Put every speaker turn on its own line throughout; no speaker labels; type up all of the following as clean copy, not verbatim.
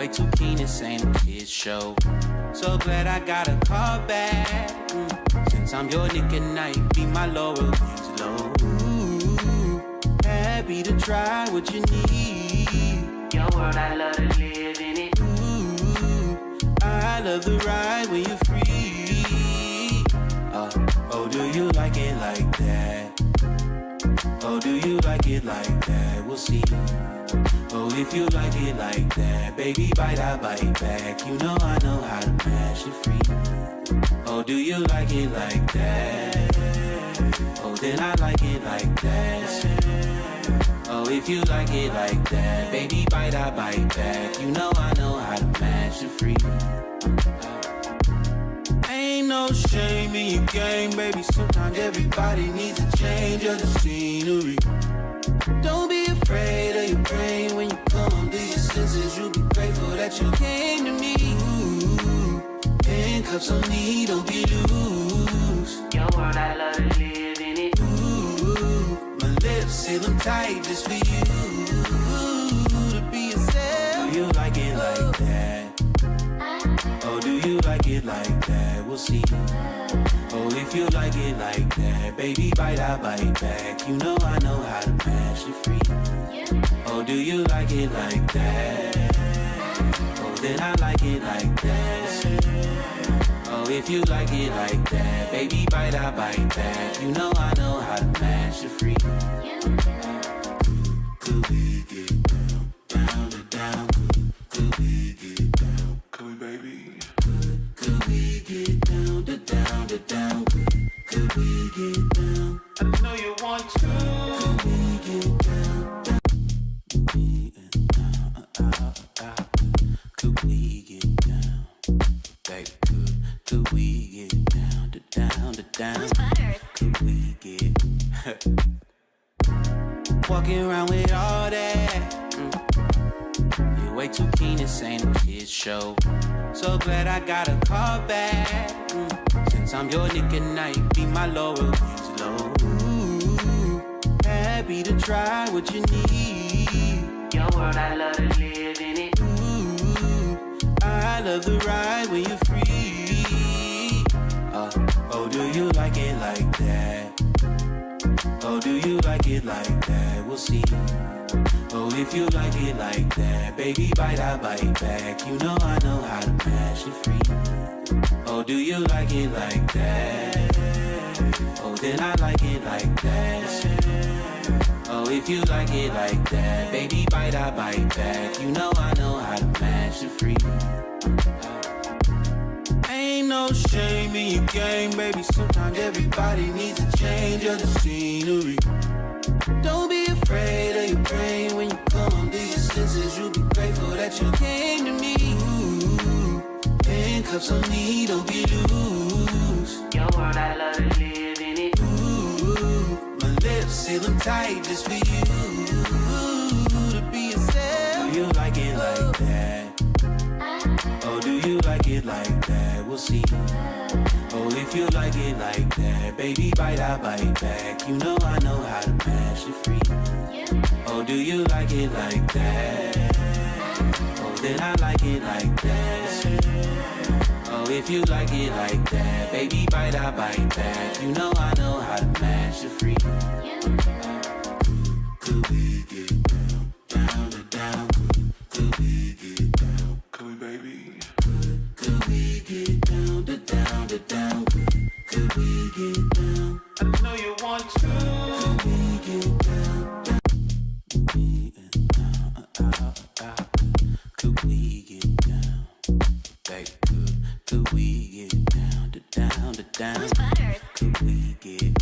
way too keen, this ain't a kid's show. So glad I got a call back. Since I'm your nigga night, be my Laurel low. Ooh, happy to try what you need.
Your world, I love to live in it.
Ooh, I love the ride when you're free. Oh, do you like it like that? Oh, do you like it like that? We'll see. Oh, if you like it like that, baby, bite, I bite back. You know I know how to mash it free. Oh, do you like it like that? Oh, then I like it like that. Oh, if you like it like that, baby, bite, I bite back. You know I know how to mash it free. Ain't no shame in your game, baby. Sometimes everybody needs a change of the scenery. Don't be afraid of your brain when you come to your senses. You'll be grateful that you came to me. Ooh, handcuffs on me, don't be loose.
Your world, I love to live in it.
Ooh, my lips seal them tight just for you. To be yourself. Do you like it like that? Oh, do you like it like that? We'll see. Oh, if you like it like that, baby, bite, I bite back. You know I know how to mash it free. Oh, do you like it like that? Oh, then I like it like that. Oh, if you like it like that, baby, bite, I bite back. You know I know how to mash it free. Could we get down, down to down? Could we get down? Could we, baby? Could we get down to down to down? Could we get down?
I know you want to.
Could we get down? Could we get down? Baby, could we get down to down to down? Could we get walking around with all that? You're way too keen, this ain't a kid's show. So glad I got a call back. Since I'm your nigga night, be my Laurel low. Ooh, happy to try what you need.
Your world, I love to live in it.
Ooh, I love the ride when you're free. Oh, do you like it like that? Oh, do you like it like that? We'll see. Oh, if you like it like that, baby, bite, I bite back. You know I know how to mash it free. Oh, do you like it like that? Oh, then I like it like that. Oh, if you like it like that, baby, bite, I bite back. You know I know how to mash it free. Ain't no shame in your game, baby. Sometimes everybody needs a change of the scenery. Don't be afraid of your brain when you come to your senses. You'll be grateful that you came to me. Ooh, handcuffs on me, don't be loose.
Your world, I love to live in it.
Ooh, my lips seal them tight just for you. To be yourself. Do you like it like that? Oh, do you like it like that? We'll see. Oh, if you like it like that, baby, bite, I bite back. You know I know how to mash it free. Oh, do you like it like that? Oh, then I like it like that. Oh, if you like it like that, baby, bite, I bite back. You know I know how to mash it free. Could we get down, down to down? Could we get down? Could we, baby? Could we get down to down to down? Could we get down?
I know you want to.
Could we get down? Could we get down? Baby, could we get down to down to down? Could we get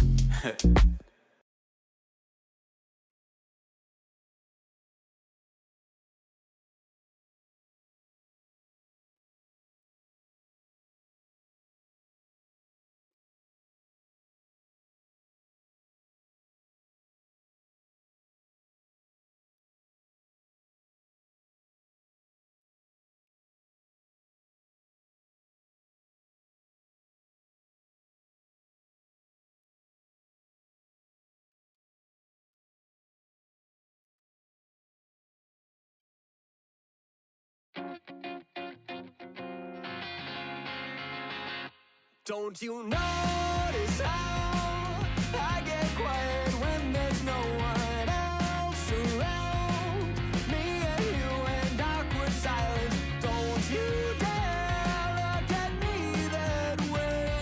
Don't you notice how I get quiet when there's no one else around? Me and you and awkward silence. Don't you dare look at me that way.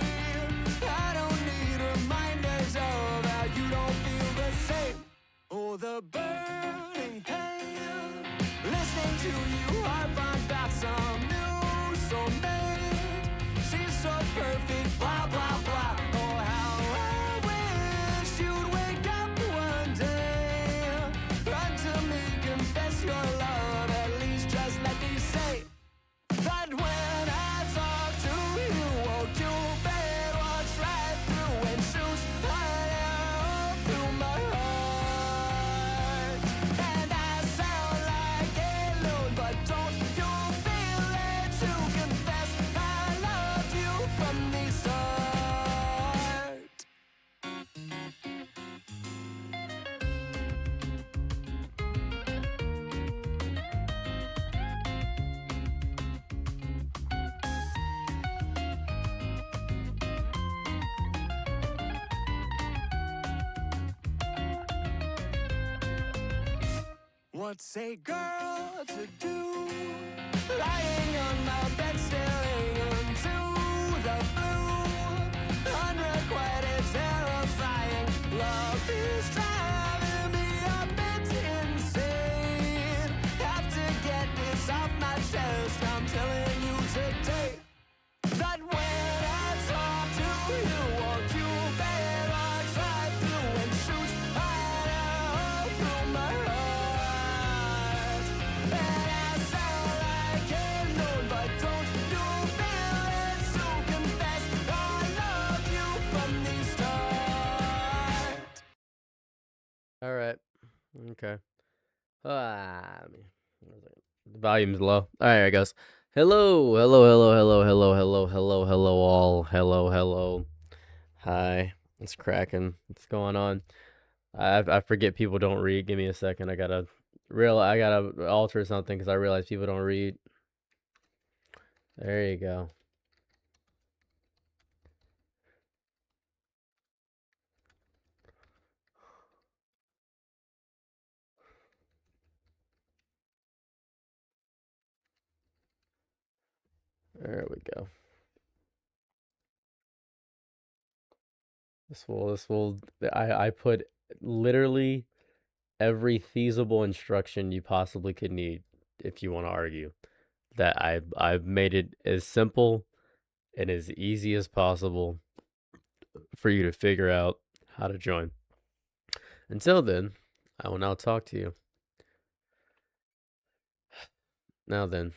I don't need reminders of how you don't feel the same. Oh, the burning pain. Listening to you harp on about some new soulmate. She's so perfect, blah, blah, blah. Oh, how I wish you'd wake up one day. Run to me, confess your love. At least just let me say that when I talk to you, won't you bet what's right through and shoes right out through my heart. And I sound like a loon, but don't you feel it to confess I loved you from the start. What's a girl to do? Lying on my bed staring into the blue. Unrequited, terrifying. Love is driving me a bit insane. Have to get this off my chest. I'm telling you today that when I talk to you, won't you bet what's right through and shoot right out through my heart. And I sound like a loon, but don't you feel it to confess I loved you from the start.
All right. Okay. The volume's low. All right, here it goes. Hello, hello, all. Hello. Hi. It's cracking. What's going on? I forget people don't read. Give me a second. I gotta alter something because I realize people don't read. There you go. There we go. I put literally every feasible instruction you possibly could need if you want to argue. That I've made it as simple and as easy as possible for you to figure out how to join. Until then, I will now talk to you. Now then,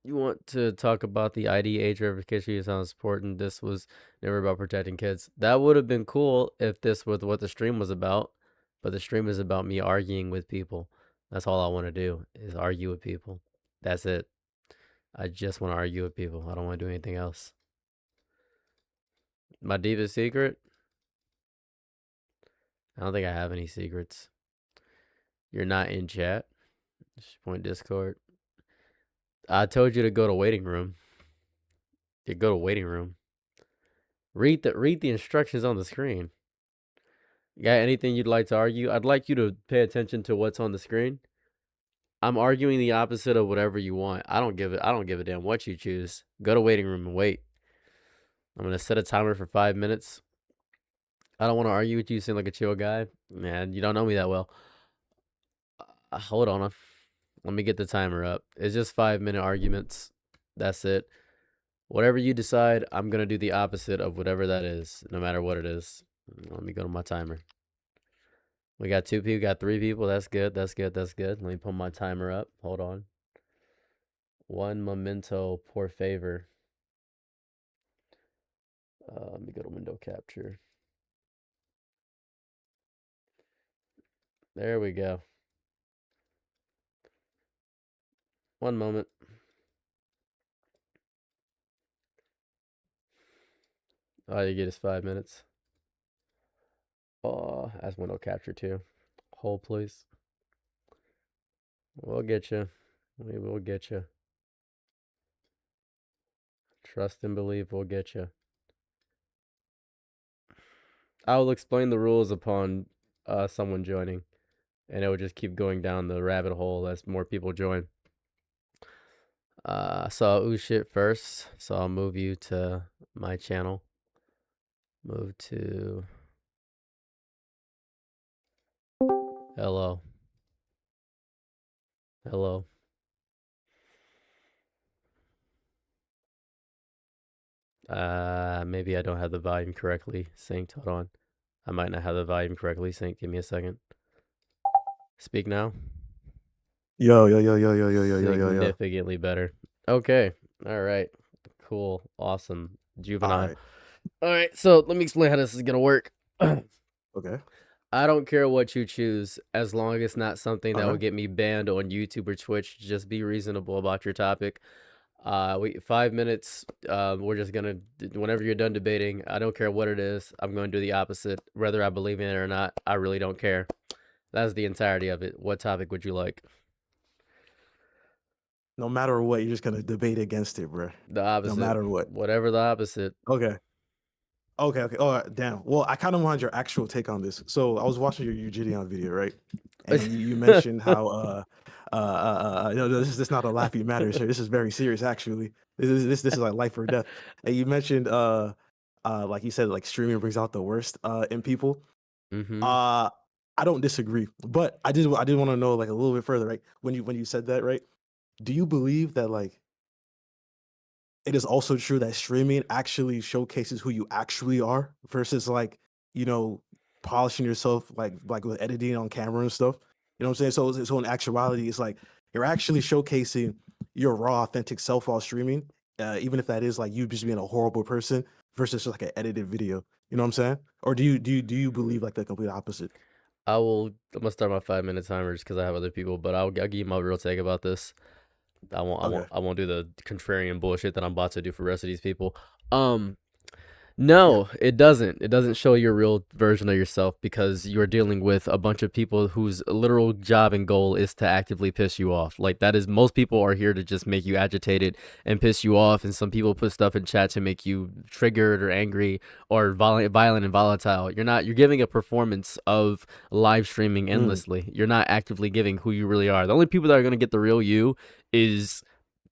you want to talk about the ID age verification? It sounds important. This was never about protecting kids. That would have been cool if this was what the stream was about, but the stream is about me arguing with people. That's all I want to do is argue with people. That's it. I just want to argue with people. I don't want to do anything else. My deepest secret? I don't think I have any secrets. You're not in chat. Just point Discord. I told you to go to waiting room. You go to waiting room. Read the instructions on the screen. You got anything you'd like to argue? I'd like you to pay attention to what's on the screen. I'm arguing the opposite of whatever you want. I don't give a damn what you choose. Go to waiting room and wait. I'm gonna set a timer for 5 minutes. I don't want to argue with you. You seem like a chill guy. Man, you don't know me that well. Hold on. Let me get the timer up. It's just 5-minute arguments. That's it. Whatever you decide, I'm going to do the opposite of whatever that is, no matter what it is. Let me go to my timer. We got 2 people, got 3 people. That's good. Let me put my timer up. Hold on. One memento, por favor. Let me go to window capture. There we go. One moment. All you get is 5 minutes. Oh, that's window capture too. Hold, please. We'll get you. We will get you. Trust and believe will get you. I will explain the rules upon someone joining, and it will just keep going down the rabbit hole as more people join. So I'll ooh shit first. So I'll move you to my channel. Move to hello. Hello. Maybe I don't have the volume correctly synced. Hold on. I might not have the volume correctly synced. Give me a second. Speak now.
Yo.
Significantly better. Okay. All right. Cool. Awesome. Juvenile.
All right.
All right. So let me explain how this is gonna work.
Okay.
I don't care what you choose, as long as it's not something that
Uh-huh.
will get me banned on YouTube or Twitch. Just be reasonable about your topic. 5 minutes. We're just gonna, whenever you're done debating, I don't care what it is. I'm going to do the opposite, whether I believe in it or not. I really don't care. That's the entirety of it. What topic would you like?
No matter what, you're just gonna debate against it, bro.
The opposite.
No matter what.
Whatever the opposite.
Okay. Oh, damn. Well, I kind of wanted your actual take on this. So I was watching your Gideon video, right? And you mentioned how no, this is not a laughy matter, sir. This is very serious, actually. This is like life or death. And you mentioned like you said, like streaming brings out the worst in people.
Mm-hmm.
I don't disagree, but I did want to know like a little bit further, right? When you said that, right? Do you believe that like it is also true that streaming actually showcases who you actually are versus like, polishing yourself like with editing on camera and stuff? You know what I'm saying? So in actuality, it's like you're actually showcasing your raw, authentic self while streaming, even if that is like you just being a horrible person versus just like an edited video. You know what I'm saying? Or do you believe like the complete opposite?
I'm gonna start my 5-minute timer just because I have other people, but I'll give you my real take about this. I won't do the contrarian bullshit that I'm about to do for the rest of these people. No, it doesn't. It doesn't show your real version of yourself because you're dealing with a bunch of people whose literal job and goal is to actively piss you off. Like that is, most people are here to just make you agitated and piss you off, and some people put stuff in chat to make you triggered or angry or violent and volatile. You're giving a performance of live streaming endlessly. You're not actively giving who you really are. The only people that are going to get the real you is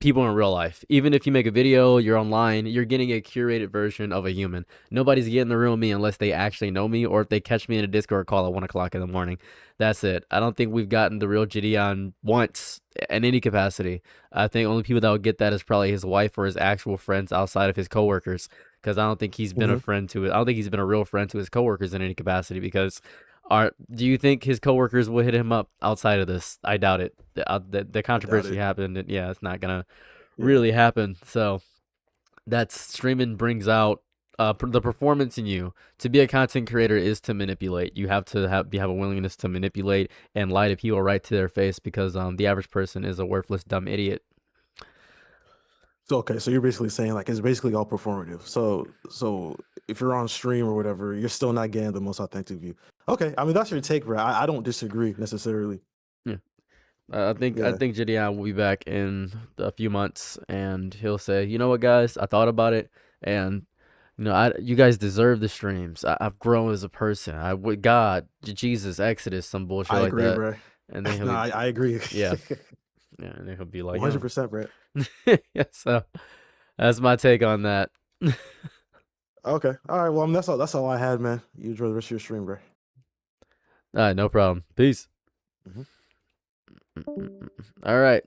people in real life. Even if you make a video, you're online, you're getting a curated version of a human. Nobody's getting the real me unless they actually know me or if they catch me in a Discord call at 1 o'clock in the morning. That's it. I don't think we've gotten the real Gideon once in any capacity. I think only people that will get that is probably his wife or his actual friends outside of his coworkers, because I don't think he's been a friend to it. I don't think he's been a real friend to his coworkers in any capacity, because do you think his coworkers will hit him up outside of this? I doubt it. The controversy happened, and yeah, it's not gonna really happen. So that's, streaming brings out the performance in you. To be a content creator is to manipulate. You have to have a willingness to manipulate and lie to people right to their face, because the average person is a worthless dumb idiot.
So okay, so you're basically saying like it's basically all performative. So if you're on stream or whatever, you're still not getting the most authentic view. Okay, I mean that's your take, bro. I don't disagree necessarily.
Yeah, I think Gideon will be back in a few months, and he'll say, "You know what, guys? I thought about it, and you guys deserve the streams. I've grown as a person. God, Jesus, Exodus, some bullshit
I
like
agree,
that."
bro.
And then
No, I agree.
Yeah, and then he'll be like,
100%, bro.
Yeah, so that's my take on that.
Okay, all right. Well, that's all I had, man. You enjoy the rest of your stream, bro.
All right, no problem. Peace. All right.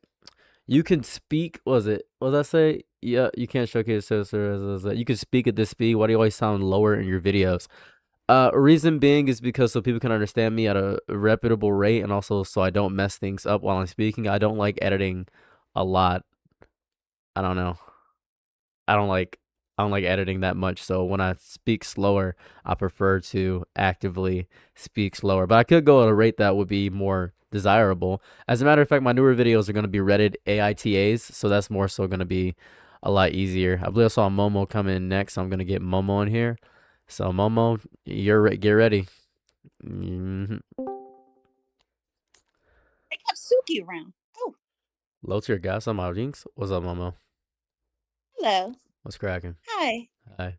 You can speak. What did I say? Yeah, you can't showcase you can speak at this speed. Why do you always sound lower in your videos? Reason being is because so people can understand me at a reputable rate, and also so I don't mess things up while I'm speaking. I don't like editing a lot. I don't know. I don't like editing that much. So when I speak slower, I prefer to actively speak slower. But I could go at a rate that would be more desirable. As a matter of fact, my newer videos are going to be Reddit AITAs, so that's more so going to be a lot easier. I believe I saw Momo come in next, so I'm going to get Momo in here. So Momo, get ready.
They got Suki around. Oh,
Low tier gas on my links. What's up, Momo?
hello.
What's cracking?
Hi.
Hi.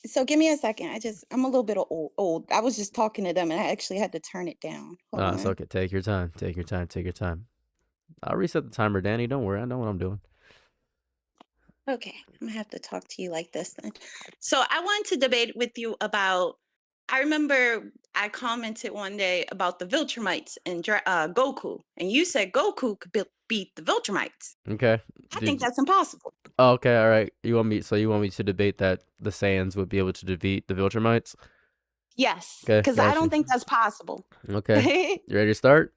So give me a second. I'm a little bit old. I was just talking to them and I actually had to turn it down. Hold
No, it's
on.
okay. Take your time. Take your time. Take your time. I'll reset the timer, Danny. Don't worry. I know what I'm doing.
Okay, I'm gonna have to talk to you like this then. So I wanted to debate with you about. I remember I commented one day about the Viltrumites and Goku, and you said Goku could beat the Viltrumites.
Okay.
I think
Did
that's impossible.
oh, okay. All right. You want me? So you want me to debate that the Saiyans would be able to defeat the Viltrumites?
Yes,
Okay.
because I
Got
don't
you.
think that's possible.
Okay. You ready to start?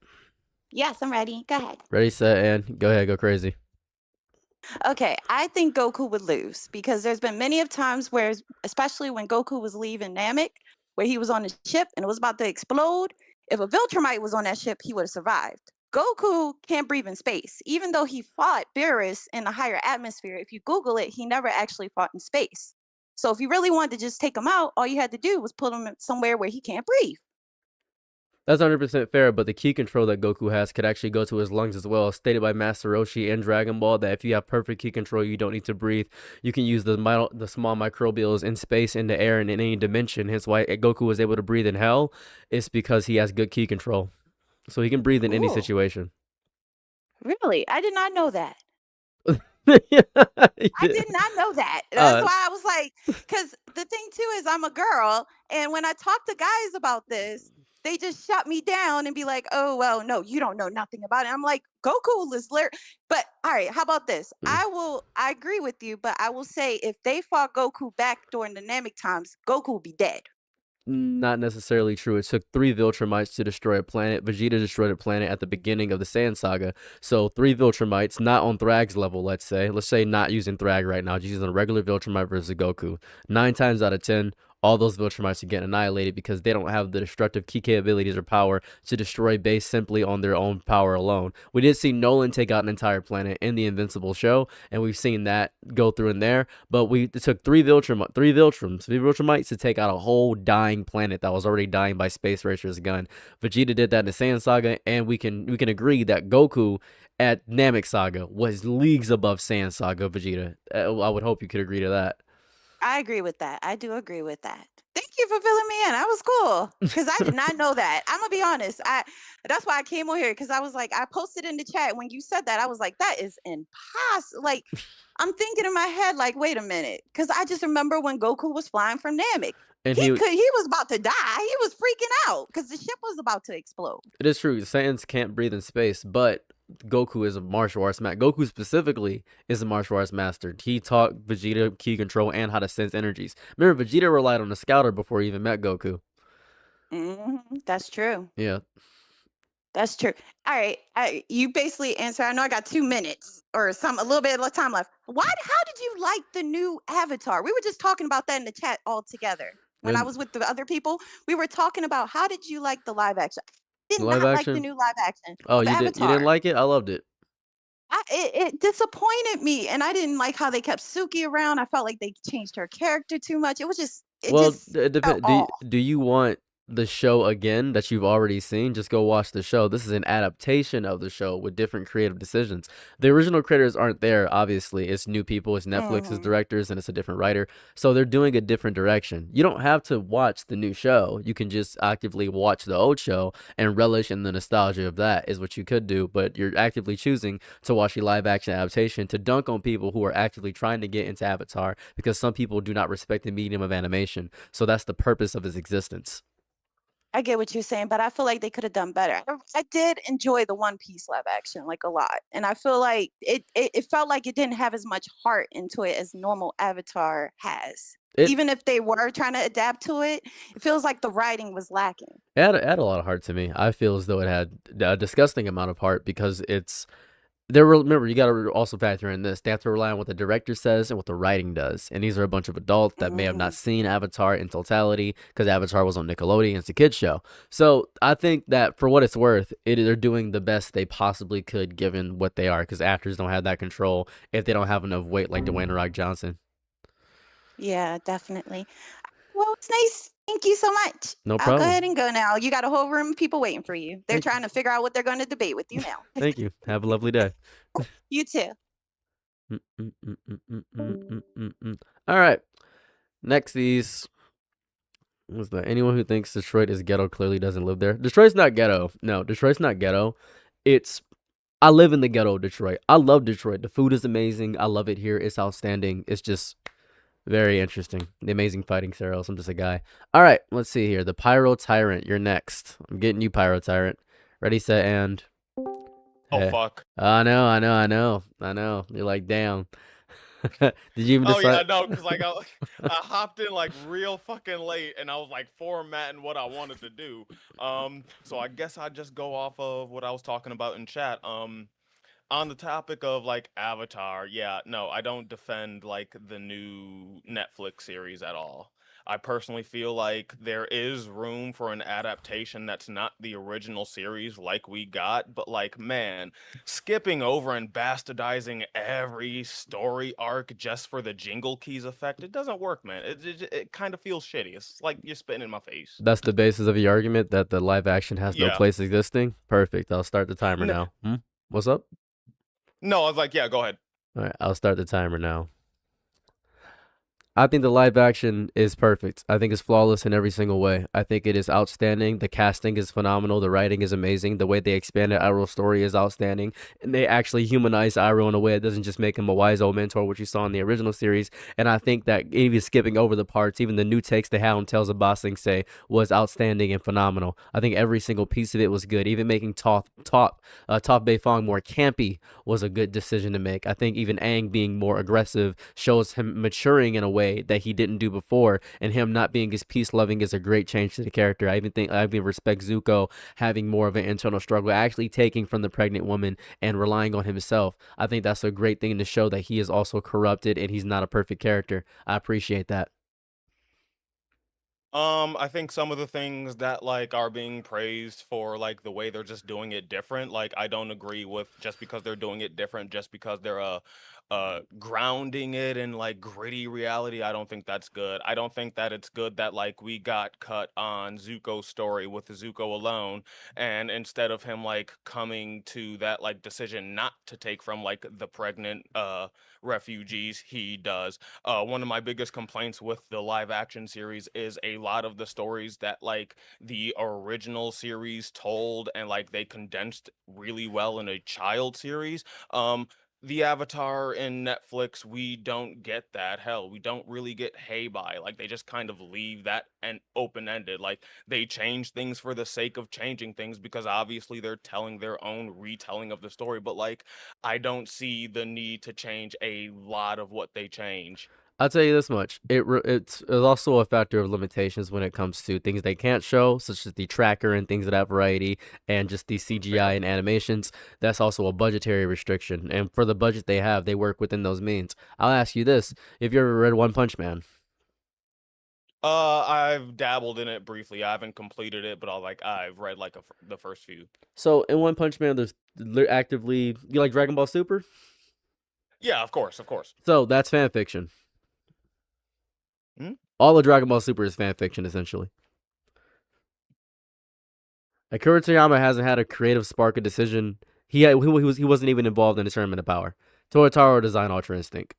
Yes, I'm ready. Go ahead.
Ready, set, and go ahead. Go crazy.
Okay, I think Goku would lose because there's been many of times where, especially when Goku was leaving Namek, where he was on the ship and it was about to explode. If a Viltrumite was on that ship, he would have survived. Goku can't breathe in space, even though he fought Beerus in a higher atmosphere. If you Google it, he never actually fought in space. So if you really wanted to just take him out, all you had to do was put him somewhere where he can't breathe.
That's 100% fair, but the ki control that Goku has could actually go to his lungs as well. Stated by Master Roshi in Dragon Ball that if you have perfect ki control, you don't need to breathe. You can use the small microbials in space, in the air, and in any dimension. Hence why Goku was able to breathe in hell. It's because he has good ki control. So he can breathe in any
Cool.
situation.
Really? I did not know that.
Yeah,
I did not know that. That's
Uh,
why I was like, because the thing too is I'm a girl, and when I talk to guys about this, they just shut me down and be like, "Oh well, no, you don't know nothing about it." I'm like, Goku is but all right, how about this?
Mm.
I agree with you, but I will say if they fought Goku back during the Namek times, Goku would be dead.
Not necessarily true. It took 3 Viltrumites to destroy a planet. Vegeta destroyed a planet at the beginning of the Saiyan Saga. So 3 Viltrumites, not on Thrag's level, let's say. Let's say not using Thrag right now, just using a regular Viltrumite versus Goku. 9 times out of 10, all those Viltrumites are getting annihilated because they don't have the destructive ki capabilities or power to destroy base simply on their own power alone. We did see Nolan take out an entire planet in the Invincible show, and we've seen that go through in there. But it took 3 Viltrumites to take out a whole dying planet that was already dying by Space Racer's gun. Vegeta did that in the Saiyan Saga, and we can agree that Goku at Namek Saga was leagues above Saiyan Saga Vegeta. I would hope you could agree to that.
I agree with that. I do agree with that. Thank you for filling me in. That was cool because I did not know that. I'm gonna be honest. That's why I came on here because I was like, I posted in the chat when you said that. I was like, that is impossible. Like, I'm thinking in my head, like, wait a minute, because I just remember when Goku was flying from Namek.
And
He was about to die. He was freaking out because the ship was about to explode.
it is true. Saiyans can't breathe in space, but Goku is a martial arts master. Goku specifically is a martial arts master. He taught Vegeta ki control and how to sense energies. Remember, Vegeta relied on the scouter before he even met Goku.
That's true.
Yeah.
That's true. All right. You basically answered. I know I got 2 minutes or a little bit of time left. How did you like the new Avatar? We were just talking about that in the chat all together. When I
And
was with the other people, we were talking about how did you like the live action? I did
live
not like the
action.
new live action
Oh,
of
you didn't
Avatar.
like it? I loved it.
It disappointed me, and I didn't like how they kept Suki around. I felt like they changed her character too much. It just
Well, it
felt
depends.
off.
Do you want the show again that you've already seen? Just go watch the show. This is an adaptation of the show with different creative decisions. The original creators aren't there, obviously. It's new people, it's Netflix's directors, and it's a different writer. So they're doing a different direction. You don't have to watch the new show. You can just actively watch the old show and relish in the nostalgia of that is what you could do. But you're actively choosing to watch a live action adaptation to dunk on people who are actively trying to get into Avatar because some people do not respect the medium of animation. So that's the purpose of its existence.
I get what you're saying, but I feel like they could have done better. I did enjoy the One Piece live action like a lot, and I feel like it felt like it didn't have as much heart into it as normal Avatar has. Even if they were trying to adapt to it, it feels like the writing was lacking.
It had a lot of heart to me. I feel as though it had a disgusting amount of heart because remember, you got to also factor in this. They have to rely on what the director says and what the writing does. And these are a bunch of adults that may have not seen Avatar in totality because Avatar was on Nickelodeon. It's a kid's show. So I think that for what it's worth, they're doing the best they possibly could given what they are because actors don't have that control if they don't have enough weight like Dwayne The Rock Johnson.
Yeah, definitely. Well, it's nice. Thank you so much.
No
I'll
problem.
go ahead and go now. You got a whole room of people waiting for you. They're trying to figure out what they're going to debate with you now.
Thank you. Have a lovely day.
You too.
All right. Next, was there anyone who thinks Detroit is ghetto clearly doesn't live there? Detroit's not ghetto. No, Detroit's not ghetto. I live in the ghetto of Detroit. I love Detroit. The food is amazing. I love it here. It's outstanding. It's just very interesting. The amazing fighting styles. I'm just a guy. All right, let's see here. The Pyro Tyrant. You're next. I'm getting you, Pyro Tyrant. Ready, set, and.
Oh, fuck.
I know. You're like, damn. Did you even
Oh, yeah,
decide?
no, because, like, I hopped in, like, real fucking late, and I was, like, formatting what I wanted to do. So I guess I'd just go off of what I was talking about in chat. On the topic of, like, Avatar, yeah, no, I don't defend, like, the new Netflix series at all. I personally feel like there is room for an adaptation that's not the original series like we got, but, like, man, skipping over and bastardizing every story arc just for the Jingle Keys effect, it doesn't work, man. It kind of feels shitty. It's like you're spitting in my face.
That's the basis of your argument that the live action has no
Yeah.
place existing? Perfect. I'll start the timer
No.
now. What's up?
No, I was like, yeah, go ahead.
All right, I'll start the timer now. I think the live action is perfect. I think it's flawless in every single way. I think it is outstanding. The casting is phenomenal. The writing is amazing. The way they expanded Iroh's story is outstanding. And they actually humanize Iroh in a way that doesn't just make him a wise old mentor, which you saw in the original series. And I think that even skipping over the parts, even the new takes they had on Tales of Ba Sing Se was outstanding and phenomenal. I think every single piece of it was good. Even making Toph Beifong more campy was a good decision to make. I think even Aang being more aggressive shows him maturing in a way that he didn't do before, and him not being as peace-loving is a great change to the character. I even respect Zuko having more of an internal struggle, actually taking from the pregnant woman and relying on himself. I think that's a great thing to show that he is also corrupted and he's not a perfect character. I appreciate that.
I think some of the things that, like, are being praised for, like, the way they're just doing it different, like, I don't agree with just because they're doing it different, just because they're grounding it in, like, gritty reality. I don't think that's good. I don't think that it's good that, like, we got cut on Zuko's story with Zuko alone, and instead of him, like, coming to that, like, decision not to take from, like, the pregnant refugees, he does. One of my biggest complaints with the live action series is a lot of the stories that, like, the original series told, and, like, they condensed really well in a child series. The Avatar in Netflix, we don't get that. Hell, we don't really get Hey Bye. Like, they just kind of leave that and open-ended. Like, they change things for the sake of changing things because obviously they're telling their own retelling of the story. But, like, I don't see the need to change a lot of what they change.
I'll tell you this much. It's also a factor of limitations when it comes to things they can't show, such as the tracker and things of that variety, and just the CGI and animations. That's also a budgetary restriction. And for the budget they have, they work within those means. I'll ask you this. Have you ever read One Punch Man?
I've dabbled in it briefly. I haven't completed it, but I've read like the first few.
So in One Punch Man, there's actively, you like Dragon Ball Super?
Yeah, of course.
So that's fan fiction.
Hmm?
All of Dragon Ball Super is fan fiction, essentially. Akira Toriyama hasn't had a creative spark of decision. He wasn't even involved in the Tournament of Power. Toyotaro designed Ultra Instinct.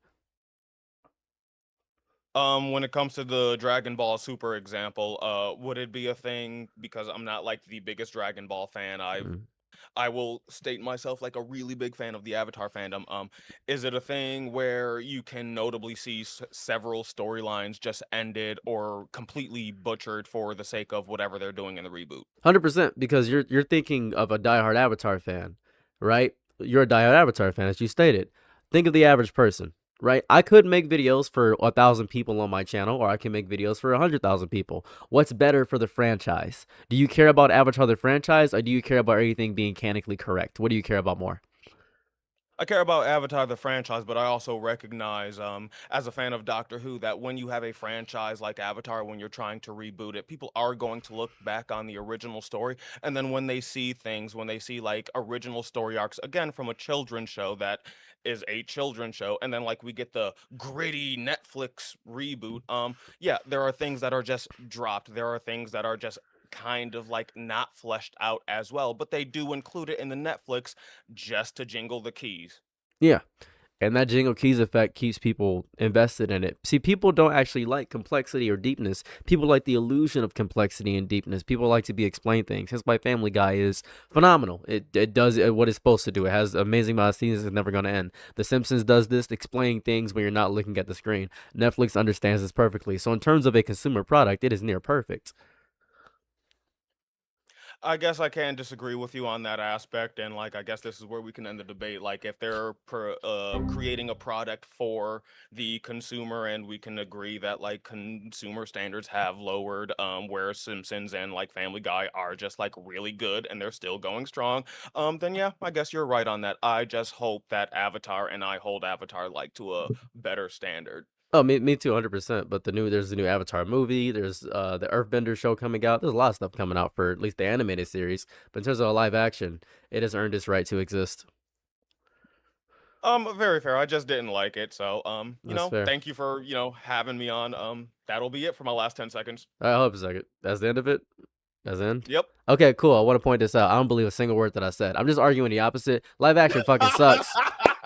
When it comes to the Dragon Ball Super example, would it be a thing? Because I'm not like the biggest Dragon Ball fan. I will state myself like a really big fan of the Avatar fandom. Is it a thing where you can notably see several storylines just ended or completely butchered for the sake of whatever they're doing in the reboot?
100%, because you're thinking of a diehard Avatar fan, right? You're a diehard Avatar fan, as you stated. Think of the average person, right? I could make videos for 1,000 people on my channel, or I can make videos for 100,000 people. What's better for the franchise? Do you care about Avatar the franchise, or do you care about everything being canonically correct? What do you care about more?
I care about Avatar the franchise, but I also recognize, as a fan of Doctor Who, that when you have a franchise like Avatar, when you're trying to reboot it, people are going to look back on the original story, and then when they see things, when they see like original story arcs, again from a children's show that is a children's show, and then like we get the gritty Netflix reboot, yeah, there are things that are just dropped. There are things that are just kind of like not fleshed out as well, but they do include it in the Netflix just to jingle the keys.
Yeah. And that Jingle Keys effect keeps people invested in it. See, people don't actually like complexity or deepness. People like the illusion of complexity and deepness. People like to be explained things. Hence why Family Guy is phenomenal. It does what it's supposed to do. It has an amazing amount of seasons. It's never going to end. The Simpsons does this, explaining things when you're not looking at the screen. Netflix understands this perfectly. So in terms of a consumer product, it is near perfect.
I guess I can disagree with you on that aspect, and like I guess this is where we can end the debate. Like if they're creating a product for the consumer, and we can agree that like consumer standards have lowered, where Simpsons and like Family Guy are just like really good and they're still going strong. Then yeah, I guess you're right on that. I just hope that Avatar and I hold Avatar like to a better standard.
Oh, me too, 100%. But there's the new Avatar movie. There's the Earthbender show coming out. There's a lot of stuff coming out for at least the animated series. But in terms of a live action, it has earned its right to exist.
Very fair. I just didn't like it, so
That's fair.
thank you for having me on. That'll be it for my last 10 seconds.
I hope a second. That's the end of it. That's the end.
Yep.
Okay, cool. I want to point this out. I don't believe a single word that I said. I'm just arguing the opposite. Live action fucking sucks.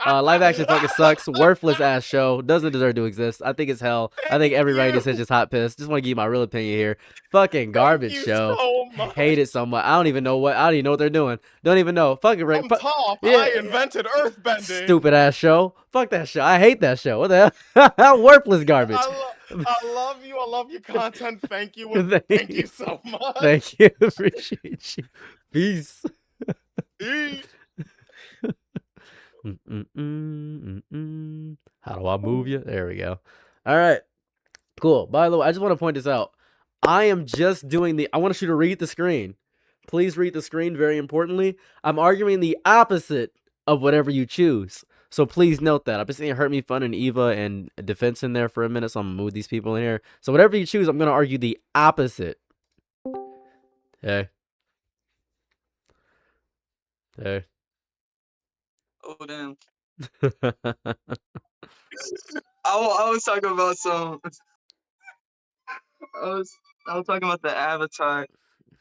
Live action fucking sucks. Worthless ass show. Doesn't deserve to exist. I think it's hell. I think every writing decision is hot piss. Just want to give you my real opinion here. Fucking garbage
you
show.
so much.
Hate it so much. I don't even know what they're doing. Don't even know. Fucking right.
From top,
yeah.
I invented earthbending.
Stupid ass show. Fuck that show. I hate that show. What the hell? Worthless garbage.
I love you. I love your content. Thank you. And thank you so much.
Thank you. Appreciate you. Peace.
Peace.
How do I move you? There we go. All right. Cool. By the way, I just want to point this out. I am just doing I want you to read the screen. Please read the screen, very importantly. I'm arguing the opposite of whatever you choose. So please note that. I've been seeing Hurt Me Fun and Eva and Defense in there for a minute, so I'm going to move these people in here. So whatever you choose, I'm going to argue the opposite. Hey. Hey.
Oh, damn. I was talking about some... I was talking about the Avatar,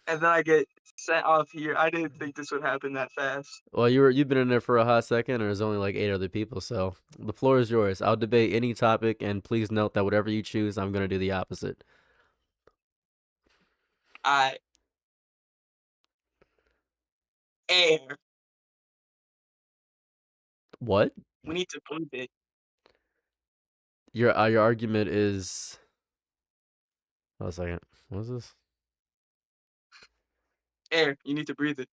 and then I get sent off here. I didn't think this would happen that fast.
Well, you've been in there for a hot second, and there's only like 8 other people, so the floor is yours. I'll debate any topic, and please note that whatever you choose, I'm gonna do the opposite.
Air.
What?
We need to prove it.
Your argument is... Hold a second. What is this?
Air. You need to breathe it.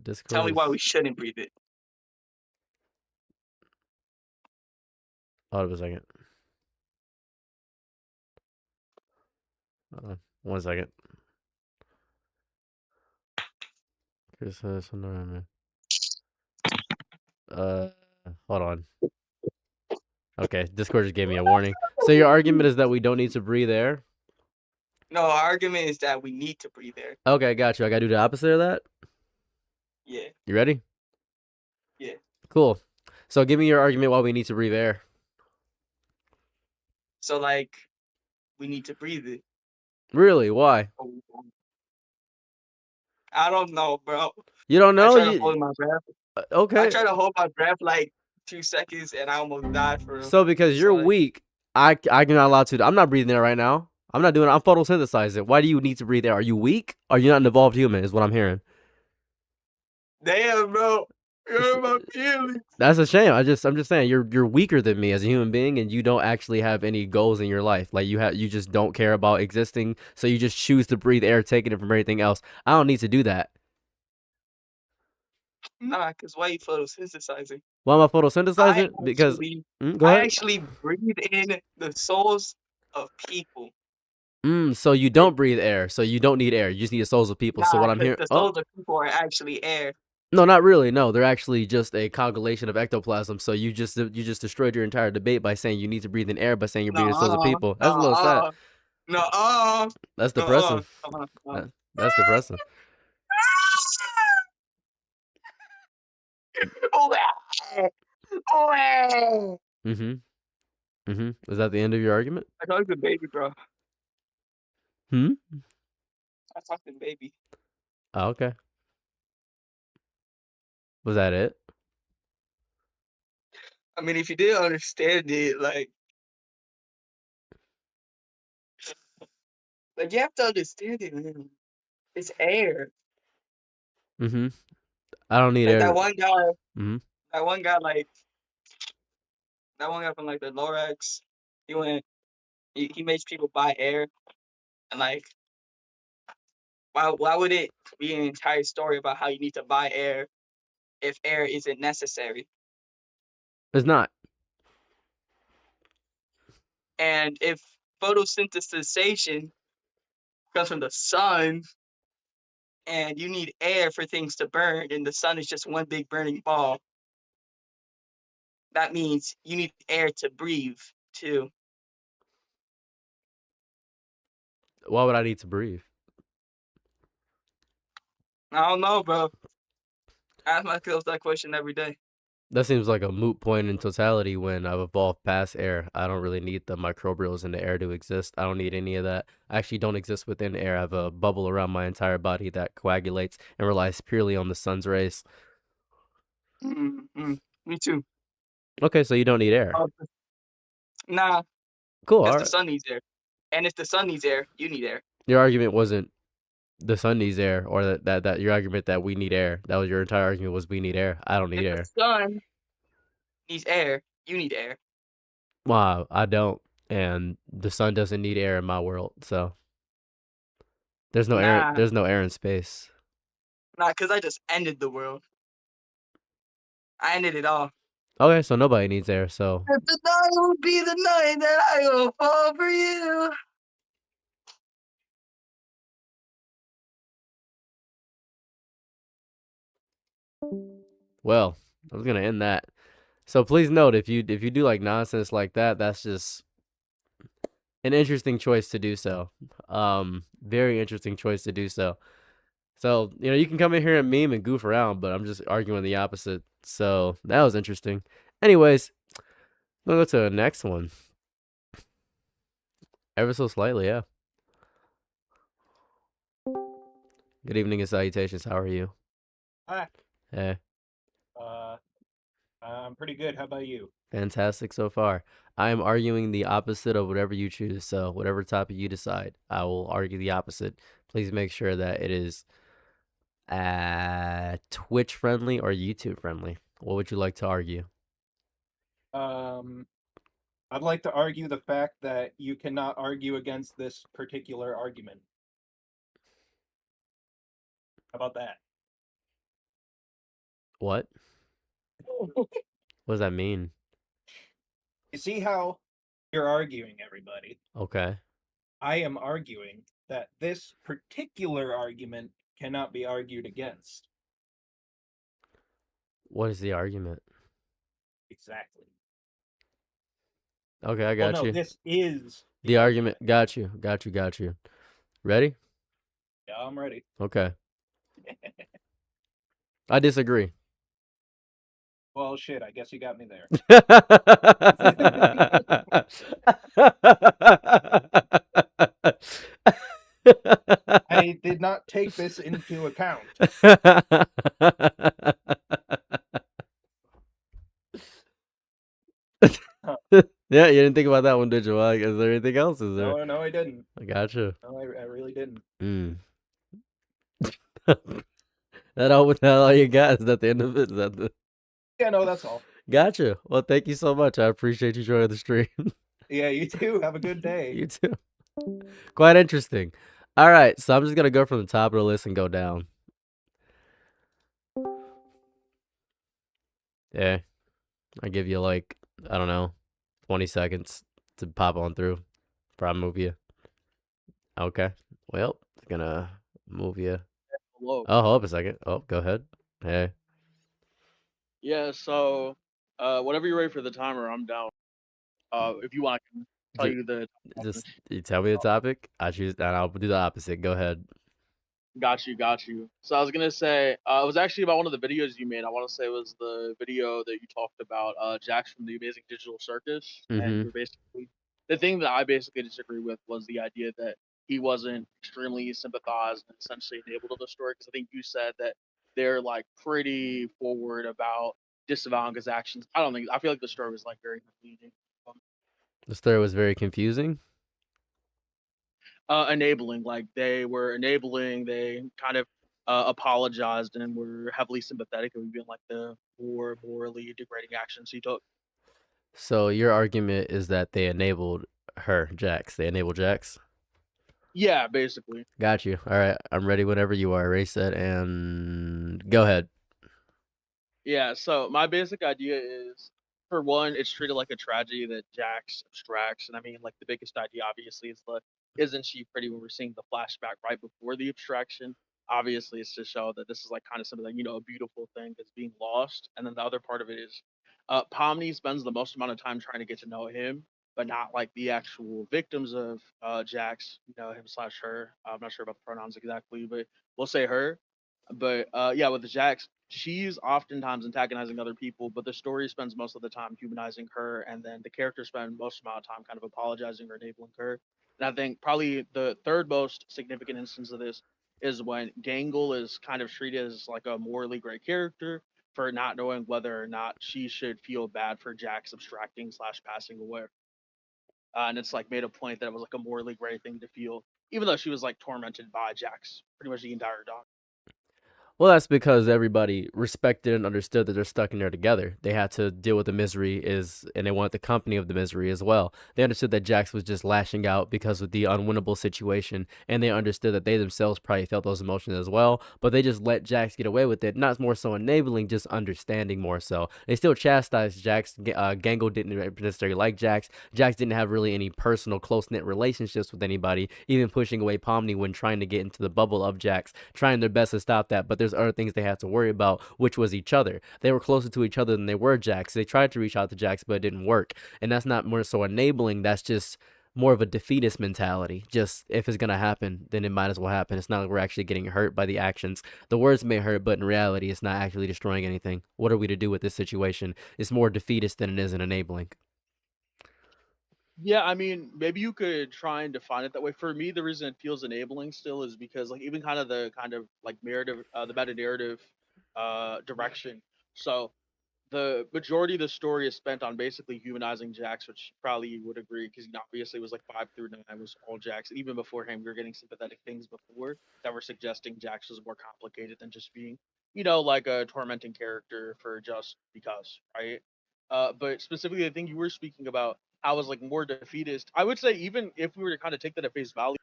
Discord.
Tell me why we shouldn't breathe it.
Hold up a second. 1 second. Hold on. Okay, Discord just gave me a warning. So your argument is that we don't need to breathe air?
No, our argument is that we need to breathe air.
Okay, got you. I gotta do the opposite of that?
Yeah.
You ready?
Yeah.
Cool. So give me your argument why we need to breathe air.
So, like, we need to breathe it.
Really? Why?
I don't know, bro.
You don't know?
I try to hold my breath.
Okay.
I try to hold my breath like 2 seconds, and I almost died for real.
So because you're weak, I'm not allowed to. I'm not breathing air right now. I'm not doing it. I'm photosynthesizing. Why do you need to breathe air? Are you weak? Are you not an evolved human? Is what I'm hearing.
Damn, bro. You're my feelings.
That's a shame. I'm just saying you're weaker than me as a human being, and you don't actually have any goals in your life. Like you just don't care about existing, so you just choose to breathe air, taking it from everything else. I don't need to do that.
Nah, because why are you photosynthesizing?
Why am I photosynthesizing? Because go ahead.
I actually breathe in the souls of people.
So you don't breathe air, so you don't need air. You just need the souls of people. So what I'm hearing,
the souls of people are actually air.
No, not really. No, they're actually just a coagulation of ectoplasm. So you just destroyed your entire debate by saying you need to breathe in air by saying you're breathing souls of people. That's a little sad. That's depressing. That's depressing. Is that the end of your argument?
I talked to baby, bro. I talked to baby.
Oh, okay. Was that it?
I mean, if you didn't understand it, like you have to understand it, man. It's air.
Mm-hmm. I don't need
Like
air.
that one guy, like that one guy from like the Lorax, he went, he makes people buy air, and like, why would it be an entire story about how you need to buy air if air isn't necessary?
It's not.
And if photosynthesization comes from the sun, and you need air for things to burn, and the sun is just one big burning ball, that means you need air to breathe too.
Why would I need to breathe?
I don't know, bro. I ask myself that question every day.
That seems like a moot point in totality when I've evolved past air. I don't really need the microbials in the air to exist. I don't need any of that. I actually don't exist within air. I have a bubble around my entire body that coagulates and relies purely on the sun's rays.
Me too.
Okay, so you don't need air.
Nah,
Cool.
because
All
the
right.
sun needs air. And if the sun needs air, you need air.
Your argument wasn't the sun needs air, or that your argument that we need air. That was your entire argument was we need air. I don't need
If the
air.
sun needs air, you need air.
Wow, I don't. And the sun doesn't need air in my world, so there's no air.
Nah,
There's no air in space.
because I just ended the world. I ended it all.
Okay, so nobody needs air. So
If the night will be the night that I will fall for you.
well, I was gonna end that. So please note if you do like nonsense like that, that's just an interesting choice to do so. Very interesting choice to do so. So, you can come in here and meme and goof around, but I'm just arguing the opposite. So that was interesting. Anyways, we'll go to the next one. Ever so slightly, yeah. Good evening and salutations. How are you?
Hi.
Hey,
I'm pretty good. How about you?
fantastic so far. I am arguing the opposite of whatever you choose. So whatever topic you decide, I will argue the opposite. Please make sure that it is Twitch friendly or YouTube friendly. What would you like to argue?
I'd like to argue the fact that you cannot argue against this particular argument. How about that?
What? What does that mean?
You see how you're arguing, everybody?
Okay.
I am arguing that this particular argument cannot be argued against.
What is the argument?
Exactly.
Okay, I
Well,
got
no,
you.
this is
The argument. Got you. Got you. Ready?
Yeah, I'm ready.
Okay. I disagree.
Well, shit, I guess you got me there. I did not take this into account.
Yeah, you didn't think about that one, did you? Is there anything else? Is there?
No, I didn't.
I gotcha.
No, I really didn't.
That all you got? Is that the end of it? Is that the...
Yeah, no, that's all.
Gotcha. Well, thank you so much. I appreciate you joining the stream.
Yeah, you too. Have a good day.
You too. Quite interesting. All right, so I'm just gonna go from the top of the list and go down. Yeah, I give you like, I don't know, 20 seconds to pop on through before I move you. Okay. Well, it's gonna move you.
Hello.
Oh, hold up a second. Oh, go ahead. Hey.
Yeah, so whenever you're ready for the timer, I'm down. If you want, I can tell
Ju-
you the
Just you tell me the topic. I choose, and I'll do the opposite. Go ahead.
got you. So I was gonna say it was actually about one of the videos you made. I want to say it was the video that you talked about Jax from the Amazing Digital Circus, and you're basically the thing that I basically disagree with was the idea that he wasn't extremely sympathized and essentially enabled of the story. Because I think you said that they're like pretty forward about disavowing his actions. I don't think. I feel like the story was like very misleading.
The story was very confusing.
Enabling, like they were enabling. They kind of apologized and were heavily sympathetic of being like the more morally degrading actions he took.
So your argument is that they enabled her, Jax. They enabled Jax.
Yeah, basically.
Got you. All right, I'm ready whenever you are. Race set and go ahead.
Yeah, so my basic idea is, for one, it's treated like a tragedy that Jax abstracts, and I mean, like the biggest idea obviously is the isn't she pretty when we're seeing the flashback right before the abstraction. Obviously, it's to show that this is like kind of something, a beautiful thing that's being lost, and then the other part of it is, Pomni spends the most amount of time trying to get to know him, but not like the actual victims of Jax, him slash her. I'm not sure about the pronouns exactly, but we'll say her. But yeah, with Jax, she's oftentimes antagonizing other people, but the story spends most of the time humanizing her, and then the characters spend most amount of time kind of apologizing or enabling her. And I think probably the third most significant instance of this is when Gangle is kind of treated as like a morally great character for not knowing whether or not she should feel bad for Jax abstracting slash passing away. And it's like made a point that it was like a morally great thing to feel, even though she was like tormented by Jax pretty much the entire doc.
Well, that's because everybody respected and understood that they're stuck in there together. They had to deal with the misery and they wanted the company of the misery as well. They understood that Jax was just lashing out because of the unwinnable situation, and they understood that they themselves probably felt those emotions as well, but they just let Jax get away with it. Not more so enabling, just understanding more so. They still chastised Jax. Gangle didn't necessarily like Jax. Jax didn't have really any personal, close-knit relationships with anybody, even pushing away Pomni when trying to get into the bubble of Jax, trying their best to stop that, but there's other things they had to worry about, which was each other. They were closer to each other than they were Jax. They tried to reach out to Jax, but it didn't work. And that's not more so enabling. That's just more of a defeatist mentality. Just if it's gonna happen, then it might as well happen. It's not like we're actually getting hurt by the actions. The words may hurt, but in reality, it's not actually destroying anything. What are we to do with this situation? It's more defeatist than it is an enabling.
Yeah, I mean, maybe you could try and define it that way. For me, the reason it feels enabling still is because like even kind of the like narrative, the meta narrative direction. So the majority of the story is spent on basically humanizing Jax, which probably you would agree because obviously it was like 5 through 9 was all Jax. And even before him, we were getting sympathetic things before that were suggesting Jax was more complicated than just being, like a tormenting character for just because, right? But specifically, I think you were speaking about how it was like more defeatist. I would say even if we were to kind of take that at face value,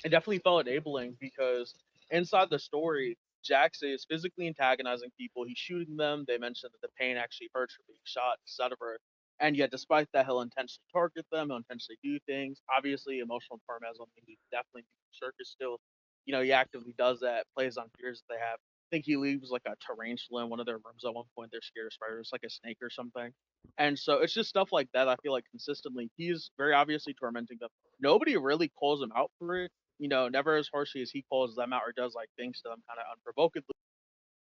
it definitely felt enabling because inside the story, Jax is physically antagonizing people. He's shooting them. They mentioned that the pain actually hurts from being shot, etc. And yet, despite that, he'll intentionally target them. He'll intentionally do things. Obviously, emotional torment is something he definitely circus still. He actively does that, plays on fears that they have. I think he leaves like a tarantula in one of their rooms at one point. They're scared of spiders, like a snake or something. And so it's just stuff like that. I feel like consistently he's very obviously tormenting them. Nobody really calls him out for it, never as harshly as he calls them out or does like things to them kind of unprovokedly.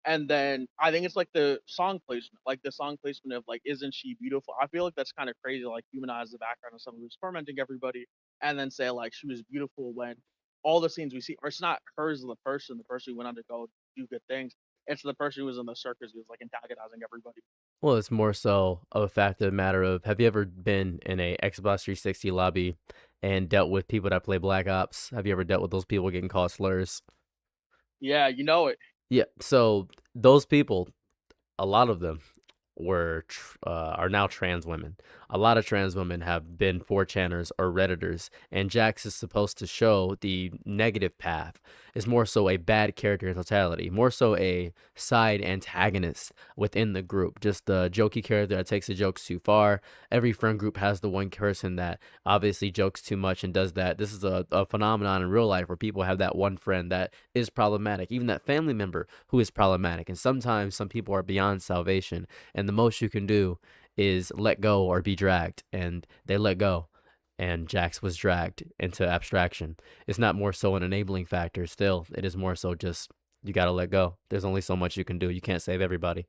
And then I think it's like the song placement of like, isn't she beautiful? I feel like that's kind of crazy, like humanize the background of someone who's tormenting everybody and then say like she was beautiful when all the scenes we see, or it's not her as the person who went on to go do good things. It's the person who was in the circus who was like antagonizing everybody.
Well, it's more so of a fact of the matter of, have you ever been in a Xbox 360 lobby and dealt with people that play Black Ops? Have you ever dealt with those people getting called slurs?
Yeah, you know it.
Yeah, so those people, a lot of them are now trans women. A lot of trans women have been 4chaners or Redditors, and Jax is supposed to show the negative path. Is more so a bad character in totality, more so a side antagonist within the group. Just the jokey character that takes the jokes too far. Every friend group has the one person that obviously jokes too much and does that. This is a phenomenon in real life where people have that one friend that is problematic, even that family member who is problematic. And sometimes some people are beyond salvation, and the most you can do is let go or be dragged, and they let go, and Jax was dragged into abstraction. It's not more so an enabling factor. Still, it is more so just you gotta let go. There's only so much you can do. You can't save everybody.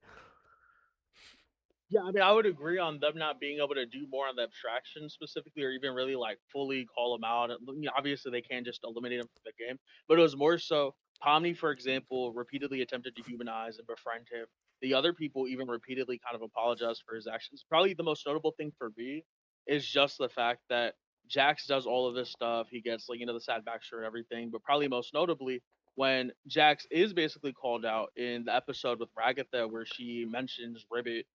Yeah, I mean, I would agree on them not being able to do more on the abstraction specifically, or even really like fully call them out. Obviously, they can't just eliminate them from the game, but it was more so Pomni, for example, repeatedly attempted to humanize and befriend him, the other people even repeatedly kind of apologized for his actions. Probably the most notable thing for me is just the fact that Jax does all of this stuff. He gets like the sad backstory and everything, but probably most notably when Jax is basically called out in the episode with Ragatha where she mentions Ribbit.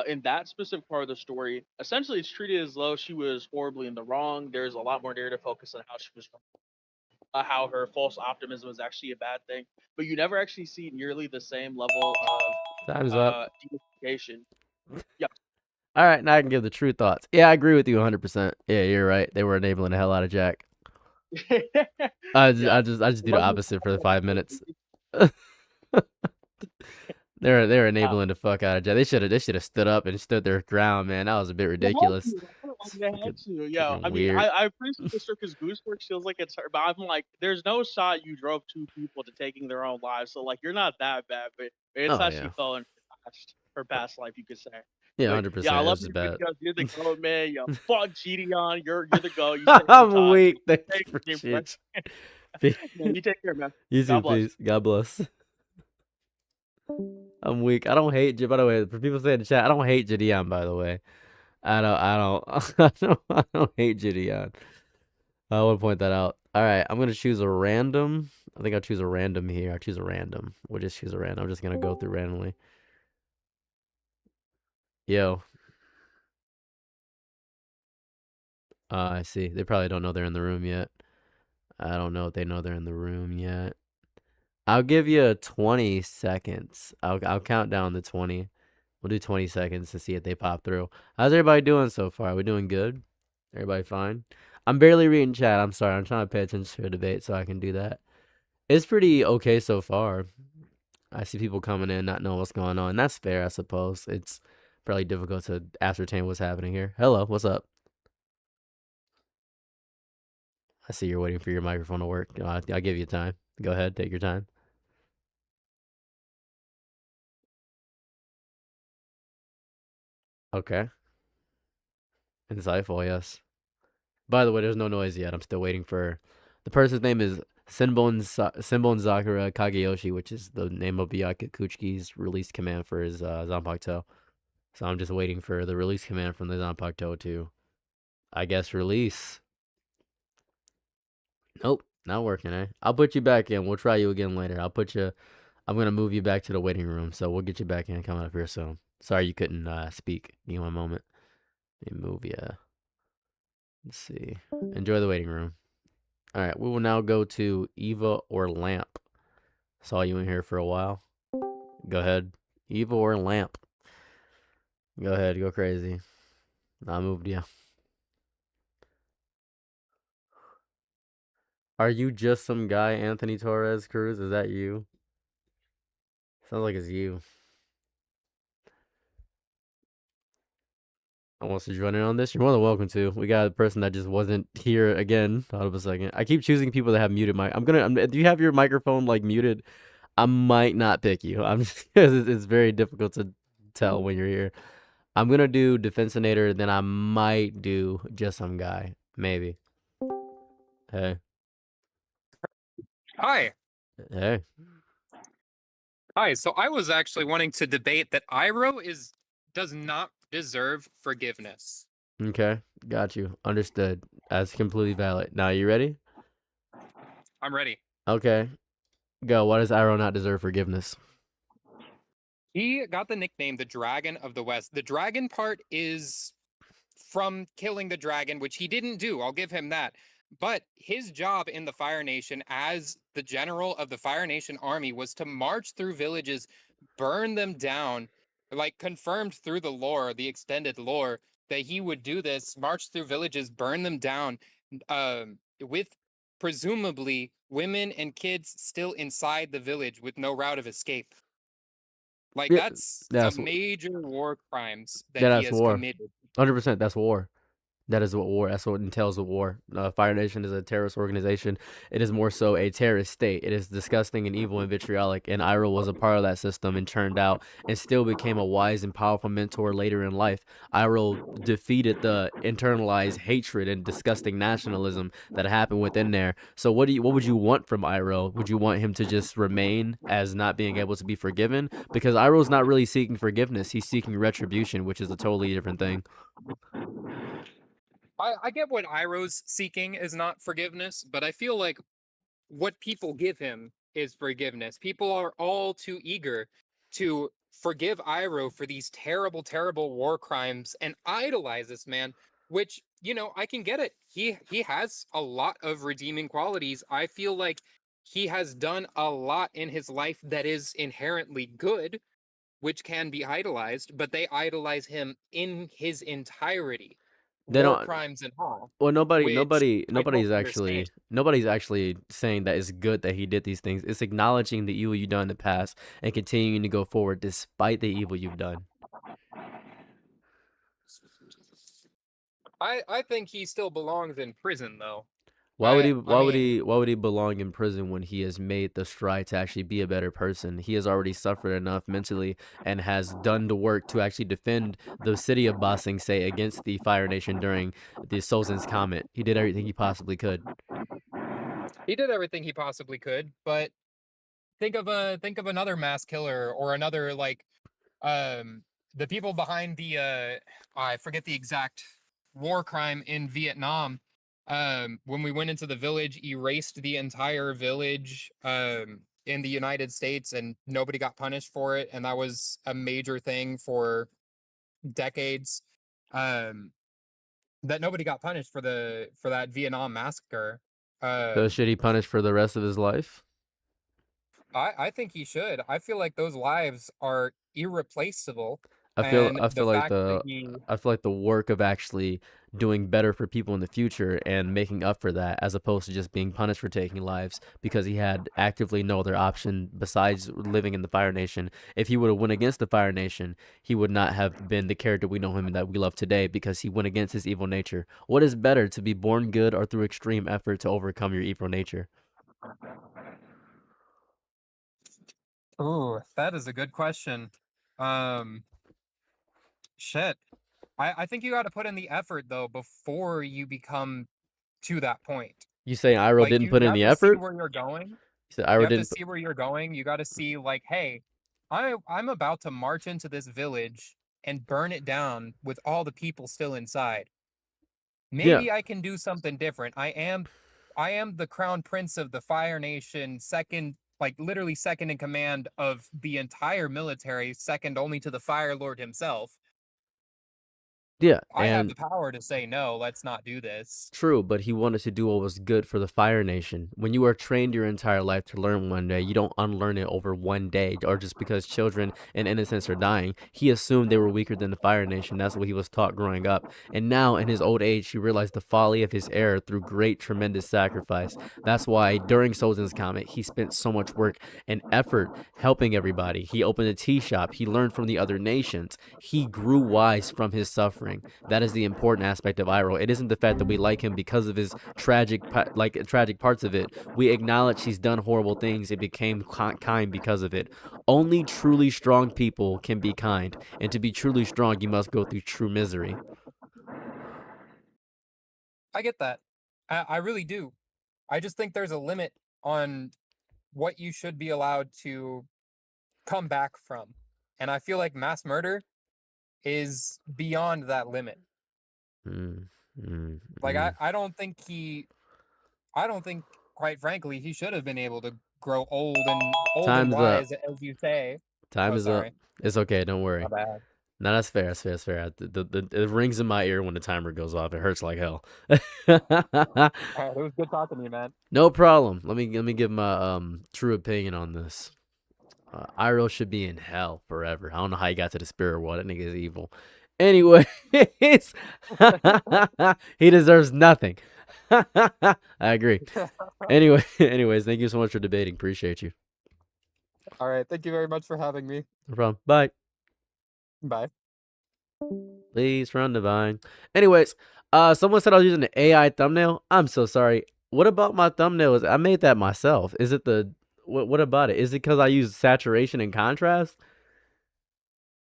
In that specific part of the story, essentially it's treated as though she was horribly in the wrong. There's a lot more narrative focus on how she was, how her false optimism was actually a bad thing, but you never actually see nearly the same level
Time's
of
up.
deification. Yeah.
All right, now I can give the true thoughts. Yeah, I agree with you 100%. Yeah, you're right. They were enabling the hell out of Jack. I just do the opposite for the 5 minutes. They're enabling the fuck out of Jack. They should have stood up and stood their ground, man. That was a bit ridiculous.
They had to. Yeah, I mean,
weird.
I appreciate the Circus Goose work feels like it's her, but I'm like, there's no shot you drove 2 people to taking their own lives, so like you're not that bad, but it's
Oh,
actually
yeah.
fell in her past life, you could say.
Yeah,
But,
100%.
yeah, I
It
love
was
you
bad.
because you're the goat, man. Yo, fuck GDon. You're the goat. You stay on
I'm
top.
weak.
You
Thank you for
take
shit.
Yeah, you take care, man.
You too,
God bless.
please. God bless. I'm weak. I don't hate by the way, for people saying in the chat, I don't hate Gideon, by the way. I don't hate Gideon. I want to point that out. All right, I'm gonna choose a random. I think I'll choose a random here. I'll choose a random. We'll just choose a random. I'm just gonna go through randomly. Yo. I see. They probably don't know they're in the room yet. I don't know if they know they're in the room yet. I'll give you 20 seconds. I'll count down to 20. We'll do 20 seconds to see if they pop through. How's everybody doing so far? We doing good? Everybody fine? I'm barely reading chat. I'm sorry. I'm trying to pay attention to the debate so I can do that. It's pretty okay so far. I see people coming in, not knowing what's going on. That's fair, I suppose. It's probably difficult to ascertain what's happening here. Hello, what's up? I see you're waiting for your microphone to work. I'll give you time. Go ahead, take your time. Okay. Insightful, yes. By the way, there's no noise yet. I'm still waiting for... The person's name is Senbon Zakura Kageyoshi, which is the name of Byakuya Kuchiki's release command for his Zanpakuto. So I'm just waiting for the release command from the Zanpakuto to, I guess, release. Nope, not working, eh? I'll put you back in. We'll try you again later. I'm going to move you back to the waiting room, so we'll get you back in coming up here soon. Sorry you couldn't speak. Give me one moment. Let me move you. Let's see. Enjoy the waiting room. All right, we will now go to Eva or Lamp. Saw you in here for a while. Go ahead. Eva or Lamp. Go ahead, go crazy. I moved you. Are you just some guy, Anthony Torres Cruz? Is that you? Sounds like it's you. I want to join in on this. You're more than welcome to. We got a person that just wasn't here again. Hold up a second. I keep choosing people that have muted mic. Do you have your microphone like muted? I might not pick you. I'm just because it's very difficult to tell when you're here. I'm gonna do Defensinator, then I might do just some guy. Maybe. Hey.
Hi.
Hey.
Hi. So I was actually wanting to debate that Iroh does not deserve forgiveness.
Okay. Got you. Understood. That's completely valid. Now, you ready?
I'm ready.
Okay. Go. Why does Iroh not deserve forgiveness?
He got the nickname the Dragon of the West. The dragon part is from killing the dragon, which he didn't do. I'll give him that. But his job in the Fire Nation as the general of the Fire Nation army was to march through villages, burn them down, like confirmed through the lore, the extended lore, that he would do this, march through villages, burn them down, with presumably women and kids still inside the village with no route of escape. Like,
Yeah,
that's
that's
a major war crimes that
Yeah,
he
that's
has
war.
committed.
100%. That's war. That is what war. That's what entails the war. Fire Nation is a terrorist organization. It is more so a terrorist state. It is disgusting and evil and vitriolic. And Iroh was a part of that system and turned out and still became a wise and powerful mentor later in life. Iroh defeated the internalized hatred and disgusting nationalism that happened within there. So what would you want from Iroh? Would you want him to just remain as not being able to be forgiven? Because Iroh's not really seeking forgiveness. He's seeking retribution, which is a totally different thing.
I get what Iroh's seeking is not forgiveness, but I feel like what people give him is forgiveness. People are all too eager to forgive Iroh for these terrible, terrible war crimes and idolize this man, which, you know, I can get it. He has a lot of redeeming qualities. I feel like he has done a lot in his life that is inherently good, which can be idolized, but they idolize him in his entirety.
They
War
don't.
crimes and all.
Well,
Which I don't
nobody's
understand.
actually saying that it's good that he did these things. It's acknowledging the evil you've done in the past and continuing to go forward despite the evil you've done.
I think he still belongs in prison though.
Why would
I
he? Why would
mean,
he? Why would he belong in prison when he has made the stride to actually be a better person? He has already suffered enough mentally and has done the work to actually defend the city of Ba Sing Se against the Fire Nation during the Sozin's Comet. He did everything he possibly could.
he did everything he possibly could, but think of another mass killer or another like the people behind the I forget the exact war crime in Vietnam. When we went into the village, erased the entire village in the United States and nobody got punished for it, and that was a major thing for decades. That nobody got punished for that Vietnam massacre.
So should he punish for the rest of his life?
I think he should. I feel like those lives are irreplaceable,
I
and
feel
the
like
fact that he
the work of actually doing better for people in the future and making up for that, as opposed to just being punished for taking lives because he had actively no other option besides living in the Fire Nation. If he would have went against the Fire Nation, he would not have been the character we know him and that we love today because he went against his evil nature. What is better, to be born good or through extreme effort to overcome your evil nature?
Oh, that is a good question. Shit. I think you got to put in the effort though before you become to that point.
You saying Iroh
Like
didn't put in
have
the
to see
effort?
where you're going.
You said
You
Iroh
have to
didn't.
see where you're going. You got to see like, hey, I'm about to march into this village and burn it down with all the people still inside.
Yeah.
Maybe I can do something different. I am the crown prince of the Fire Nation, literally second in command of the entire military, second only to the Fire Lord himself.
Yeah,
I have
and
the power to say no, let's not do this.
true, but he wanted to do what was good for the Fire Nation. When you are trained your entire life to learn one day, you don't unlearn it over one day or just because children and innocents are dying. He assumed they were weaker than the Fire Nation. That's what he was taught growing up. And now in his old age, he realized the folly of his error through great, tremendous sacrifice. That's why during Sozin's Comet, he spent so much work and effort helping everybody. He opened a tea shop. He learned from the other nations. He grew wise from his suffering. That is the important aspect of Iroh. It isn't the fact that we like him because of his tragic parts of it. We acknowledge he's done horrible things and became kind because of it. Only truly strong people can be kind, and to be truly strong, you must go through true misery.
I get that. I really do. I just think there's a limit on what you should be allowed to come back from. And I feel like mass murder is beyond that limit. Like I don't think quite frankly he should have been able to grow old and
Time's up.
wise, as you say.
Time is up.
Sorry.
It's okay, don't worry.
My bad.
No, that's fair. That's fair. It rings in my ear when the timer goes off. It hurts like hell.
All right, it was good talking to you, man.
No problem. Let me give my true opinion on this. Iroh should be in hell forever. I don't know how he got to the spirit world. That nigga is evil. Anyways, he deserves nothing. I agree. Anyways, thank you so much for debating. Appreciate you.
All right, thank you very much for having me.
No problem. Bye.
Bye.
Please run the vine. Anyways, Someone said I was using an AI thumbnail. I'm so sorry. What about my thumbnails? I made that myself. Is it the what about it? Is it because I use saturation and contrast?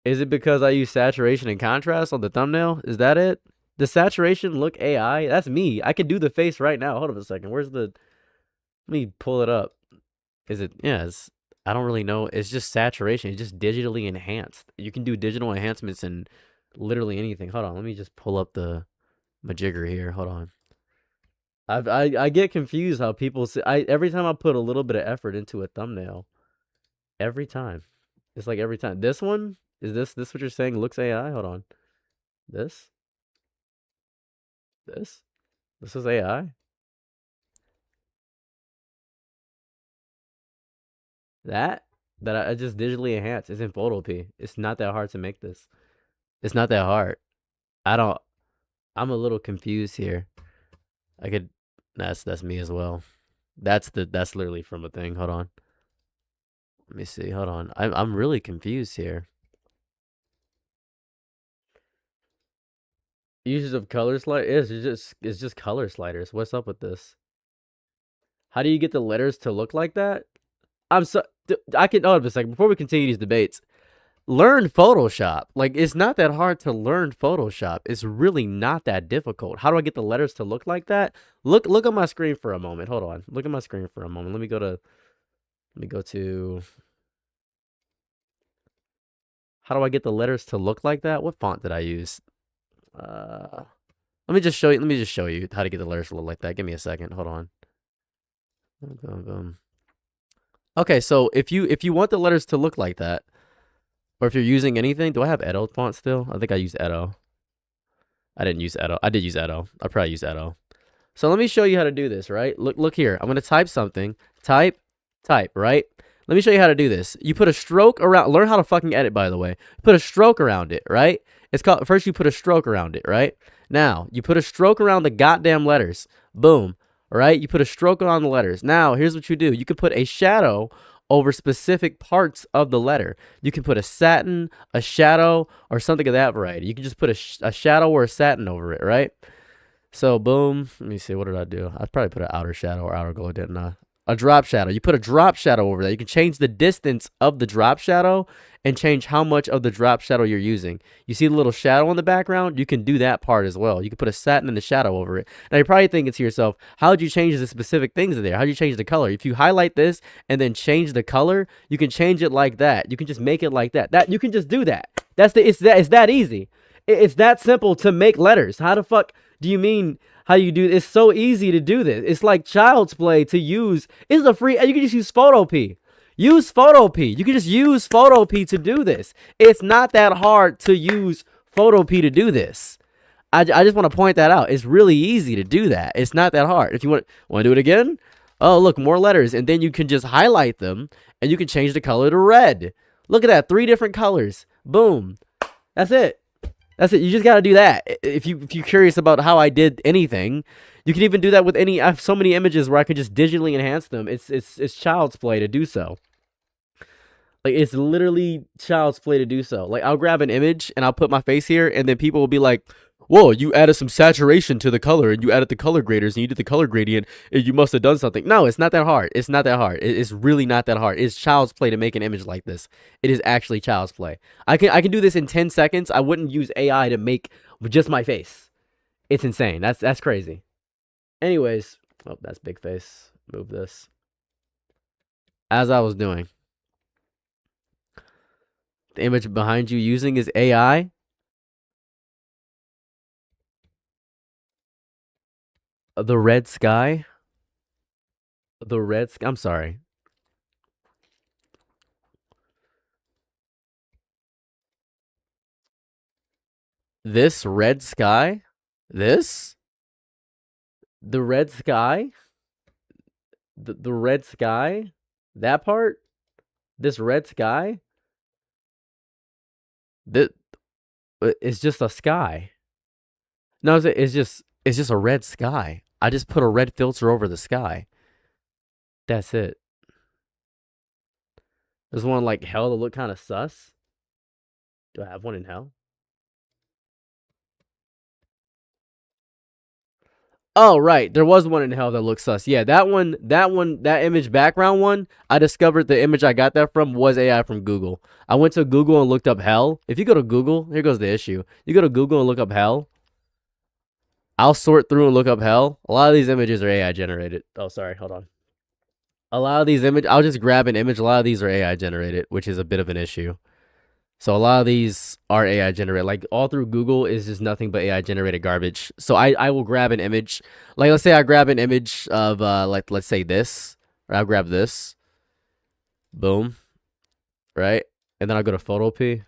Is it because I use saturation and contrast on the thumbnail? Is that it? The saturation look AI? That's me. I can do the face right now. Hold on a second. Where's the... Let me pull it up. Is it... Yeah, it's... I don't really know. It's just saturation. It's just digitally enhanced. You can do digital enhancements in literally anything. Hold on. Let me just pull up the majigger here. Hold on. I get confused how people say... every time I put a little bit of effort into a thumbnail. Every time. It's like every time. This one... Is this what you're saying looks AI? Hold on. This? This is AI? That I just digitally enhanced. It's in Photopea. It's not that hard to make this. It's not that hard. I'm a little confused here. I could... That's me as well. That's literally from a thing. Hold on. Let me see. Hold on. I'm really confused here. Uses of color sliders. It's just color sliders. What's up with this? How do you get the letters to look like that? I can... Oh, a second. Before we continue these debates, learn Photoshop. Like, it's not that hard to learn Photoshop. It's really not that difficult. How do I get the letters to look like that? Look at my screen for a moment. Hold on. Look at my screen for a moment. Let me go to... How do I get the letters to look like that? What font did I use? Let me just show you how to get the letters to look like that. Give me a second. Hold on. Boom. Okay, so if you want the letters to look like that, or if you're using anything, do I have Edo font still? I think I used Edo. I didn't use Edo. I did use Edo. I probably used Edo. So let me show you how to do this, right? Look here. I'm gonna type something. Type, right? Let me show you how to do this. You put a stroke around... Learn how to fucking edit, by the way. Put a stroke around it, right? It's called... First, you put a stroke around it, right? Now, you put a stroke around the goddamn letters. Boom. Right? You put a stroke on the letters. Now, here's what you do. You can put a shadow over specific parts of the letter. You can put a satin, a shadow, or something of that variety. You can just put a shadow or a satin over it, right? So, boom. Let me see. What did I do? I probably put an outer shadow or outer glow, didn't I? A drop shadow. You put a drop shadow over that. You can change the distance of the drop shadow and change how much of the drop shadow you're using. You see the little shadow in the background? You can do that part as well. You can put a satin and a shadow over it. Now you're probably thinking to yourself, how would you change the specific things in there? How do you change the color? If you highlight this and then change the color, you can change it like that. You can just make it like that. You can just do that. It's that easy. It's that simple to make letters. How the fuck do you mean how you do? It's so easy to do this. It's like child's play to use. It's a free... You can just use Photopea. Use Photopea. You can just use Photopea to do this. It's not that hard to use Photopea to do this. I just want to point that out. It's really easy to do that. It's not that hard. If you want to do it again, oh, look, more letters. And then you can just highlight them, and you can change the color to red. Look at that. 3 different colors. Boom. That's it. That's it. You just got to do that. If you're curious about how I did anything, you can even do that with any... I have so many images where I can just digitally enhance them. It's child's play to do so. Like, it's literally child's play to do so. Like, I'll grab an image and I'll put my face here, and then people will be like, whoa, you added some saturation to the color, and you added the color graders, and you did the color gradient, and you must have done something. No, it's not that hard. It's not that hard. It's really not that hard. It's child's play to make an image like this. It is actually child's play. I can do this in 10 seconds. I wouldn't use AI to make just my face. It's insane. That's crazy. Anyways, oh, that's big face. Move this. As I was doing, the image behind you using is AI. The red sky. I'm sorry. This red sky? This? The red sky? The red sky? That part? This red sky? It's just a sky. No, it's just a red sky. I just put a red filter over the sky. That's it. There's one like hell that look kind of sus. Do I have one in hell? Oh, right. There was one in hell that looked sus. Yeah, that image background one, I discovered the image I got that from was AI from Google. I went to Google and looked up hell. If you go to Google, here goes the issue. You go to Google and look up hell. I'll sort through and look up hell. A lot of these images are AI generated. Oh, sorry. Hold on. A lot of these images, I'll just grab an image. A lot of these are AI generated, which is a bit of an issue. So a lot of these are AI generated. Like all through Google is just nothing but AI generated garbage. So I will grab an image. Like let's say I grab an image of like let's say this. Or I'll grab this. Boom. Right? And then I'll go to Photopea.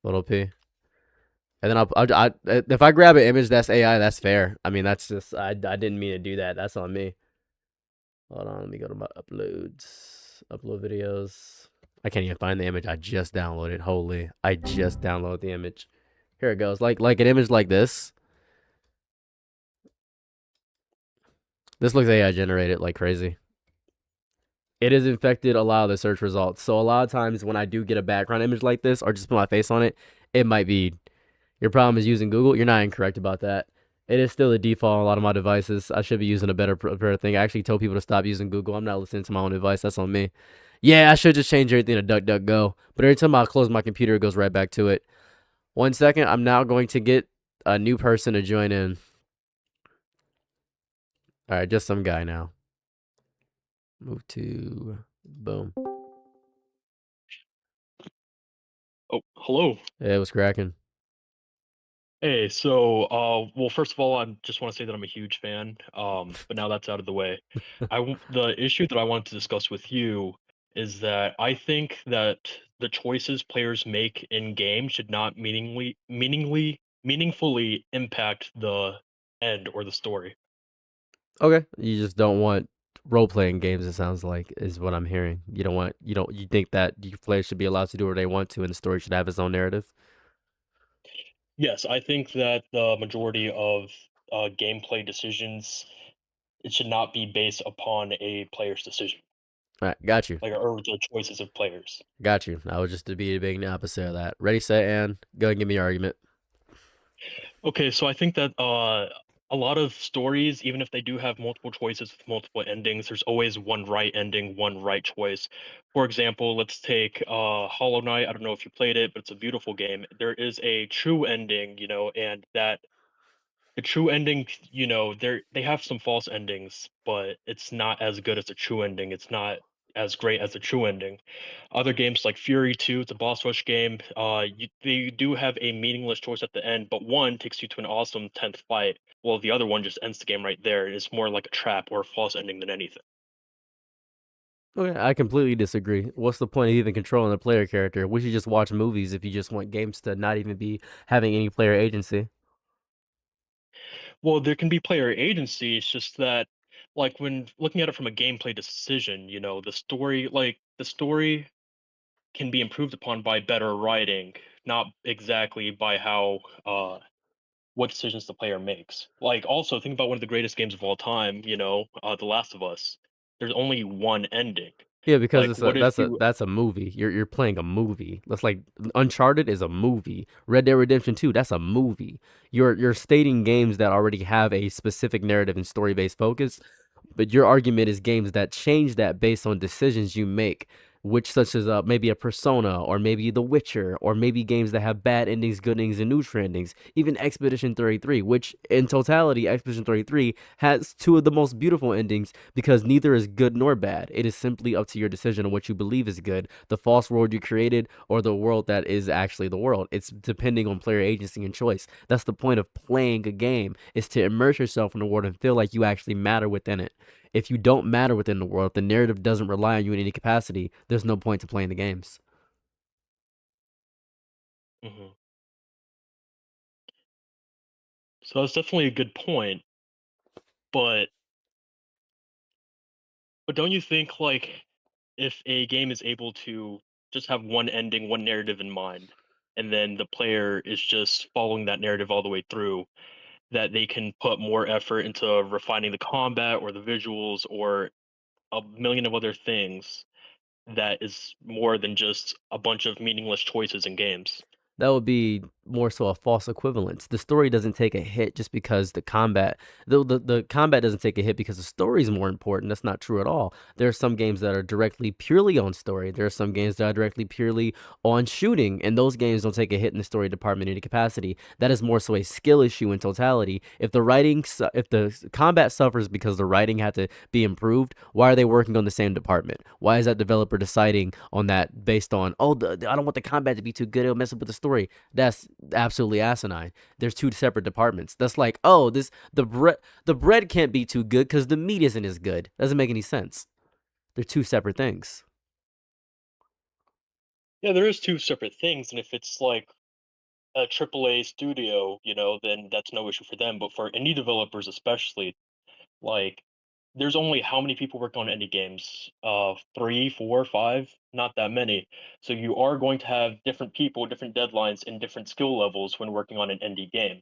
Photopea. And then I if I grab an image that's AI, that's fair. I mean that's just I didn't mean to do that. That's on me. Hold on, let me go to my uploads. Upload videos. I can't even find the image I just downloaded. Holy, I just downloaded the image. Here it goes. Like an image like this. This looks AI generated like crazy. It has infected a lot of the search results. So a lot of times when I do get a background image like this or just put my face on it, it might be your problem is using Google. You're not incorrect about that. It is still the default on a lot of my devices. I should be using a better thing. I actually told people to stop using Google. I'm not listening to my own advice. That's on me. Yeah, I should just change everything to DuckDuckGo. But every time I close my computer, it goes right back to it. 1 second. I'm now going to get a new person to join in. All right, just some guy now. Move to boom.
Oh, hello.
Hey, what's cracking?
Hey, so, well, first of all, I just want to say that I'm a huge fan. But now that's out of the way, the issue that I wanted to discuss with you is that I think that the choices players make in game should not meaningfully impact the end or the story.
Okay, you just don't want role-playing games. It sounds like is what I'm hearing. You think that players should be allowed to do what they want to, and the story should have its own narrative.
Yes, I think that the majority of gameplay decisions it should not be based upon a player's decision.
All right, got you.
Like, or the choices of players.
Got you. I was just debating the opposite of that. Ready, set, and go and give me your argument.
Okay, so I think that a lot of stories, even if they do have multiple choices with multiple endings, there's always one right ending, one right choice. For example, let's take Hollow Knight. I don't know if you played it, but it's a beautiful game. There is a true ending, and that the true ending, they have some false endings, but it's not as good as a true ending. It's not as great as a true ending. Other games like Fury 2, it's a boss rush game. They do have a meaningless choice at the end, but one takes you to an awesome 10th fight, while the other one just ends the game right there. It's more like a trap or a false ending than anything.
Okay, I completely disagree. What's the point of even controlling the player character? We should just watch movies if you just want games to not even be having any player agency.
Well, there can be player agency. It's just that, like, when looking at it from a gameplay decision, the story can be improved upon by better writing, not exactly by how what decisions the player makes. Like, also think about one of the greatest games of all time, The Last of Us. There's only one ending.
Yeah, because
Like,
it's
what if you?
that's a movie. You're playing a movie. That's like Uncharted is a movie. Red Dead Redemption 2, that's a movie. You're stating games that already have a specific narrative and story-based focus, but your argument is games that change that based on decisions you make, which such as maybe a Persona or maybe The Witcher or maybe games that have bad endings, good endings, and neutral endings. Even Expedition 33, which in totality, Expedition 33 has two of the most beautiful endings because neither is good nor bad. It is simply up to your decision on what you believe is good, the false world you created or the world that is actually the world. It's depending on player agency and choice. That's the point of playing a game, is to immerse yourself in the world and feel like you actually matter within it. If you don't matter within the world, if the narrative doesn't rely on you in any capacity, there's no point to playing the games.
Mhm. So that's definitely a good point, but don't you think, like, if a game is able to just have one ending, one narrative in mind, and then the player is just following that narrative all the way through, that they can put more effort into refining the combat or the visuals or a million of other things that is more than just a bunch of meaningless choices in games?
That would be more so a false equivalence. The story doesn't take a hit just because the combat doesn't take a hit because the story is more important. That's not true at all. There are some games that are directly purely on story. There are some games that are directly purely on shooting, and those games don't take a hit in the story department in any capacity. That is more so a skill issue in totality. If the combat suffers because the writing had to be improved, why are they working on the same department? Why is that developer deciding on that based on, I don't want the combat to be too good, it'll mess up with the story? That's absolutely asinine. There's two separate departments. That's like, the bread can't be too good because the meat isn't as good. Doesn't make any sense. They're two separate things.
Yeah, there is two separate things, and if it's like a AAA studio, then that's no issue for them. But for indie developers especially, like, there's only how many people work on indie games? 3, 4, 5? Not that many. So you are going to have different people, different deadlines, and different skill levels when working on an indie game.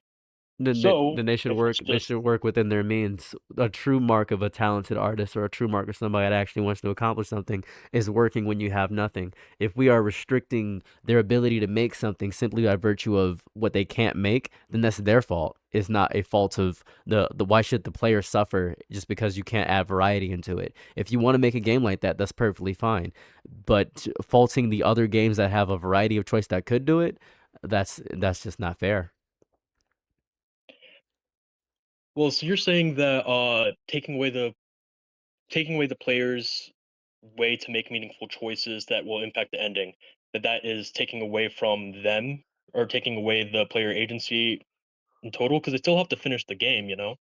Then they should work. They should work within their means. A true mark of a talented artist, or a true mark of somebody that actually wants to accomplish something, is working when you have nothing. If we are restricting their ability to make something simply by virtue of what they can't make, then that's their fault. It's not a fault of the why should the player suffer just because you can't add variety into it. If you want to make a game like that, that's perfectly fine. But faulting the other games that have a variety of choice that could do it, that's just not fair.
Well, so you're saying that taking away the player's way to make meaningful choices that will impact the ending, that is taking away from them, or taking away the player agency in total, because they still have to finish the game,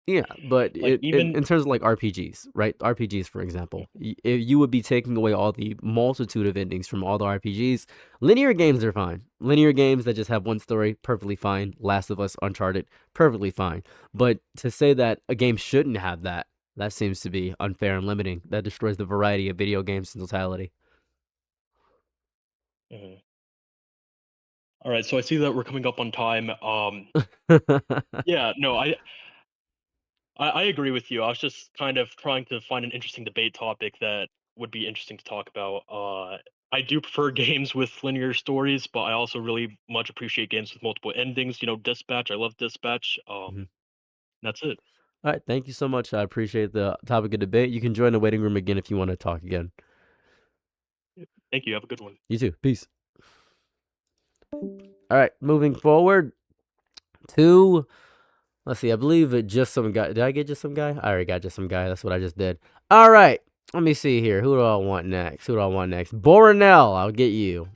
Yeah, but
Like,
in terms of like RPGs, right? RPGs, for example, you would be taking away all the multitude of endings from all the RPGs. Linear games are fine. Linear games that just have one story, perfectly fine. Last of Us, Uncharted, perfectly fine. But to say that a game shouldn't have that seems to be unfair and limiting. That destroys the variety of video games in totality.
Mhm. All right, so I see that we're coming up on time. Yeah, no, I agree with you. I was just kind of trying to find an interesting debate topic that would be interesting to talk about. I do prefer games with linear stories, but I also really much appreciate games with multiple endings. Dispatch. I love Dispatch. That's it.
All right, thank you so much. I appreciate the topic of debate. You can join the waiting room again if you want to talk again.
Thank you. Have a good one.
You too. Peace. All right, moving forward to, let's see, I believe it just some guy. Did I get just some guy? I already got just some guy. That's what I just did. All right, let me see here. Who do I want next? Boronel, I'll get you.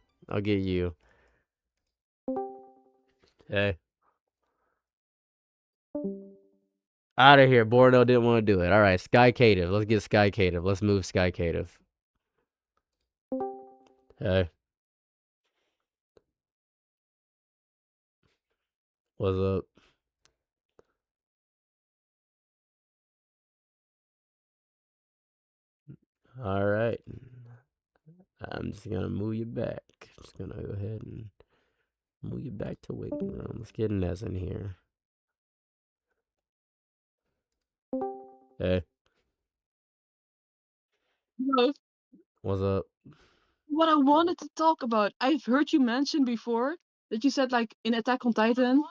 Hey. Out of here. Boronel didn't want to do it. All right, Sky Cative. Let's get Sky Cative. Let's move Sky Cative. Hey. What's up? All right. I'm just going to move you back. Just going to go ahead and move you back to waiting room. Let's get Ness in here. Hey.
Hello.
What's up?
What I wanted to talk about, I've heard you mention before that you said like in Attack on Titan,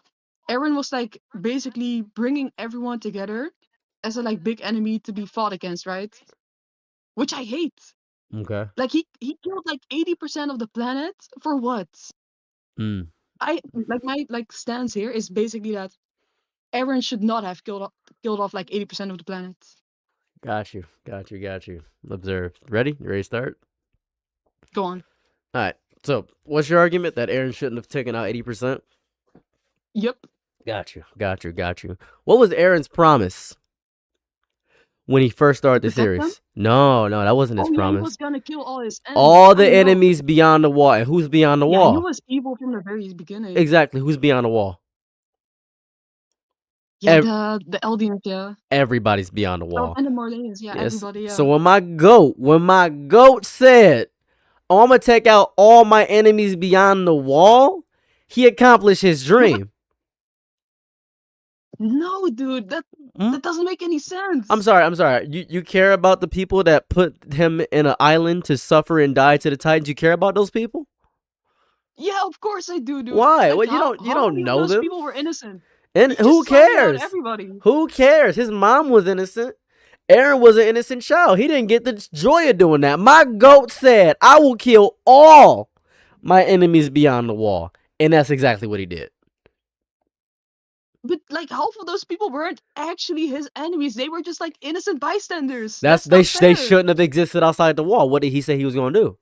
Eren was like basically bringing everyone together as a like big enemy to be fought against, right? Which I hate.
Okay.
Like he killed like 80% of the planet for what?
Hmm.
My stance here is basically that Eren should not have killed off like 80% of the planet.
Got you. Observe. Ready? You ready to start?
Go on.
All right. So, what's your argument that Eren shouldn't have taken out 80%?
Yep.
Got you. What was Eren's promise when he first started the
Protect them?
series? No, that wasn't his
Oh yeah, he
promise.
was gonna kill all his enemies.
All the
I know.
enemies beyond the wall. And who's beyond the
Yeah, he
wall?
was evil from the very beginning.
Exactly. Who's beyond the wall?
Yeah, the Eldians, yeah.
Everybody's beyond the
Oh,
wall.
and the Marleyans, yeah,
Yes.
everybody, yeah.
So when my goat said, "Oh, I'm gonna take out all my enemies beyond the wall," he accomplished his dream.
No, dude, that doesn't make any sense.
I'm sorry. You care about the people that put him in an island to suffer and die to the Titans? You care about those people?
Yeah, of course I do, dude.
Why?
Like,
Well, you
how
don't
many of
know
those
them.
people were innocent?
And
He just
who
singled out
cares?
everybody.
Who cares? His mom was innocent. Aaron was an innocent child. He didn't get the joy of doing that. My goat said, I will kill all my enemies beyond the wall. And that's exactly what he did.
But like half of those people weren't actually his enemies. They were just like innocent bystanders.
That's
That's
they
not
they
fair.
shouldn't have existed outside the wall. What did he say he was going to do?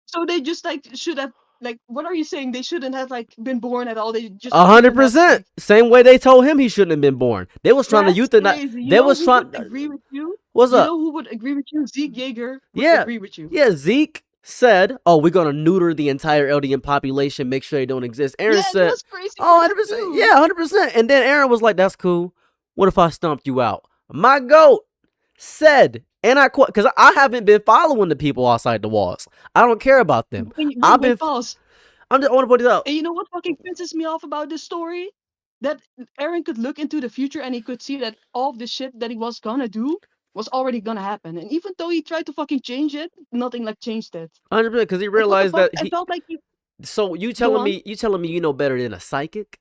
So they just like should have like what are you saying? They shouldn't have like been born at all. They just shouldn't have,
100%.
like,
Same way they told him he shouldn't have been born. They was trying to
that's
euthanize.
crazy. You
They
know
was
who
trying.
would agree with you?
What's
You
up?
know who would agree with you? Zeke Yeager would
Yeah,
agree with you.
yeah. Zeke said, "Oh, we're gonna neuter the entire Eldian population, make sure they don't exist." Aaron
Yeah,
said,
that's crazy.
"Oh,
for them
100%.
too.
Yeah, 100%." And then Aaron was like, "That's cool. What if I stomped you out?" My goat said, and I quote, because I haven't been following the people outside the walls. I don't care about them. I've been.
Pause.
I want to point it out.
And you know what fucking pisses me off about this story? That Aaron could look into the future and he could see that all of the shit that he was gonna do was already gonna happen. And even though he tried to fucking change it, nothing like changed it.
100% because he
Like, what the
realized
fuck?
that
I
he.
felt like he.
So you
Go
telling
on.
me you know better than a psychic?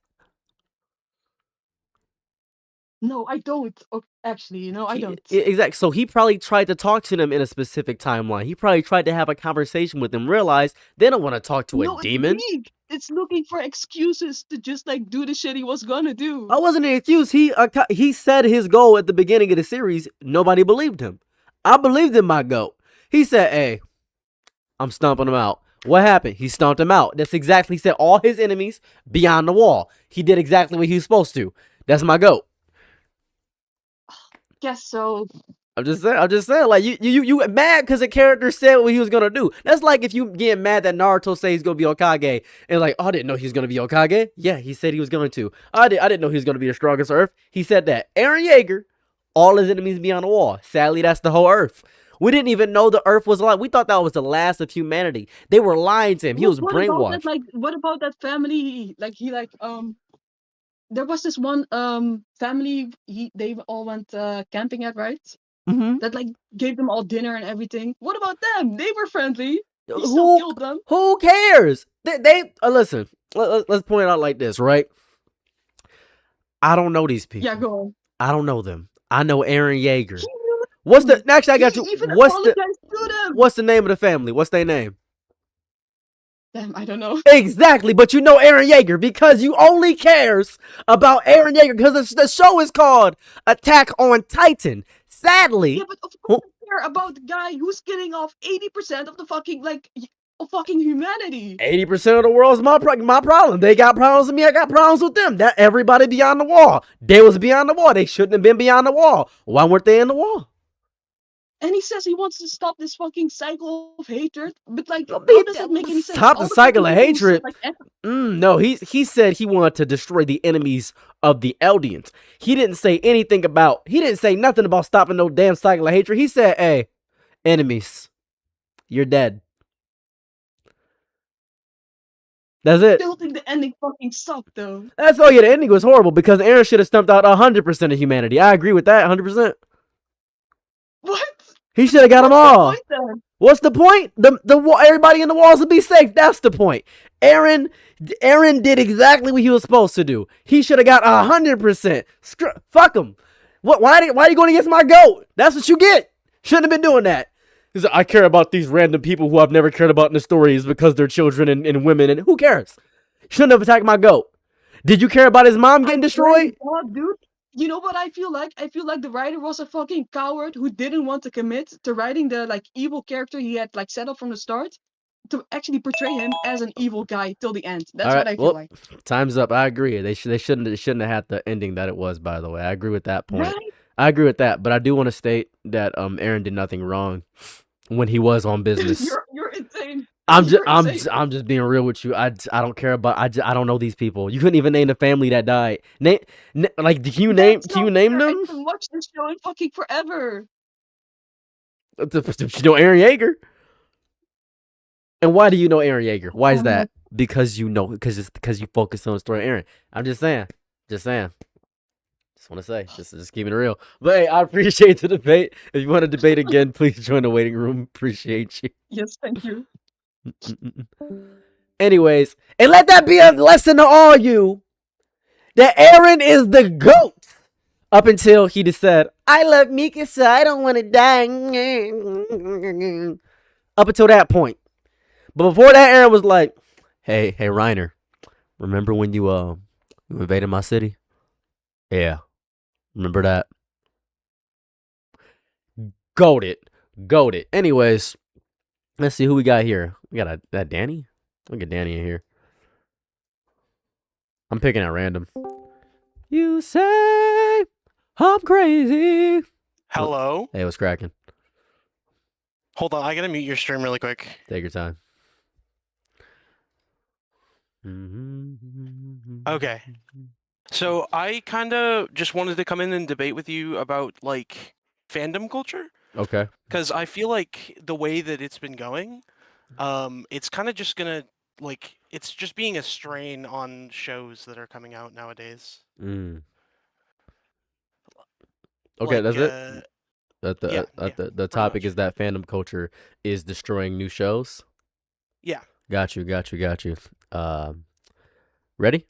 No, I don't. Actually, you know, I don't.
Exactly. So he probably tried to talk to them in a specific timeline. He probably tried to have a conversation with them. Realized they don't want to talk to
No,
a demon.
it's weak. It's looking for excuses to just like do the shit he was gonna do.
I wasn't an excuse. He said his goal at the beginning of the series. Nobody believed him. I believed in my goat. He said, "Hey, I'm stomping him out." What happened? He stomped him out. That's exactly. He said all his enemies beyond the wall. He did exactly what he was supposed to. That's my goat.
Guess so.
I'm just saying, like you mad because the character said what he was gonna do. That's like if you get mad that Naruto say he's gonna be Hokage and like, oh, I didn't know he was gonna be Hokage. Yeah, he said he was going to. I didn't know he was gonna be the strongest Earth. He said that. Eren Yeager, all his enemies beyond the wall. Sadly, that's the whole Earth. We didn't even know the Earth was alive. We thought that was the last of humanity. They were lying to him. He was
What about
brainwashed.
that, like, what about that family? There was this one family they all went camping at, right?
Mm-hmm.
That like gave them all dinner and everything. What about them? They were friendly. He still killed them.
Who cares? They listen. Let's point it out like this, right? I don't know these people.
Yeah, go on.
I don't know them. I know Eren Yeager. What's the actually? I got you. What's the name of the family? What's their name?
Damn, I don't know.
Exactly, but you know Eren Yeager because you only cares about Eren Yeager because the show is called Attack on Titan. Sadly,
Yeah, but of course I care about the guy who's killing off 80% of the fucking of fucking humanity.
80% of the world is my problem. They got problems with me. I got problems with them. That everybody beyond the wall. They was beyond the wall. They shouldn't have been beyond the wall. Why weren't they in the wall?
And he says he wants to stop this fucking cycle of hatred, but like, how
He-
does it make any sense?
Stop
All
the
the
cycle of
fucking people who
hatred.
said, like,
No, he said he wanted to destroy the enemies of the Eldians. He didn't say anything about. He didn't say nothing about stopping no damn cycle of hatred. He said, "Hey, enemies, you're dead." That's
I
it.
still think the ending fucking sucked though.
That's all. Yeah, the ending was horrible because Eren should have stumped out 100% of humanity. I agree with that 100%.
What?
He should have got them
What's the
all.
point then?
What's the point? Everybody in the walls would be safe. That's the point. Eren did exactly what he was supposed to do. He should have got 100%. Fuck him. Why are you going against my goat? That's what you get. Shouldn't have been doing that. He's like, I care about these random people who I've never cared about in the stories because they're children and women, and who cares? Shouldn't have attacked my goat. Did you care about his mom getting destroyed?
God, dude. You know what I feel like? I feel like the writer was a fucking coward who didn't want to commit to writing the like evil character he had like set up from the start to actually portray him as an evil guy till the end. That's
All
what
right,
I feel
well,
like.
Time's up. I agree. They shouldn't have had the ending that it was. By the way, I agree with that point.
Right?
I agree with that, but I do want to state that Eren did nothing wrong when he was on business.
You're insane.
I'm
You're
just
insane.
I'm just being real with you. I don't care about I don't know these people. You couldn't even name the family that died. Can you name
That's
them?
not fair. I haven't watched this show in fucking forever.
You know Eren Yeager. And why do you know Eren Yeager? Why is that? Because you know, because you focus on the story of Eren. I'm just saying. Just want to say, just keeping it real. But hey, I appreciate the debate. If you want to debate again, please join the waiting room. Appreciate you.
Yes, thank you.
Anyways, and let that be a lesson to all you that Eren is the GOAT. Up until he just said, I love Mikasa, I don't want to die. Up until that point. But before that, Eren was like, hey, Reiner, remember when you invaded my city? Yeah. Remember that? Goated. Anyways, let's see who we got here. We got that Danny? Look at Danny in here. I'm picking at random. You say I'm crazy.
Hello?
Hey, what's cracking?
Hold on, I gotta mute your stream really quick.
Take your time.
Okay. So I kind of just wanted to come in and debate with you about, like, fandom culture.
Okay.
Because I feel like the way that it's been going, it's kind of just gonna, like, it's just being a strain on shows that are coming out nowadays.
Okay,
Like,
that's it. The topic is that fandom culture is destroying new shows.
Yeah.
Got you. Ready?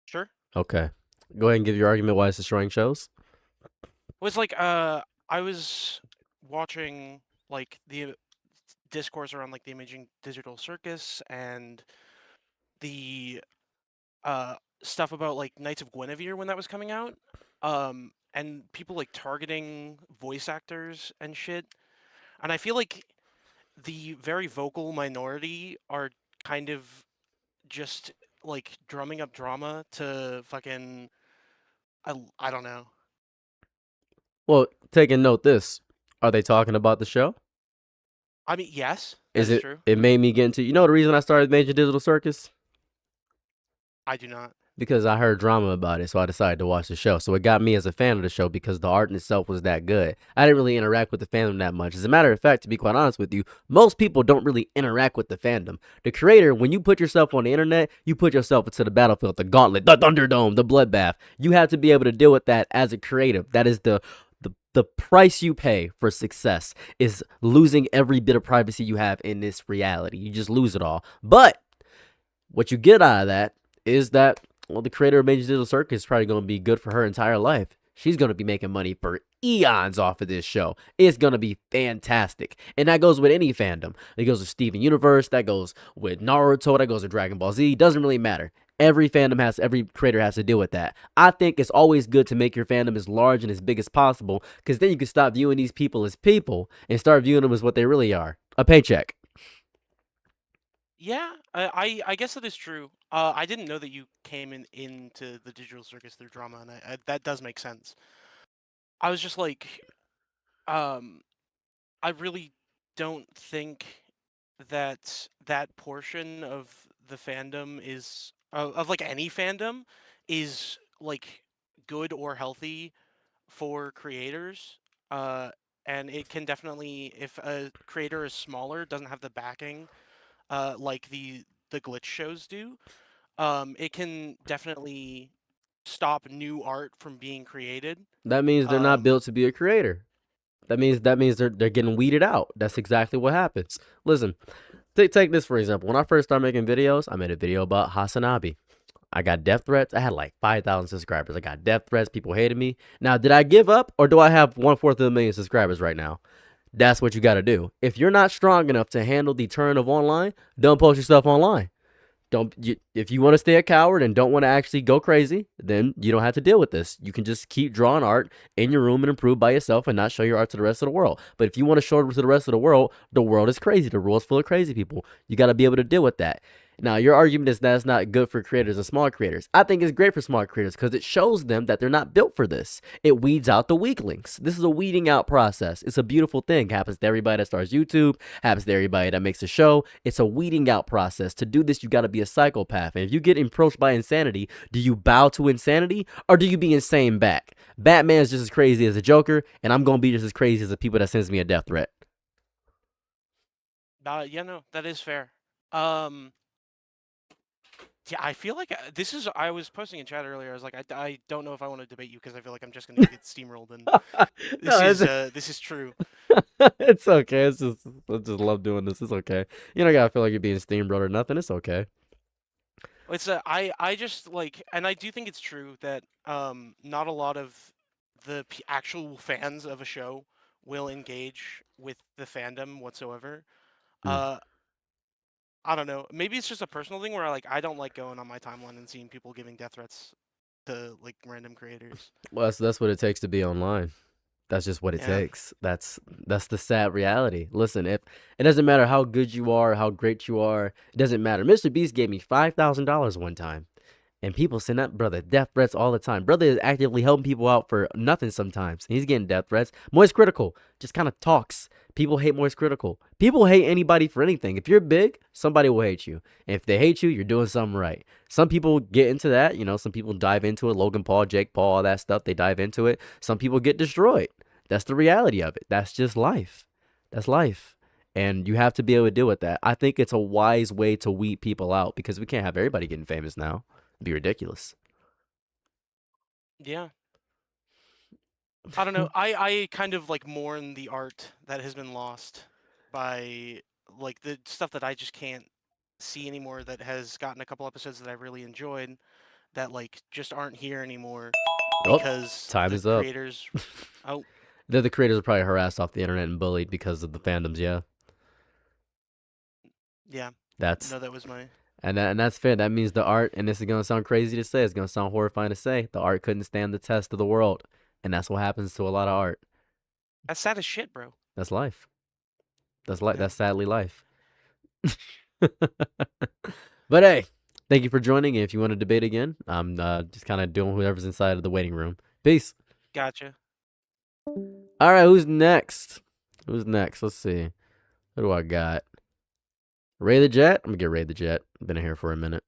Sure.
Okay. Go ahead and give your argument why it's destroying shows.
It was like, I was watching, like, the discourse around, like, the Imaging Digital Circus and the stuff about, like, Knights of Guinevere when that was coming out. And people, like, targeting voice actors and shit. And I feel like the very vocal minority are kind of just, like, drumming up drama to fucking... I don't know.
Well, take a note this. Are they talking about the show?
I mean, yes,
Is
that's
it?
true.
It made me get into. You know the reason I started Major Digital Circus?
I do not.
Because I heard drama about it, so I decided to watch the show. So it got me as a fan of the show because the art in itself was that good. I didn't really interact with the fandom that much. As a matter of fact, to be quite honest with you, most people don't really interact with the fandom. The creator, when you put yourself on the internet, you put yourself into the battlefield, the gauntlet, the Thunderdome, the bloodbath. You have to be able to deal with that as a creative. That is the price you pay for success, is losing every bit of privacy you have in this reality. You just lose it all. But what you get out of that is that, well, the creator of Major Digital Circus is probably going to be good for her entire life. She's going to be making money for eons off of this show. It's going to be fantastic. And that goes with any fandom. It goes with Steven Universe. That goes with Naruto. That goes with Dragon Ball Z. Doesn't really matter. Every creator has to deal with that. I think it's always good to make your fandom as large and as big as possible, because then you can stop viewing these people as people and start viewing them as what they really are. A paycheck.
Yeah, I guess that is true. I didn't know that you came into the Digital Circus through drama, and that does make sense. I was just like, I really don't think that that portion of the fandom is of like any fandom is like good or healthy for creators. And it can definitely, if a creator is smaller, doesn't have the backing like the glitch shows do, it can definitely stop new art from being created.
That means they're not built to be a creator. That means they're getting weeded out. That's exactly what happens. Listen, take this for example. When I first started making videos, I made a video about Hasanabi. I got death threats. I had like 5,000 subscribers. I got death threats. People hated me. Now, did I give up, or do I have 1/4 of a million subscribers right now? That's what you got to do. If you're not strong enough to handle the turn of online, don't post yourself online. If you want to stay a coward and don't want to actually go crazy, then you don't have to deal with this. You can just keep drawing art in your room and improve by yourself and not show your art to the rest of the world. But if you want to show it to the rest of the world is crazy. The world's full of crazy people. You got to be able to deal with that. Now, your argument is that's not good for creators and small creators. I think it's great for small creators because it shows them that they're not built for this. It weeds out the weaklings. This is a weeding out process. It's a beautiful thing. It happens to everybody that starts YouTube. Happens to everybody that makes a show. It's a weeding out process. To do this, you got to be a psychopath. And if you get approached by insanity, do you bow to insanity or do you be insane back? Batman's just as crazy as a Joker, and I'm going to be just as crazy as the people that sends me a death threat.
Yeah, no, that is fair. Yeah, I feel like this is. I was posting in chat earlier. I was like, I don't know if I want to debate you because I feel like I'm just gonna get steamrolled, and
No,
this is true.
it's okay. It's just I just love doing this. It's okay. You don't gotta feel like you're being steamrolled or nothing. It's okay.
It's I just like, and I do think it's true that not a lot of the actual fans of a show will engage with the fandom whatsoever.
Mm.
I don't know. Maybe it's just a personal thing where I don't like going on my timeline and seeing people giving death threats to like random creators.
Well, that's what it takes to be online. That's just what it
Yeah.
takes. That's the sad reality. Listen, if it doesn't matter how good you are, how great you are, it doesn't matter. Mr. Beast gave me $5,000 one time, and people send that brother death threats all the time. Brother is actively helping people out for nothing sometimes. He's getting death threats. Moist Critical just kind of talks. People hate Moist Critical. People hate anybody for anything. If you're big, somebody will hate you. And if they hate you, you're doing something right. Some people get into that. You know, some people dive into it. Logan Paul, Jake Paul, all that stuff. They dive into it. Some people get destroyed. That's the reality of it. That's just life. That's life. And you have to be able to deal with that. I think it's a wise way to weed people out because we can't have everybody getting famous now. It'd be ridiculous.
Yeah. I don't know. I kind of like mourn the art that has been lost by like the stuff that I just can't see anymore, that has gotten a couple episodes that I really enjoyed that like just aren't here anymore
Oh,
because
time
the
is up.
creators oh
The creators are probably harassed off the internet and bullied because of the fandoms, yeah.
yeah.
That's
No, that was my
and that's fair. That means the art, and this is gonna sound crazy to say, it's gonna sound horrifying to say, the art couldn't stand the test of the world. And that's what happens to a lot of art.
that's sad as shit, bro.
That's life. That's sadly life. But hey, thank you for joining. If you want to debate again, I'm just kind of doing whoever's inside of the waiting room. Peace.
Gotcha.
All right, who's next? Who's next? Let's see. Who do I got? Ray the Jet? I'm gonna get Ray the Jet. Been here for a minute.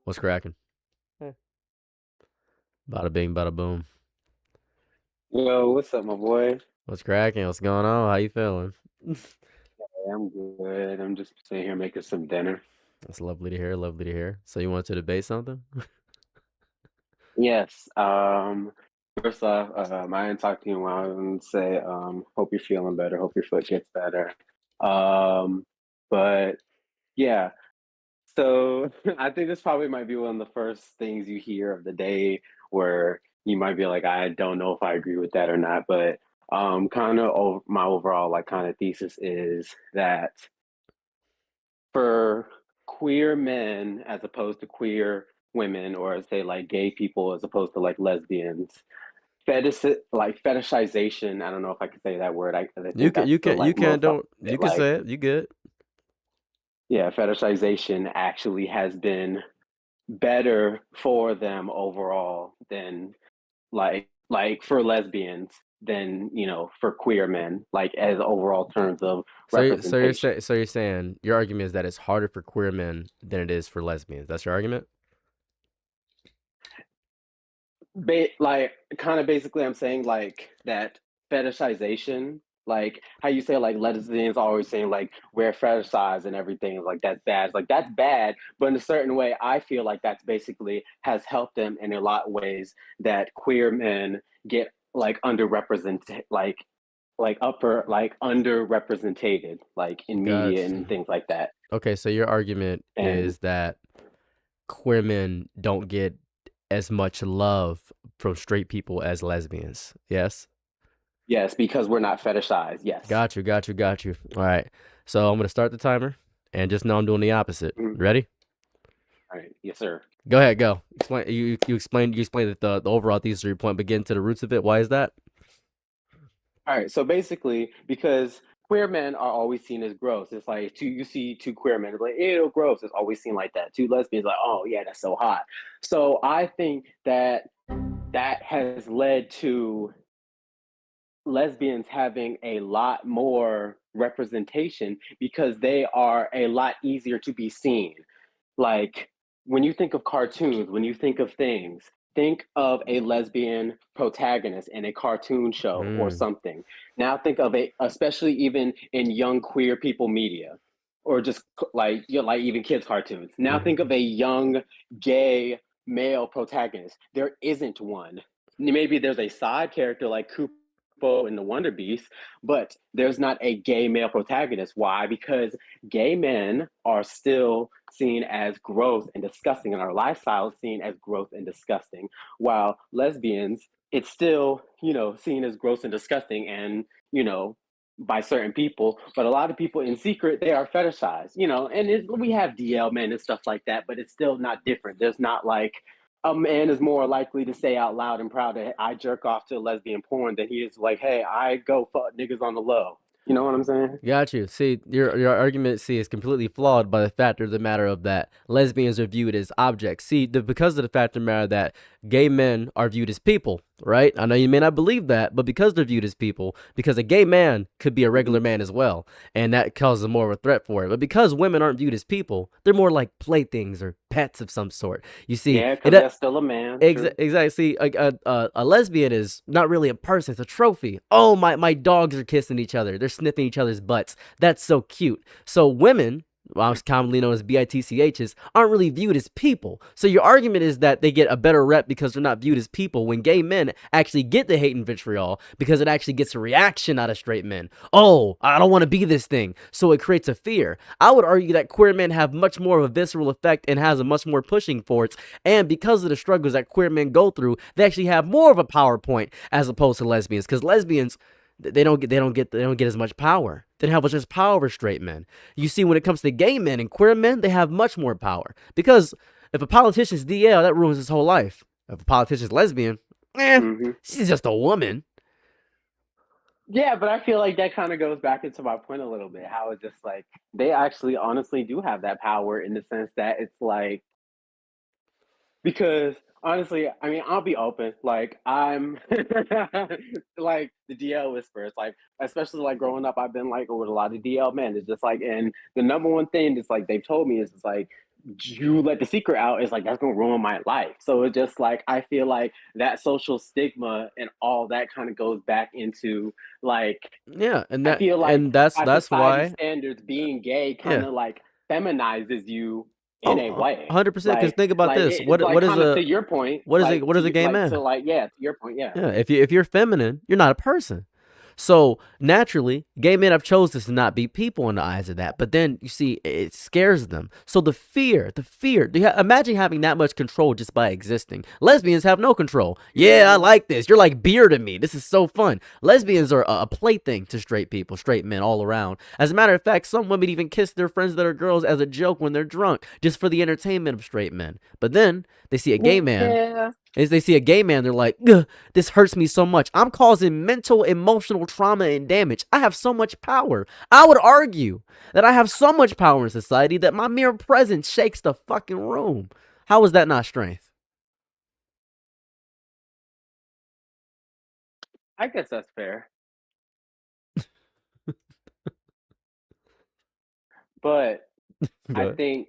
What's cracking? Bada bing, bada boom.
Yo, what's up, my boy?
What's cracking? What's going on? How you feeling?
Hey, I'm good. I'm just sitting here making some dinner.
That's lovely to hear. Lovely to hear. So you want to debate something?
Yes. First off, I didn't talk to you in a while and say, hope you're feeling better. Hope your foot gets better. But yeah. So I think this probably might be one of the first things you hear of the day where you might be like, I don't know if I agree with that or not. But kind of my overall like kind of thesis is that for queer men as opposed to queer women, or say like gay people as opposed to like lesbians, fetishization. I don't know if I can say that word. I think
You can.
that's
You
the
can. You
like
can.
most
Don't. You can
like
say it. You good.
yeah, fetishization actually has been better for them overall than like for lesbians than for queer men, like as overall terms of representation.
So you're saying your argument is that it's harder for queer men than it is for lesbians. That's your argument?
Like kind of basically I'm saying like that fetishization, like how you say like lesbians always saying like we're fetishized and everything, like that's bad. It's like that's bad, but in a certain way I feel like that's basically has helped them in a lot of ways that queer men get like underrepresented, like underrepresented like in media and
Gotcha.
things like that.
Okay, so your argument
And
is that queer men don't get as much love from straight people as lesbians. Yes?
yes, because we're not fetishized. Yes.
Got you. All right. So I'm gonna start the timer, and just know I'm doing the opposite. Ready?
All right. Yes, sir.
Go ahead. Go. Explain. You explain the overall thesis of your point, but get into the roots of it. Why is that?
All right. So basically, because queer men are always seen as gross. It's like you see two queer men, like, ew, gross. It's always seen like that. Two lesbians, like, oh yeah, that's so hot. So I think that has led to lesbians having a lot more representation because they are a lot easier to be seen. Like when you think of cartoons, when you think of things think of a lesbian protagonist in a cartoon show or something. Now think of especially even in young queer people media, or just like like even kids cartoons. Now think of a young gay male protagonist. There isn't one. Maybe there's a side character like Kupo in the Wonder Beast, but there's not a gay male protagonist. Why? Because gay men are still seen as gross and disgusting, and our lifestyle is seen as gross and disgusting, while lesbians, it's still, seen as gross and disgusting and, by certain people, but a lot of people in secret, they are fetishized, and we have DL men and stuff like that, but it's still not different. There's not like a man is more likely to say out loud and proud that I jerk off to lesbian porn than he is like, hey, I go fuck niggas on the low. You know what I'm saying?
Got you. See, your argument, is completely flawed by the fact of the matter of that lesbians are viewed as objects. See, because of the fact of the matter that gay men are viewed as people, right? I know you may not believe that, but because they're viewed as people, because a gay man could be a regular man as well, and that causes more of a threat for it. But because women aren't viewed as people, they're more like playthings or pets of some sort. You see,
yeah, because that's still a man.
Exactly. See, a lesbian is not really a person; it's a trophy. Oh, my dogs are kissing each other. They're sniffing each other's butts. That's so cute. So women, commonly known as BITCHs, aren't really viewed as people. So your argument is that they get a better rep because they're not viewed as people, when gay men actually get the hate and vitriol because it actually gets a reaction out of straight men. Oh, I don't want to be this thing. So it creates a fear. I would argue that queer men have much more of a visceral effect and has a much more pushing for it. And because of the struggles that queer men go through, they actually have more of a power point as opposed to lesbians. Because lesbians, they don't get as much power. They don't have as much power over straight men. You see, when it comes to gay men and queer men, they have much more power. Because if a politician's DL, that ruins his whole life. If a politician's lesbian, she's just a woman.
Yeah, but I feel like that kind of goes back into my point a little bit. How it's just like they actually honestly do have that power in the sense that it's like, because honestly, I mean, I'll be open. Like I'm like the DL whispers, like especially like growing up, I've been like with a lot of DL men. It's just like, and the number one thing that's like they've told me is it's like, you let the secret out, is like that's gonna ruin my life. So it's just like I feel like that social stigma and all that kind of goes back into like,
yeah, and
I feel like
that's
society
why
standards, being gay kind of like feminizes you in a way.
100%. Because think about this.
It's
What
like
is
kind of
a
to your point?
what is
Like
a gay man?
So like yeah, to your point, yeah.
Yeah, if you're feminine, you're not a person. So naturally, gay men have chosen to not be people in the eyes of that. But then you see, it scares them. So the fear. Imagine having that much control just by existing. Lesbians have no control. Yeah, I like this. You're like beer to me. This is so fun. Lesbians are a plaything to straight people, straight men all around. As a matter of fact, some women even kiss their friends that are girls as a joke when they're drunk, just for the entertainment of straight men. But then they see a gay man.
Yeah.
As they see a gay man, they're like, this hurts me so much. I'm causing mental, emotional trauma and damage. I have so much power. I would argue that I have so much power in society that my mere presence shakes the fucking room. How is that not strength?
I guess that's fair. But I think,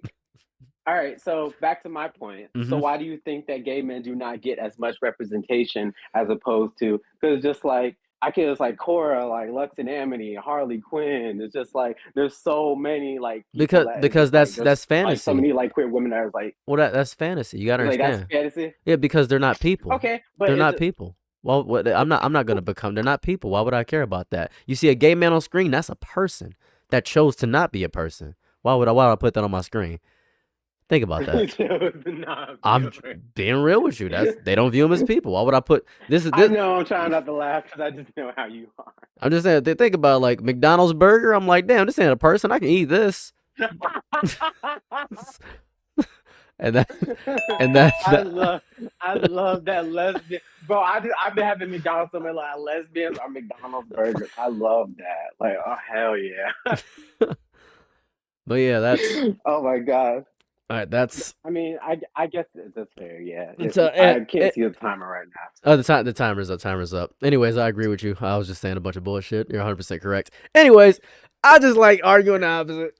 all right, so back to my point. So why do you think that gay men do not get as much representation as opposed to, because just like I can just like Cora, like Lux and Amity, Harley Quinn. It's just like there's so many like
because that's fantasy.
Like, so many like queer women that are like,
well, that's fantasy. You gotta understand.
Like that's fantasy.
Yeah, because they're not people.
Okay, but
they're not people. Well, I'm not gonna become. They're not people. Why would I care about that? You see a gay man on screen, that's a person that chose to not be a person. Why would I put that on my screen? Think about that. I'm being real with you. They don't view them as people. Why would I put this?
I know I'm trying not to laugh because I just know how you are.
I'm just saying. They think about like McDonald's burger. I'm like, damn, this ain't a person. I can eat this. and that.
I love that lesbian, bro. I've been having McDonald's something like lesbians or McDonald's burgers. I love that. Like, oh hell yeah.
But yeah, that's.
Oh my god.
All right, that's.
I mean, I guess that's fair. Yeah,
I
can't see the timer right now.
Oh, the timer's up. Timer's up. Anyways, I agree with you. I was just saying a bunch of bullshit. You're 100% correct. Anyways, I just like arguing the opposite.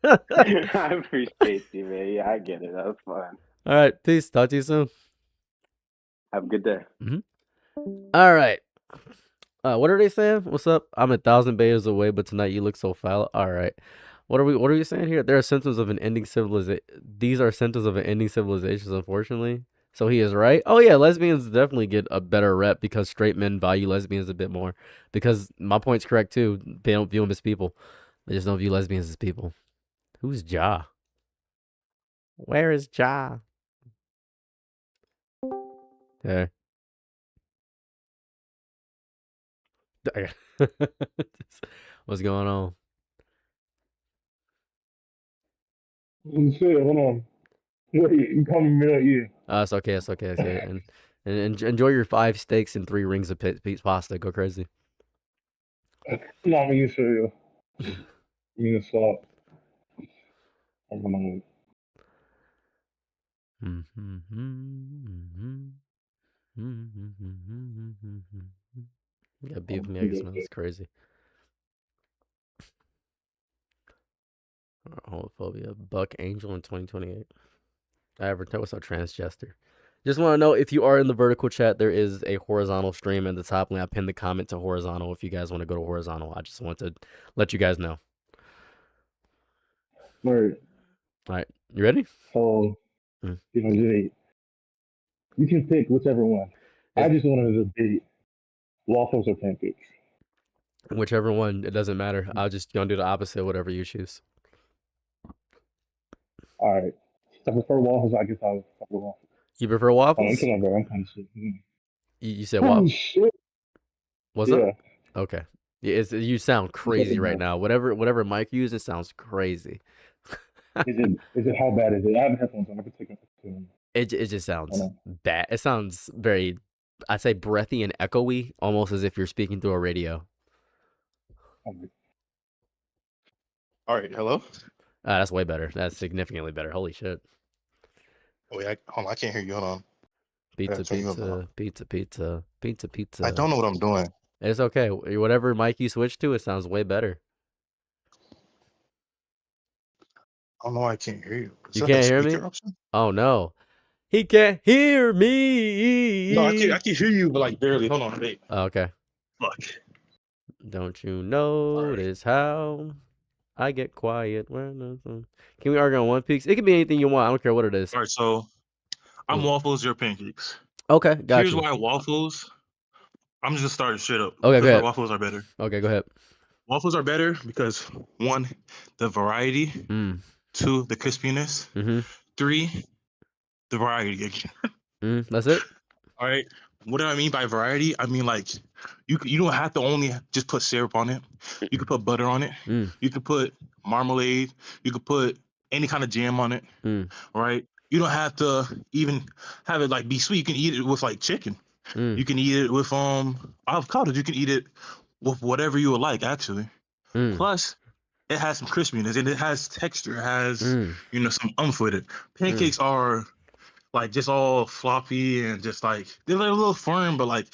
I appreciate you, man. Yeah, I get it. That was fun.
All right, peace. Talk to you soon.
Have a good day.
All right. What are they saying? What's up? I'm 1,000 betas away, but tonight you look so foul. All right. What are we saying here? There are symptoms of an ending civilization. These are symptoms of an ending civilization, unfortunately. So he is right. Oh yeah, lesbians definitely get a better rep because straight men value lesbians a bit more. Because my point's correct too. They don't view them as people. They just don't view lesbians as people. Who's Ja? Where is Ja? There. What's going on?
Shit, hold on. Wait, you call me middle ear.
It's okay. It's okay. It's okay. And enjoy your 5 steaks and 3 rings of pasta. Go crazy.
No, I'm used to you. You can stop. I'm gonna.
You got beef with me. I guess that's crazy. Homophobia. Buck Angel in 2028. I ever tell what's up, Transjester. Just want to know if you are in the vertical chat, there is a horizontal stream at the top link. I pinned the comment to horizontal if you guys want to go to horizontal. I just want to let you guys know.
Word.
All right. You ready?
So, you can pick whichever one. I just wanted to debate waffles or pancakes.
Whichever one, it doesn't matter. I'll just gonna do the opposite, whatever you choose.
All right. I prefer waffles. I guess I'll prefer waffles.
You prefer
Oh,
waffles?
I'm kind of shit.
You said
Oh,
waffles?
shit.
What's
Yeah.
up? Okay. Yeah, you sound crazy right now. Whatever mic you use, it sounds crazy.
Is it how bad is it? I have headphones on. I can take it.
It just sounds bad. It sounds very, I'd say, breathy and echoey, almost as if you're speaking through a radio.
All right, hello.
That's way better. That's significantly better. Holy shit.
Oh wait, hold on, I can't hear you. Hold on.
Pizza,
turn you up
pizza,
now.
pizza, pizza, pizza, pizza.
I don't know what I'm doing.
It's okay. Whatever mic you switch to, it sounds way better.
I don't know why I can't hear you. Is
You
that the
can't hear me?
speaker option?
Oh no. He can't hear me.
No, I can hear you, but like barely. Hold on, wait.
Oh, okay.
Fuck.
Don't you notice how I get quiet when Can we argue on One Piece? It can be anything you want. I don't care what it is.
All right, so I'm waffles, you're pancakes.
Okay, got
Here's
you.
why waffles. I'm just starting straight up.
Okay, go
Here's why
ahead.
waffles are better.
Okay, go ahead.
Waffles are better because 1, the variety. 2, the crispiness. 3, the variety.
That's it.
All right. What do I mean by variety? I mean like you don't have to only just put syrup on it. You could put butter on it. You could put marmalade. You could put any kind of jam on it. Right? You don't have to even have it like be sweet. You can eat it with like chicken. You can eat it with avocados. You can eat it with whatever you would like actually. Plus, it has some crispiness and it has texture. It has some umph with it. Pancakes are like just all floppy and just like they're like a little firm, but like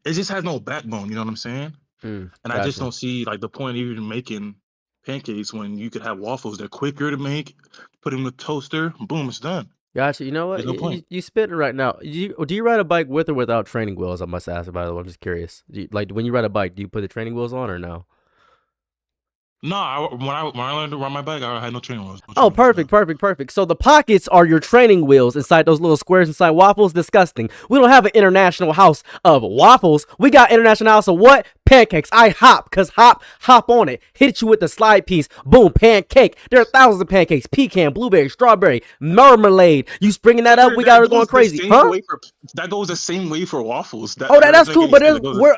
it just has no backbone. You know what I'm saying? And I just
Gotcha.
don't see like the point of even making pancakes when you could have waffles. They're quicker to make. Put them in the toaster, boom, it's done.
Gotcha. You know what?
There's no point.
You spit it right now. Do you ride a bike with or without training wheels? I must ask, by the way. I'm just curious. Like when you ride a bike, do you put the training wheels on or no?
No, when I learned to ride my bike, I had no training wheels.
Oh, perfect. So the pockets are your training wheels inside those little squares inside waffles. Disgusting. We don't have an international house of waffles. We got international house of what? Pancakes. I hop, cause hop on it. Hit you with the slide piece. Boom, pancake. There are thousands of pancakes. Pecan, blueberry, strawberry, marmalade. You springing that up? We got her going crazy, huh?
That goes the same way for waffles.
That's cool. But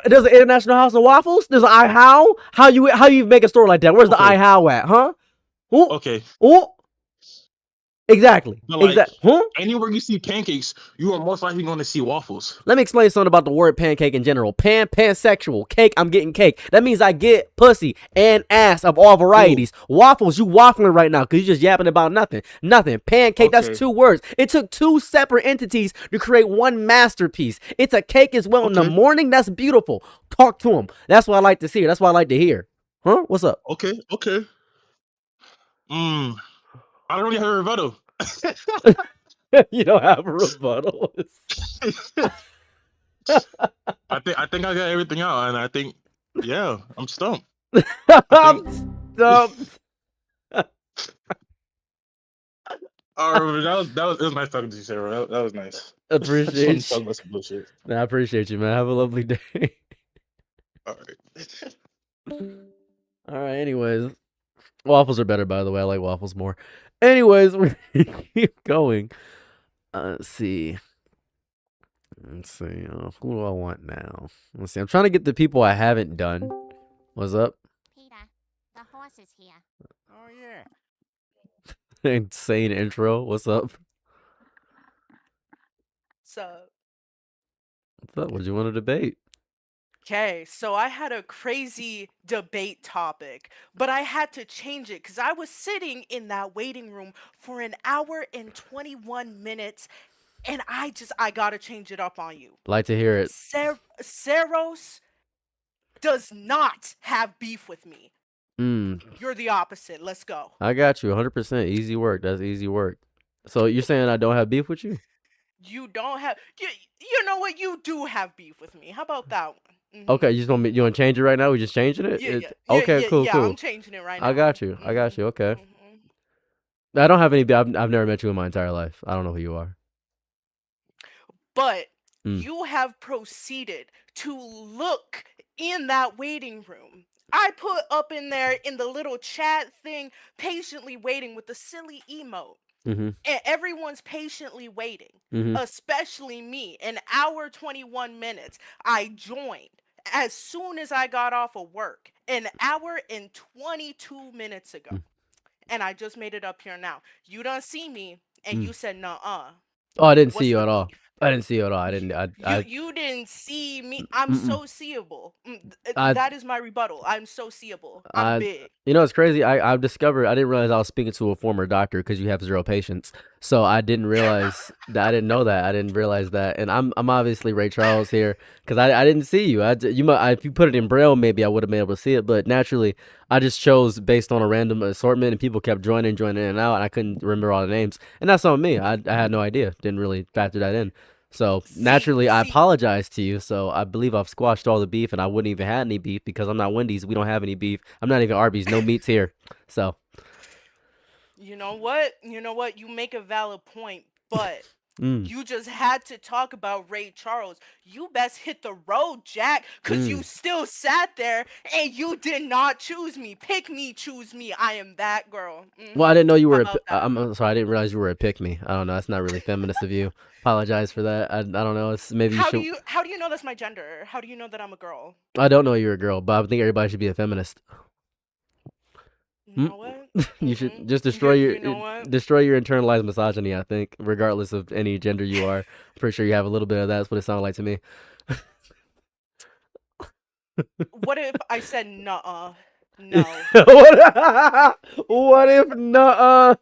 there's an international house of waffles. There's an I how you make a store like that? Where's the I how at, huh? Ooh.
Okay.
Ooh. Exactly.
Like, anywhere you see pancakes, you are most likely going to see waffles.
Let me explain something about the word pancake in general. Pansexual. Cake, I'm getting cake. That means I get pussy and ass of all varieties. Waffles, you waffling right now because you just yapping about nothing. Pancake, that's 2 words. It took 2 separate entities to create one masterpiece. It's a cake as well in the morning. That's beautiful. Talk to them. That's what I like to see. That's what I like to hear. Huh? What's up?
Okay. I don't really have a rebuttal.
You don't have a rebuttal.
I think I got everything out, and I think yeah, I'm stumped.
I'm stumped.
Or it was nice talking to you, Sarah. That was nice. I just wanted to
Appreciate
talk
you.
about some bullshit.
Nah, I appreciate you, man. Have a lovely day.
All right.
All right. Anyways, waffles are better, by the way. I like waffles more. Anyways, we keep going. Let's see. Who do I want now? Let's see. I'm trying to get the people I haven't done. What's up?
Peter, the horse is here. Oh, yeah.
Insane intro. What's up?
So,
What's up? What do you want to debate?
okay, so I had a crazy debate topic, but I had to change it because I was sitting in that waiting room for an hour and 21 minutes, and I gotta change it up on you.
Like to hear it.
Saros does not have beef with me.
Mm,
You're the opposite. Let's go.
I got you. 100% easy work. That's easy work. So you're saying I don't have beef with you?
You don't have you know what? You do have beef with me. How about that one?
Okay, you want to change it right now? We just changing it?
Yeah,
Okay, cool, cool.
I'm changing it right now.
I got you. I got you. Okay. I don't have any beef. I've never met you in my entire life. I don't know who you are.
But
Mm.
you have proceeded to look in that waiting room. I put up in there in the little chat thing, patiently waiting with the silly emote.
Mm-hmm.
And everyone's patiently waiting,
Mhm.
especially me. An hour 21 minutes. I joined as soon as I got off of work, an hour and 22 minutes ago. And I just made it up here now. You done see me, and you said, nuh-uh.
Oh, I didn't
What's
see you
the
at all.
beef?
I didn't see you at all. I didn't.
You didn't see me. I'm
Mm-mm.
so seeable.
I-
That is my rebuttal. I'm so seeable. I'm big.
You know, it's crazy. I've discovered I didn't realize I was speaking to a former doctor because you have zero patience. So I didn't realize that. I didn't know that. I didn't realize that. And I'm obviously Ray Charles here because I didn't see you. If you put it in Braille, maybe I would have been able to see it. But naturally, I just chose based on a random assortment, and people kept joining in and out, and I couldn't remember all the names. And that's on me. I had no idea. Didn't really factor that in. So naturally, I apologize to you. So I believe I've squashed all the beef, and I wouldn't even have any beef because I'm not Wendy's. We don't have any beef. I'm not even Arby's. No meats here. So
You know what? You make a valid point, but
Mm.
you just had to talk about Ray Charles. You best hit the road, Jack, because you still sat there and you did not choose me. Pick me, choose me. I am that girl.
Well, I didn't know you
How
were.
about that?
I'm sorry. I didn't realize you were a pick me. I don't know. That's not really feminist of you. Apologize for that. I don't know. It's maybe you
How
should.
do you know that's my gender? How do you know that I'm a girl?
I don't know you're a girl, but I think everybody should be a feminist.
You know what?
You should just destroy
You know what?
destroy your internalized misogyny. I think, regardless of any gender you are, I'm pretty sure you have a little bit of that. That's what it sounded like to me.
What if I said nuh-uh? No.
What if nuh-uh?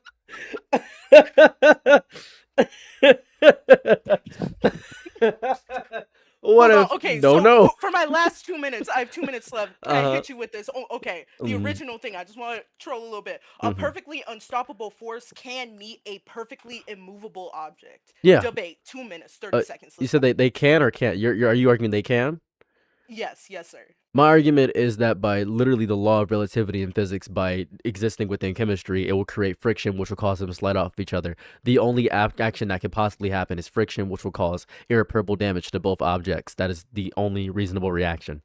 What
Hold on.
if
Okay,
don't
so
know?
for my last 2 minutes, I have 2 minutes left. Can I
Uh-huh.
hit you with this? Oh, okay. The
Mhm.
original thing. I just want to troll a little bit. A
Mhm.
perfectly unstoppable force can meet a perfectly immovable object.
Yeah.
Debate. 2 minutes, 30 seconds.
You
Let's
said
go.
they can or can't? Are you arguing they can?
Yes, sir.
My argument is that by literally the law of relativity in physics, by existing within chemistry, it will create friction, which will cause them to slide off each other. The only action that could possibly happen is friction, which will cause irreparable damage to both objects. That is the only reasonable reaction.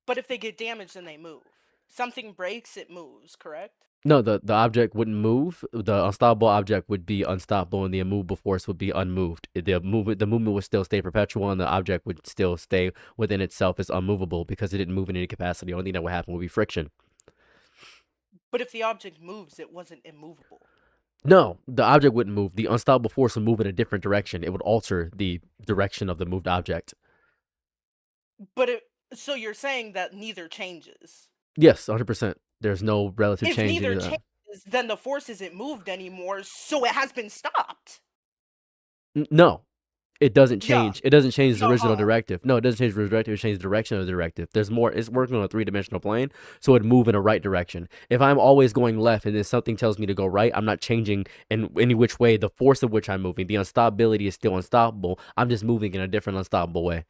But if they get damaged, then they move. Something breaks, it moves, correct?
No, the object wouldn't move. The unstoppable object would be unstoppable, and the immovable force would be unmoved. The movement would still stay perpetual, and the object would still stay within itself as unmovable because it didn't move in any capacity. The only thing that would happen would be friction.
But if the object moves, it wasn't immovable.
No, the object wouldn't move. The unstoppable force would move in a different direction. It would alter the direction of the moved object.
But so you're saying that neither changes.
Yes, 100%. There's no relative
If
change
neither
in that.
changes, then the force isn't moved anymore, so it has been stopped.
No, It doesn't
Yeah.
change. It doesn't change the
No,
original directive. No, it doesn't change the directive. It changes the direction of the directive. There's more. It's working on a 3-dimensional plane, so it'd move in a right direction. If I'm always going left and then something tells me to go right, I'm not changing in any which way. The force of which I'm moving, the unstoppability is still unstoppable. I'm just moving in a different unstoppable way.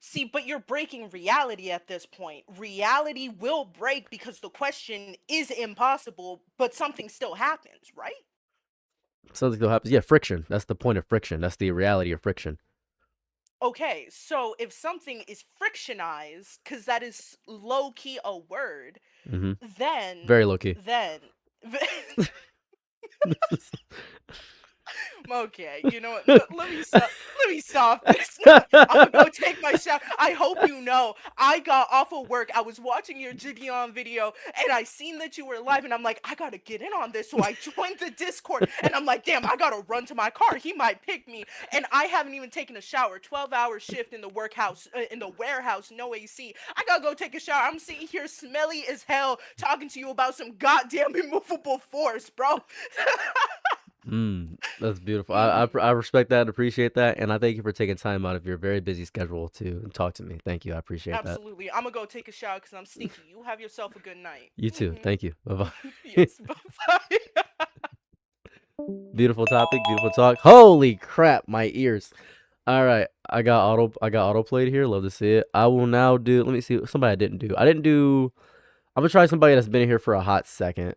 See, but you're breaking reality at this point. Reality will break because the question is impossible, but something still happens, right?
Something still happens. Yeah, friction. That's the point of friction. That's the reality of friction.
Okay, so if something is frictionized, because that is low key a word,
Mm-hmm.
then
Very low key.
Okay, you know what? Let me stop. Let me stop this. No, I'm gonna go take my shower. I hope you know. I got off of work. I was watching your Gideon video, and I seen that you were live, and I'm like, I gotta get in on this. So I joined the Discord, and I'm like, damn, I gotta run to my car. He might pick me, and I haven't even taken a shower. 12-hour shift in the in the warehouse, no AC. I gotta go take a shower. I'm sitting here smelly as hell, talking to you about some goddamn immovable force, bro.
That's beautiful. I respect that, appreciate that, and I thank you for taking time out of your very busy schedule to talk to me. Thank you. I appreciate that.
Absolutely. I'm gonna go take a shower because I'm stinky. You have yourself a good night.
You too. Thank you. Bye-bye.
Yes, bye-bye.
Beautiful topic, beautiful talk. Holy crap, my ears. All right, I got autoplayed here. Love to see it. I will now do. Let me see somebody I didn't do. I'm gonna try somebody that's been here for a hot second.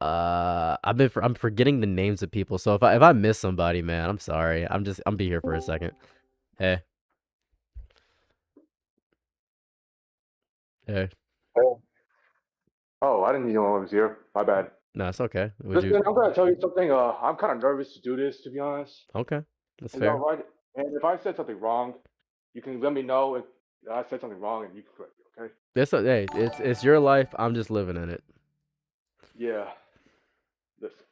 I'm forgetting the names of people. So if I miss somebody, man, I'm sorry. I'm be here for a second. Hey. Hey.
Oh, I didn't know I was here. My bad.
No, it's okay.
Listen, I'm gonna tell you something. I'm kind of nervous to do this, to be honest.
Okay, that's
Is that
fair.
all right? And if I said something wrong, you can let me know if I said something wrong, and you can correct me. Okay?
Hey, it's your life. I'm just living in it.
Yeah. Listen.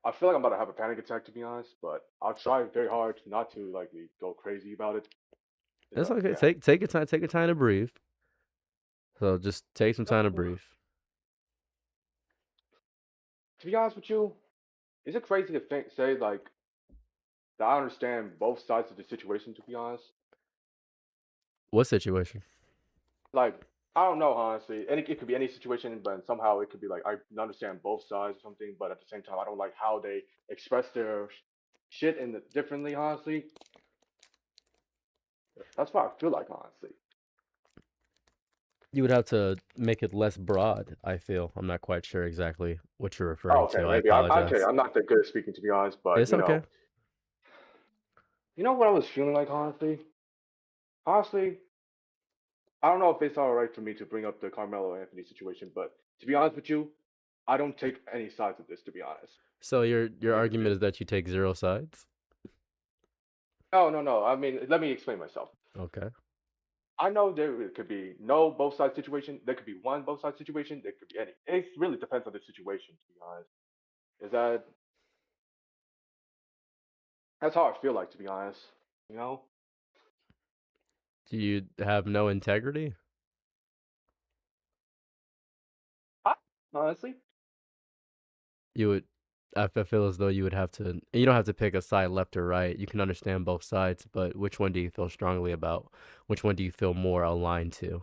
I feel like I'm about to have a panic attack, to be honest, but I'll try very hard not to go crazy about it.
It's okay.
Yeah.
Take your time. Take your time to breathe. So just take some time to breathe.
To be honest with you, is it crazy to say that I understand both sides of the situation? To be honest,
What situation?
like I don't know, honestly. It could be any situation, but somehow it could be like I understand both sides or something, but at the same time, I don't like how they express their shit differently. Honestly, that's what I feel like. Honestly,
You would have to make it less broad, I feel. I'm not quite sure exactly what you're referring
oh, okay,
to. I
maybe
apologize.
I'm not that good at speaking, to be honest, but
It's okay.
you know what I was feeling like, honestly. Honestly, I don't know if it's all right for me to bring up the Carmelo Anthony situation, but to be honest with you, I don't take any sides of this, to be honest.
So your argument is that you take 0 sides?
No. I mean, let me explain myself.
Okay.
I know there could be no both side situation. There could be one both side situation. There could be any. It really depends on the situation, to be honest. Is that's how I feel like, to be honest. You know?
Do you have no integrity?
Honestly,
I feel as though you would have to. You don't have to pick a side, left or right. You can understand both sides, but which one do you feel strongly about? Which one do you feel more aligned to,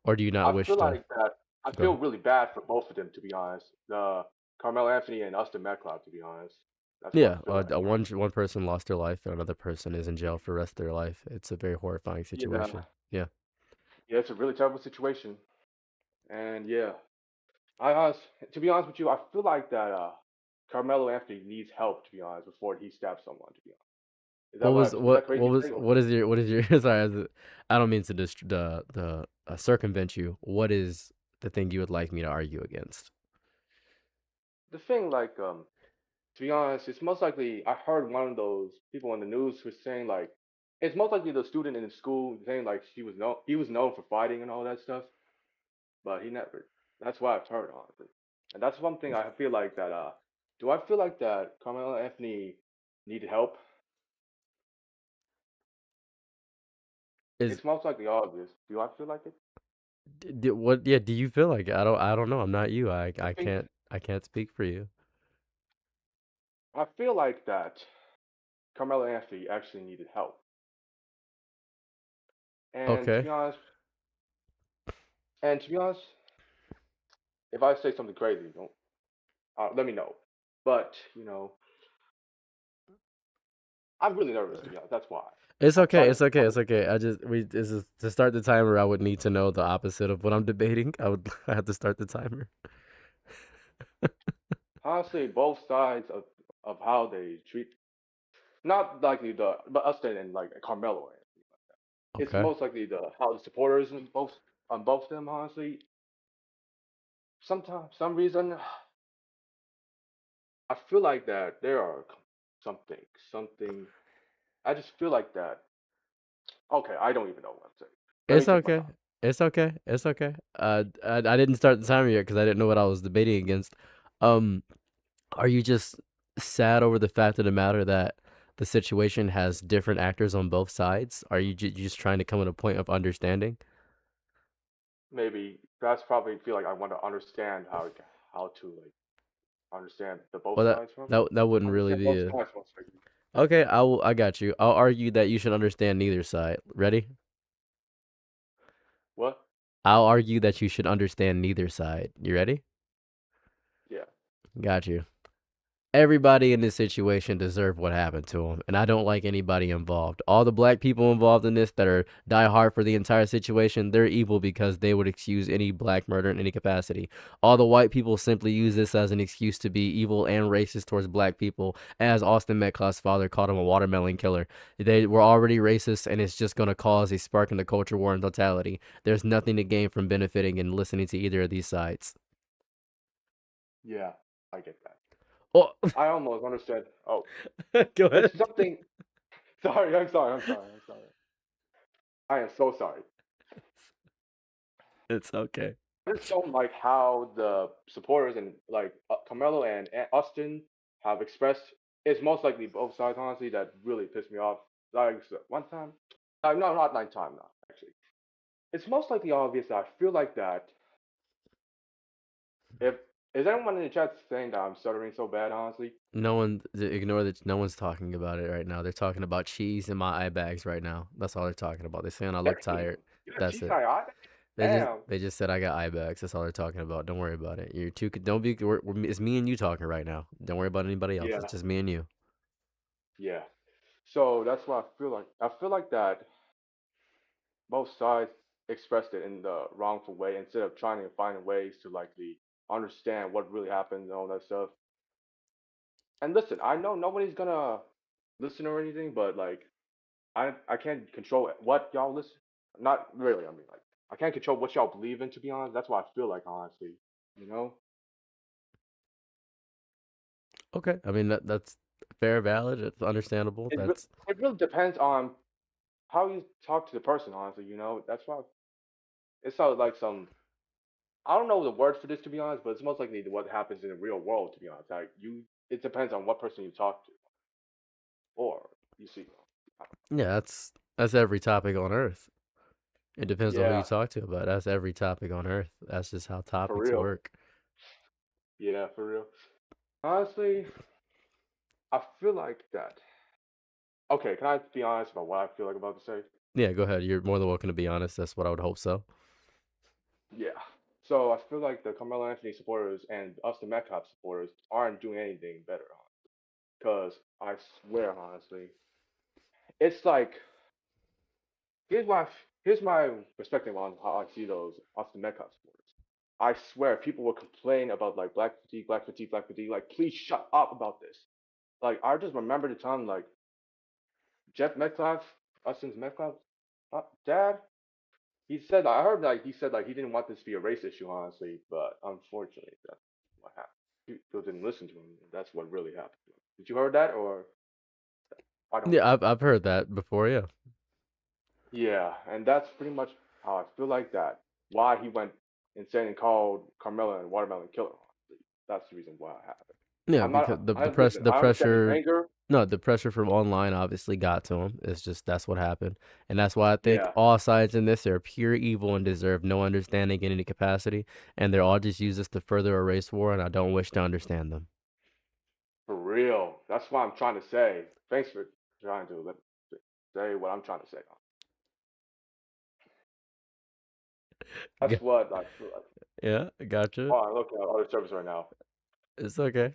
or do you not
I
wish
feel
to?
like that. I
Go
feel
ahead.
really bad for both of them, to be honest. The Carmelo Anthony and Austin McLeod, to be honest. That's what
Yeah,
I feel like.
one person lost their life, and another person is in jail for the rest of their life. It's a very horrifying
Yeah.
situation. Yeah.
Yeah, it's a really terrible situation. And yeah, to be honest with you, I feel like that Carmelo Anthony needs help, to be honest, before he stabs someone, to be honest. Is that crazy to say?
What is your sorry, I don't mean to circumvent you. What is the thing you would like me to argue against?
The thing, to be honest, it's most likely I heard one of those people on the news who was saying it's most likely the student in the school saying he was known for fighting and all that stuff, but he never. That's what I've heard, honestly. And that's one thing I feel like that do I feel like that Carmelo Anthony needed help?
Is
It's most likely obvious. Do I feel like it?
what? Yeah. Do you feel like it? I don't know. I'm not you.
I think
I can't speak for you.
I feel like that Carmelo Anthony actually needed help. And to
Okay.
be honest, if I say something crazy, don't let me know. But I'm really nervous to be honest. That's why.
It's
I'm
okay.
trying
It's
to.
okay. It's okay. This is to start the timer. I would need to know the opposite of what I'm debating. I have to start the timer.
Honestly, both sides of how they treat, not likely but Austin and like Carmelo. It's
Okay.
most likely how the supporters on both of them. Honestly, sometimes some reason I feel like that there are something. I just feel like that. Okay, I don't even know what I'm saying. Let me
It's
take my
okay.
time.
It's okay. It's okay. I didn't start the timer yet because I didn't know what I was debating against. Um, are you just sad over the fact of the matter that the situation has different actors on both sides? Are you just trying to come to a point of understanding?
Maybe that's probably feel like I want to understand how to like understand the both
Well,
sides from
that wouldn't really
understand
be
both
a.
sides most likely.
Okay, I got you. I'll argue that you should understand neither side. Ready?
What?
I'll argue that you should understand neither side. You ready?
Yeah.
Got you. Everybody in this situation deserve what happened to them, and I don't like anybody involved. All the black people involved in this that are die hard for the entire situation, they're evil because they would excuse any black murder in any capacity. All the white people simply use this as an excuse to be evil and racist towards black people, as Austin Metcalf's father called him a watermelon killer. They were already racist, and it's just going to cause a spark in the culture war in totality. There's nothing to gain from benefiting and listening to either of these sides.
Yeah, I get that.
Oh,
I almost understand. Oh,
go ahead.
it's something. Sorry, I'm sorry. I am so sorry.
It's okay.
I just don't like how the supporters and like Carmelo and Austin have expressed. It's most likely both sides, honestly, that really pissed me off. Like one time, no, not 9 times, no, actually. It's most likely obvious that I feel like that. If is anyone in the chat saying that I'm stuttering so bad, honestly?
No one ignore that. No one's talking about it right now. They're talking about cheese in my eye bags right now. That's all they're talking about. They're saying I look tired.
You got
That's
cheese
it.
on your eye?
They
Damn.
just said I got eye bags. That's all they're talking about. Don't worry about it. You're too. Don't be. It's me and you talking right now. Don't worry about anybody else.
Yeah.
It's just me and you.
Yeah. So that's what I feel like. I feel like that both sides expressed it in the wrongful way instead of trying to find ways to likely understand what really happened and all that stuff. And listen, I know nobody's gonna listen or anything, but like I can't control what y'all listen. Not really. I mean, like I can't control what y'all believe in. To be honest, that's what I feel like. Honestly, you know.
Okay. I mean that's fair, valid. It's understandable. That's
It really depends on how you talk to the person. Honestly, that's why it's not like some. I don't know the word for this to be honest, but it's most likely what happens in the real world. To be honest, like it depends on what person you talk to, or you see.
yeah. That's every topic on earth. It depends on who you
Yeah,
talk to, but that's every topic on earth. That's just how
for
topics
real.
work.
Yeah, for real. Honestly, I feel like that. Okay, can I be honest about what I feel like about to say?
Yeah. Go ahead. You're more than welcome to be honest. That's what I would hope so.
Yeah. So I feel like the Carmelo Anthony supporters and us, the Metcalf supporters, aren't doing anything better. Because I swear, honestly, it's like here's my here's my perspective on how I see those Austin Metcalf supporters. I swear, people will complain about like black fatigue, black fatigue, black fatigue. Like, please shut up about this. Like, I just remember the time like Jeff Metcalf, Austin's Metcalf, dad. I heard like he said like he didn't want this to be a race issue, honestly, but unfortunately, that's what happened. People didn't listen to him. That's what really happened. Did you heard that or I don't know?
Yeah, I've heard that before. Yeah.
Yeah, and that's pretty much how I feel like that. Why he went insane and called Carmelo and Watermelon Killer. Honestly. That's the reason why it happened.
Yeah,
I'm
because
not.
the
I understand his
pressure,
anger.
no, the pressure from online obviously got to him. It's just that's what happened, and that's why I think
Yeah,
all sides in this are pure evil and deserve no understanding in any capacity, and they're all just use this to further a race war, and I don't wish to understand them.
for real. That's what I'm trying to say. trying to say what I'm trying to say. That's what I feel like.
Yeah, I gotcha.
Oh, I'm looking at other service right now.
It's okay.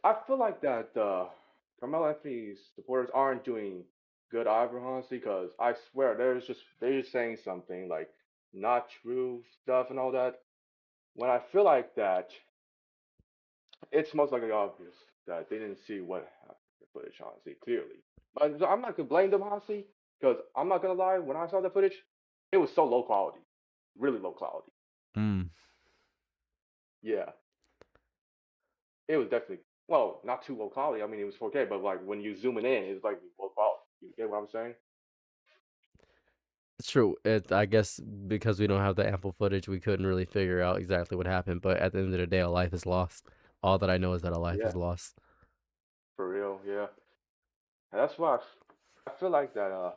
I feel like that Carmelo Anthony's supporters aren't doing good either, honestly, because I swear they're just saying something like not true stuff and all that. When I feel like that, it's most likely obvious that they didn't see what happened in the footage, honestly, clearly. But I'm not gonna blame them, honestly, because I'm not gonna lie. When I saw the footage, it was so low quality, really low quality.
Mm.
Yeah, it was definitely not too low quality. I mean, it was 4K, but like when you zoom it in, it's like low quality. You get what I'm saying?
It's true. I guess because we don't have the ample footage, we couldn't really figure out exactly what happened. But at the end of the day, a life is lost. All that I know is that a life
Yeah,
is lost.
for real. Yeah, and that's why I feel like that.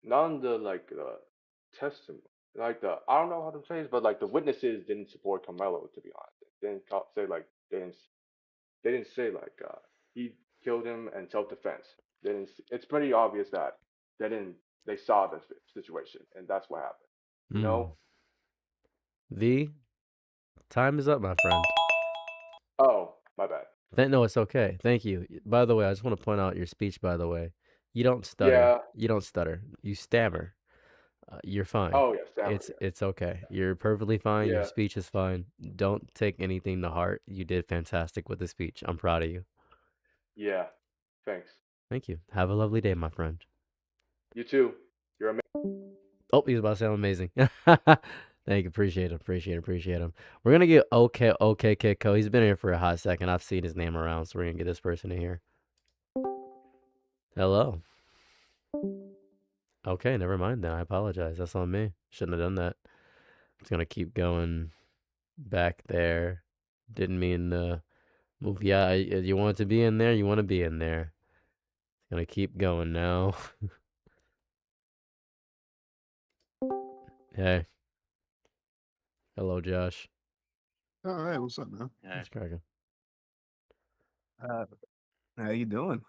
None of the testimony, I don't know how to say this, but like the witnesses didn't support Carmelo. To be honest, they didn't say like they didn't say like he killed him in self defense. They didn't. It's pretty obvious that they saw the situation, and that's what happened. You know?
The time is up, my friend.
Oh, my bad.
No, it's okay. Thank you. By the way, I just want to point out your speech, by the way. You don't stutter.
Yeah.
You don't stutter. You stammer. You're fine.
Oh yeah, stammer.
It's okay. You're perfectly fine. Your
Yeah.
speech is fine. Don't take anything to heart. You did fantastic with the speech. I'm proud of you.
Yeah. Thanks.
Thank you. Have a lovely day, my friend.
You too. You're amazing.
Oh, he was about to say I'm amazing. Thank you. Appreciate him. Appreciate him. We're going to get OK Kiko. He's been here for a hot second. I've seen his name around, so we're going to get this person in here. Hello. Okay, never mind then. I apologize. That's on me. Shouldn't have done that. It's going to keep going back there. Didn't mean to move. Yeah, you want it to be in there? You want to be in there. It's going to keep going now. Hey. Hello, Josh.
All right, what's up, man?
What's cracking?
How you doing?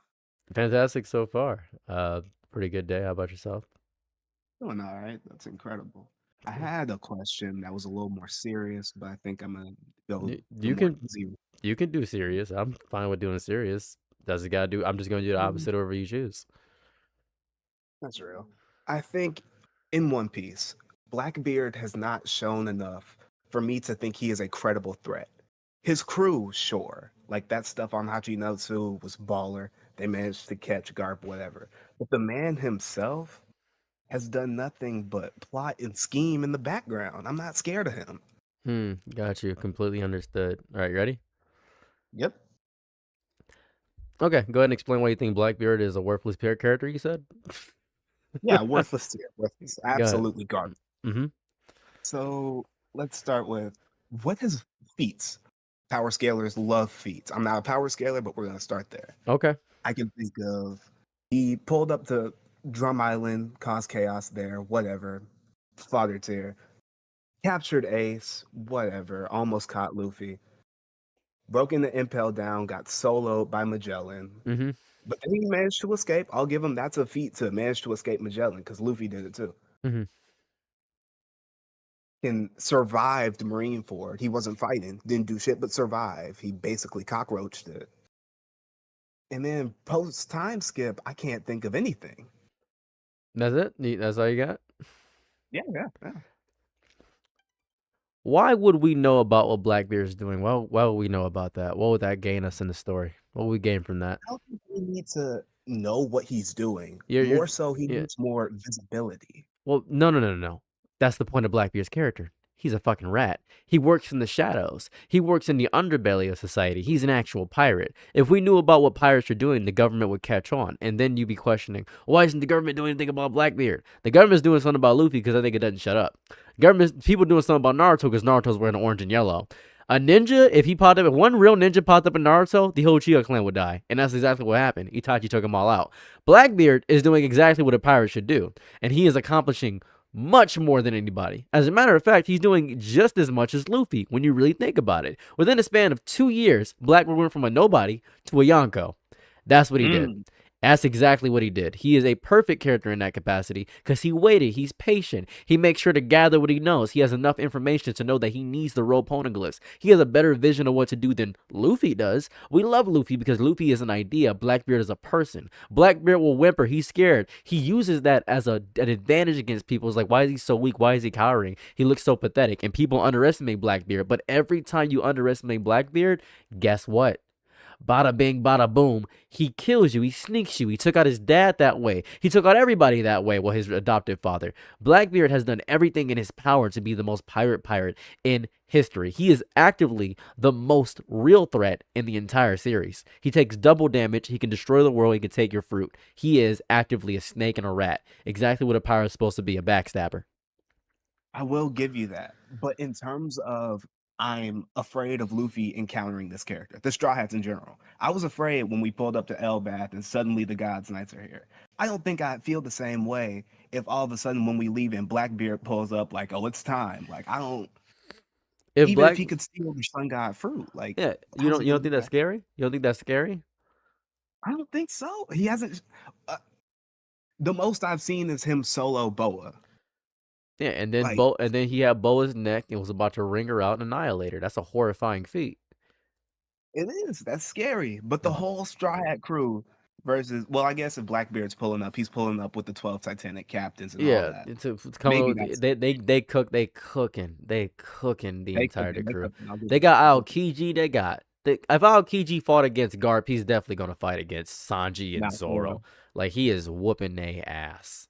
Fantastic so far. Pretty good day. How about yourself?
Doing all right. That's incredible. I had a question that was a little more serious, but I think I'm gonna go
You
the more
can
easy.
you can do serious. I'm fine with doing serious. Does it gotta do? I'm just gonna do the
Mhm.
opposite whatever you choose.
That's real. I think in One Piece, Blackbeard has not shown enough for me to think he is a credible threat. His crew, sure, like that stuff on Hachinosu was baller. They managed to catch Garp, whatever. But the man himself has done nothing but plot and scheme in the background. I'm not scared of him.
Got you. Completely understood. All right, you ready?
Yep.
Okay, go ahead and explain why you think Blackbeard is a worthless character. You said.
Yeah, worthless tier. Worthless.
Go ahead.
Absolutely garbage.
Mm-hmm.
So let's start with what his feats. Power scalers love feats. I'm not a power scaler, but we're gonna start there.
Okay.
I can think of he pulled up to Drum Island, caused chaos there, whatever. Fodder tier. Captured Ace, whatever. Almost caught Luffy. Broken the Impel down, got soloed by Magellan.
Mm-hmm.
But then he managed to escape. I'll give him that's a feat to manage to escape Magellan, because Luffy did it too.
Mm-hmm.
And survived Marineford. He wasn't fighting, didn't do shit, but survived. He basically cockroached it. And then post time skip, I can't think of anything.
That's it. That's all you got.
Yeah.
Why would we know about what Blackbeard is doing? Why would we know about that? What would that gain us in the story? What would we gain from that?
I don't think we need to know what he's doing.
You're-
More so, he
yeah.
needs more visibility.
Well, no. That's the point of Blackbeard's character. He's a fucking rat. He works in the shadows. He works in the underbelly of society. He's an actual pirate. If we knew about what pirates are doing, the government would catch on. And then you'd be questioning, why isn't the government doing anything about Blackbeard? The government's doing something about Luffy because I think it doesn't shut up. People doing something about Naruto because Naruto's wearing orange and yellow. A ninja, if one real ninja popped up in Naruto, the whole Uchiha clan would die. And that's exactly what happened. Itachi took them all out. Blackbeard is doing exactly what a pirate should do. And he is accomplishing much more than anybody. As a matter of fact, he's doing just as much as Luffy when you really think about it. Within a span of 2 years, Blackbeard went from a nobody to a Yonko. That's what he did. That's exactly what he did. He is a perfect character in that capacity because he waited. He's patient. He makes sure to gather what he knows. He has enough information to know that he needs the roll poneglyphs. He has a better vision of what to do than Luffy does. We love Luffy because Luffy is an idea. Blackbeard is a person. Blackbeard will whimper. He's scared. He uses that as an advantage against people. It's like, why is he so weak? Why is he cowering? He looks so pathetic. And people underestimate Blackbeard. But every time you underestimate Blackbeard, guess what? Bada bing, bada boom. He kills you. He sneaks you. He took out his dad that way. He took out everybody that way. Well, his adopted father. Blackbeard has done everything in his power to be the most pirate in history. He is actively the most real threat in the entire series. He takes double damage. He can destroy the world. He can take your fruit. He is actively a snake and a rat. Exactly what a pirate is supposed to be, a backstabber.
I will give you that. But in terms of I'm afraid of Luffy encountering this character, the Straw Hats in general. I was afraid when we pulled up to Elbath and suddenly the God's Knights are here. I don't think I'd feel the same way if all of a sudden when we leave and Blackbeard pulls up like, oh, it's time. Like, I don't. If he could steal the Sun God fruit, like,
yeah, you don't think that's scary? You don't think that's scary?
I don't think so. He hasn't. The most I've seen is him solo Boa.
Yeah, and then
Like-
he had Boa's neck and was about to wring her out and annihilate her. That's a horrifying feat.
It is. That's scary. But the whole Straw Hat crew versus, well, I guess if Blackbeard's pulling up, he's pulling up with the 12 Titanic captains and all
Yeah,
that.
it's come
Maybe
over,
that's-
they cooking the entire
cooking, they
crew.
cooking, I'll give
They
you
got Aokiji. If Aokiji fought against Garp, he's definitely gonna fight against Sanji and
Not
Zoro.
Zoro.
Like he is whooping their ass.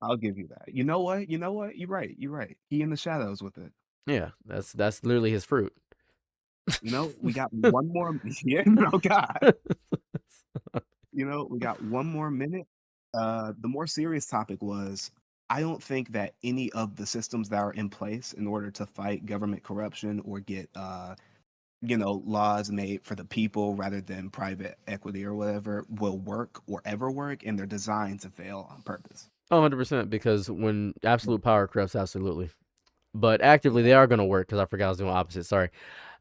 I'll give you that. You know what? You're right. He in the shadows with it.
Yeah, that's literally his fruit.
You know, we got one more. Yeah, no, God. You know, we got one more minute. The more serious topic was, I don't think that any of the systems that are in place in order to fight government corruption or get, laws made for the people rather than private equity or whatever will work or ever work, and they're designed to fail on purpose.
100%, because when absolute power corrupts, absolutely. But actively, they are going to work, because I forgot I was doing the opposite. Sorry.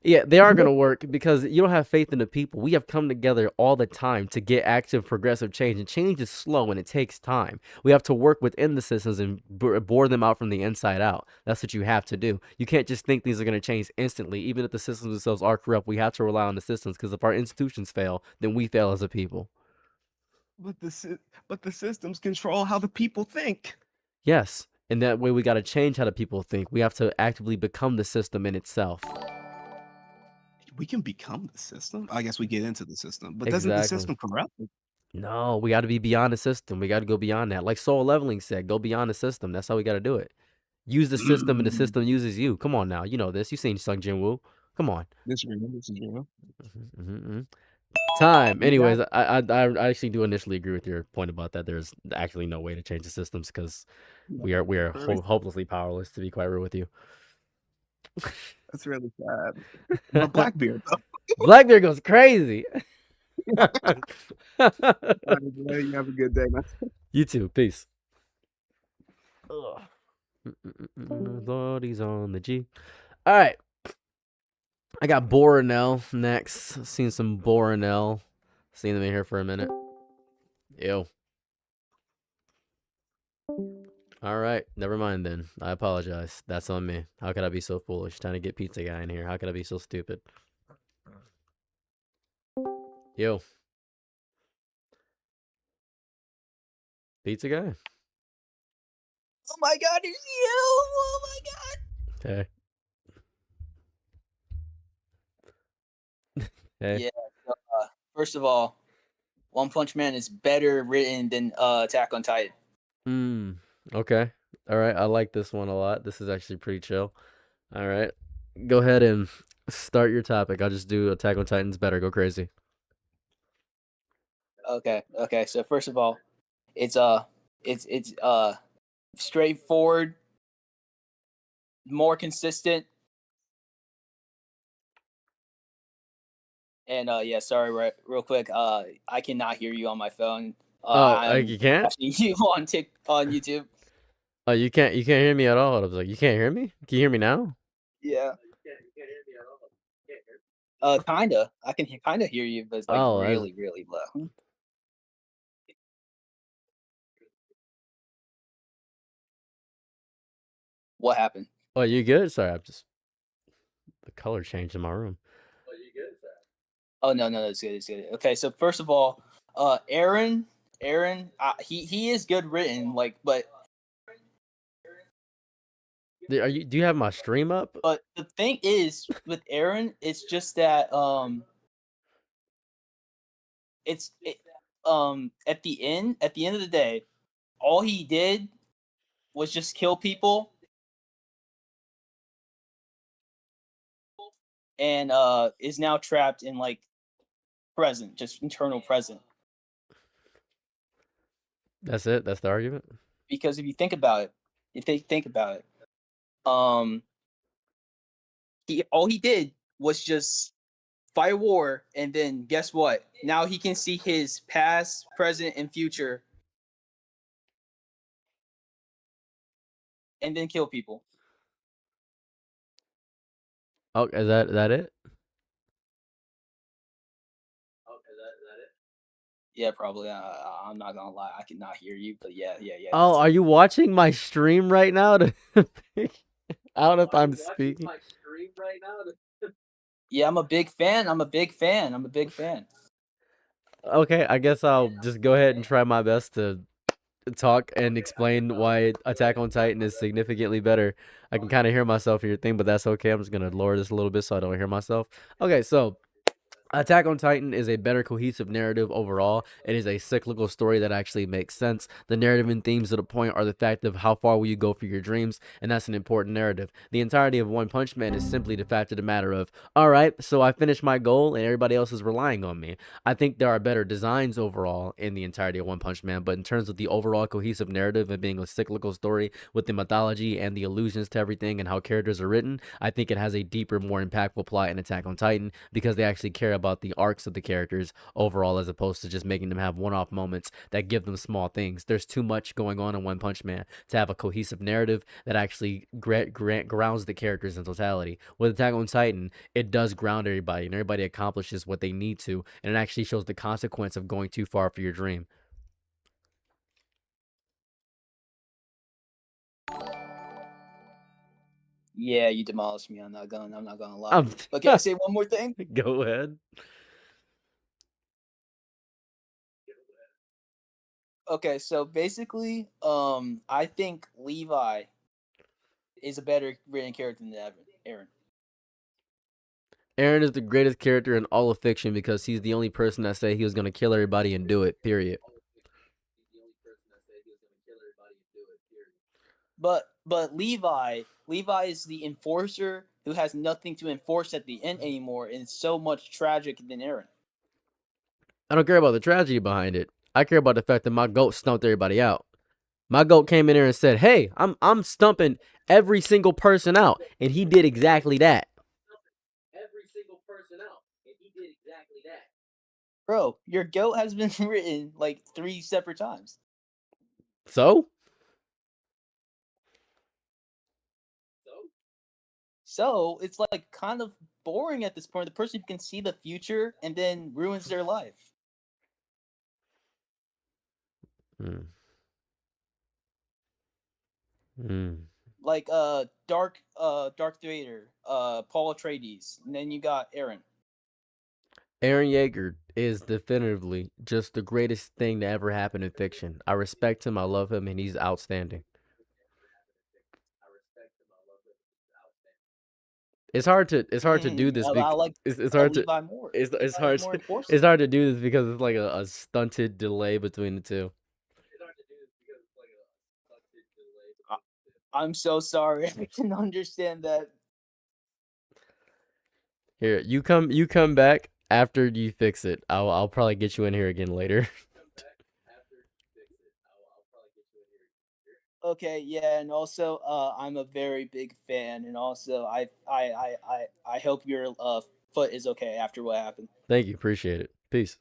Yeah, they are going to work because you don't have faith in the people. We have come together all the time to get active, progressive change. And change is slow and it takes time. We have to work within the systems and bore them out from the inside out. That's what you have to do. You can't just think things are going to change instantly. Even if the systems themselves are corrupt, we have to rely on the systems, because if our institutions fail, then we fail as a people.
But the systems control how the people think.
Yes. And that way we got to change how the people think. We have to actively become the system in itself.
We can become the system. I guess we get into the system, but doesn't the system corrupt?
No, we got to be beyond the system. We got to go beyond that. Like Soul Leveling said, go beyond the system. That's how we got to do it. Use the system and the system uses you. Come on now. You know this. You've seen Sung Jin Woo. Come on.
This is real.
Time. Anyways, I actually do initially agree with your point about that. There's actually no way to change the systems because we are hopelessly powerless, to be quite real with you.
That's really sad. But Blackbeard, though.
Blackbeard goes crazy.
All right, boy, you have a good day, man.
You too. Peace. Lordy's on the G. All right. I got Boronel next. Seen some Boronel. Seen them in here for a minute. Ew. All right. Never mind then. I apologize. That's on me. How could I be so foolish trying to get Pizza Guy in here? How could I be so stupid? Yo. Pizza Guy?
Oh my God, it's you! Oh my God!
Okay. Hey.
Yeah. First of all, One Punch Man is better written than Attack on Titan.
Okay. All right. I like this one a lot. This is actually pretty chill. All right. Go ahead and start your topic. I'll just do Attack on Titan's better. Go crazy.
Okay. So first of all, it's straightforward, more consistent. And yeah, sorry, real quick. I cannot hear you on my phone.
You can't?
Watching you on YouTube.
Oh, you can't hear me at all. I was like, you can't hear me? Can you hear me now?
Yeah. Kinda. I can kinda hear you, but it's like
Oh, that's
really, really low. What happened?
Oh, you good? Sorry, I'm just the color changed in my room.
Oh no, no, it's good, it's good. Okay, so first of all, Aaron, he is good written, like, but
Do you have my stream up?
the thing is with Aaron, it's just that at the end of the day, all he did was just kill people and is now trapped in like present, just internal present.
That's it? That's the argument?
Because if you think about it, all he did was just fight a war, and then guess what? Now he can see his past, present, and future, and then kill people.
Oh, is that it?
Yeah, probably. I'm not gonna lie, I cannot hear you, but yeah.
Oh, are you watching my stream right now to pick out if I'm speaking?
Yeah, I'm a big fan.
Okay, I guess I'll just go ahead and try my best to talk and explain why Attack on Titan is significantly better. I can kind of hear myself in your thing, but that's okay. I'm just gonna lower this a little bit so I don't hear myself. Okay, so Attack on Titan is a better cohesive narrative overall. It is a cyclical story that actually makes sense. The narrative and themes of the point are the fact of how far will you go for your dreams, and that's an important narrative. The entirety of One Punch Man is simply the fact of the matter of, all right, so I finished my goal and everybody else is relying on me. I think there are better designs overall in the entirety of One Punch Man, but in terms of the overall cohesive narrative and being a cyclical story with the mythology and the allusions to everything and how characters are written, I think it has a deeper, more impactful plot in Attack on Titan because they actually care about the arcs of the characters overall as opposed to just making them have one-off moments that give them small things. There's too much going on in One Punch Man to have a cohesive narrative that actually grounds the characters in totality. With Attack on Titan, it does ground everybody and everybody accomplishes what they need to, and it actually shows the consequence of going too far for your dream.
Yeah, you demolished me. I'm not gonna lie. But can I say one more thing?
Go ahead.
Okay, so basically, I think Levi is a better written character than Aaron.
Aaron is the greatest character in all of fiction because he's the only person that said he was going to kill everybody and do it, period.
But Levi is the enforcer who has nothing to enforce at the end anymore, and it's so much tragic than Aaron.
I don't care about the tragedy behind it. I care about the fact that my goat stumped everybody out. My goat came in there and said, "Hey, I'm stumping every single person out," and he did exactly that.
Bro, your goat has been written like 3 separate times.
So?
So it's like kind of boring at this point. The person can see the future and then ruins their life. Like Dark Vader, Paul Atreides, and then you got Aaron.
Eren Yeager is definitively just the greatest thing to ever happen in fiction. I respect him, I love him, and he's outstanding. It's hard to do this.
I like
It's hard to
Levi more.
it's
Levi
hard
is more
to,
enforceable.
it's hard to do this because it's like a stunted delay between the two.
I'm so sorry. I can understand that.
Here, you come back after you fix it. I'll probably get you in here again later.
Okay, yeah, and also I'm a very big fan, and also I hope your foot is okay after what happened.
Thank you, appreciate it. Peace.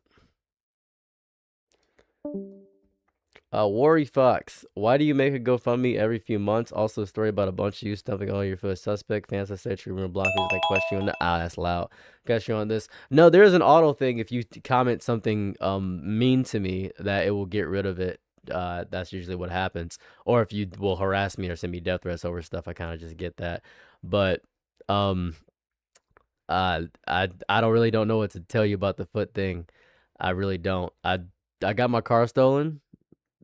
Worry Fox, why do you make a GoFundMe every few months? Also, a story about a bunch of you stuffing all your foot suspect fans that say true rumor blockers that question you on the that's loud. Got you on this. No, there is an auto thing. If you comment something mean to me, that it will get rid of it. That's usually what happens. Or if you will harass me or send me death threats over stuff, I kind of just get that. But I don't know what to tell you about the foot thing. I really don't. I got my car stolen.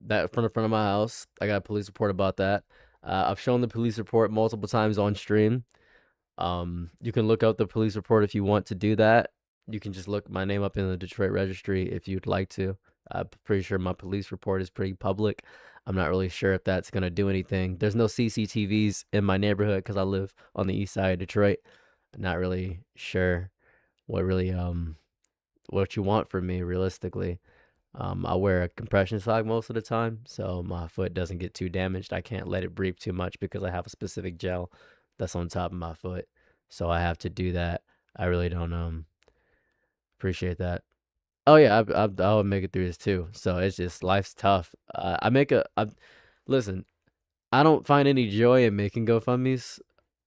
That from the front of my house. I got a police report about that. I've shown the police report multiple times on stream. You can look up the police report if you want to do that. You can just look my name up in the Detroit registry if you'd like to. I'm pretty sure my police report is pretty public. I'm not really sure if that's going to do anything. There's no CCTVs in my neighborhood because I live on the east side of Detroit. I'm not really sure what you want from me realistically. I wear a compression sock most of the time, so my foot doesn't get too damaged. I can't let it breathe too much because I have a specific gel that's on top of my foot, so I have to do that. I really don't appreciate that. Oh yeah, I would make it through this too. So it's just life's tough. Listen, I don't find any joy in making GoFundMes.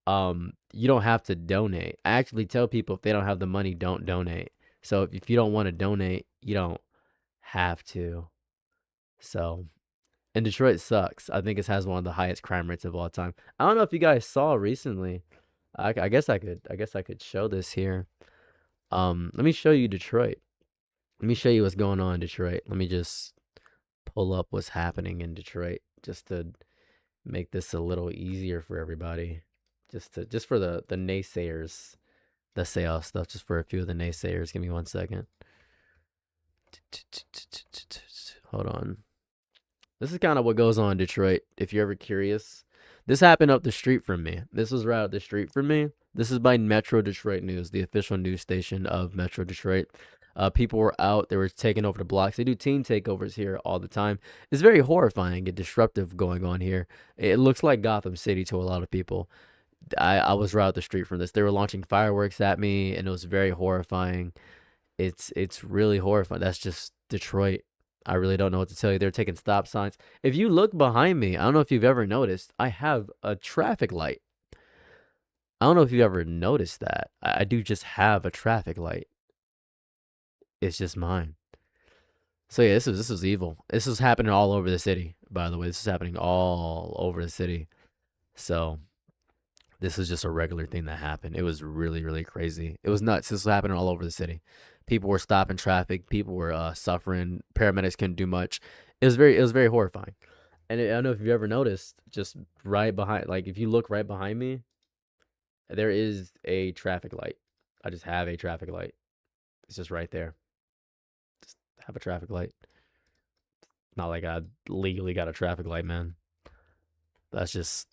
You don't have to donate. I actually tell people if they don't have the money, don't donate. So if you don't want to donate, you don't have to. So, and Detroit sucks. I think it has one of the highest crime rates of all time. I don't know if you guys saw recently. I guess I could show this here. Let me show you Detroit. Let me show you what's going on in Detroit. Let me just pull up what's happening in Detroit just to make this a little easier for everybody. Just for the naysayers that say all stuff. Just for a few of the naysayers. Give me 1 second. Hold on. This is kind of what goes on in Detroit, if you're ever curious. This happened up the street from me. This was right up the street from me. This is by Metro Detroit News, the official news station of Metro Detroit. People were out. They were taking over the blocks. They do team takeovers here all the time. It's very horrifying and disruptive going on here. It looks like Gotham City to a lot of people. I was right up the street from this. They were launching fireworks at me, and it was very horrifying. It's really horrifying. That's just Detroit. I really don't know what to tell you. They're taking stop signs. If you look behind me, I don't know if you've ever noticed, I have a traffic light. I don't know if you've ever noticed that. I do just have a traffic light. It's just mine. So yeah, this is evil. This is happening all over the city, by the way. This is happening all over the city. So this is just a regular thing that happened. It was really, really crazy. It was nuts. This was happening all over the city. People were stopping traffic. People were suffering. Paramedics couldn't do much. It was very horrifying. And I don't know if you've ever noticed, just right behind, like if you look right behind me, there is a traffic light. I just have a traffic light. It's just right there. Just have a traffic light. Not like I legally got a traffic light, man. That's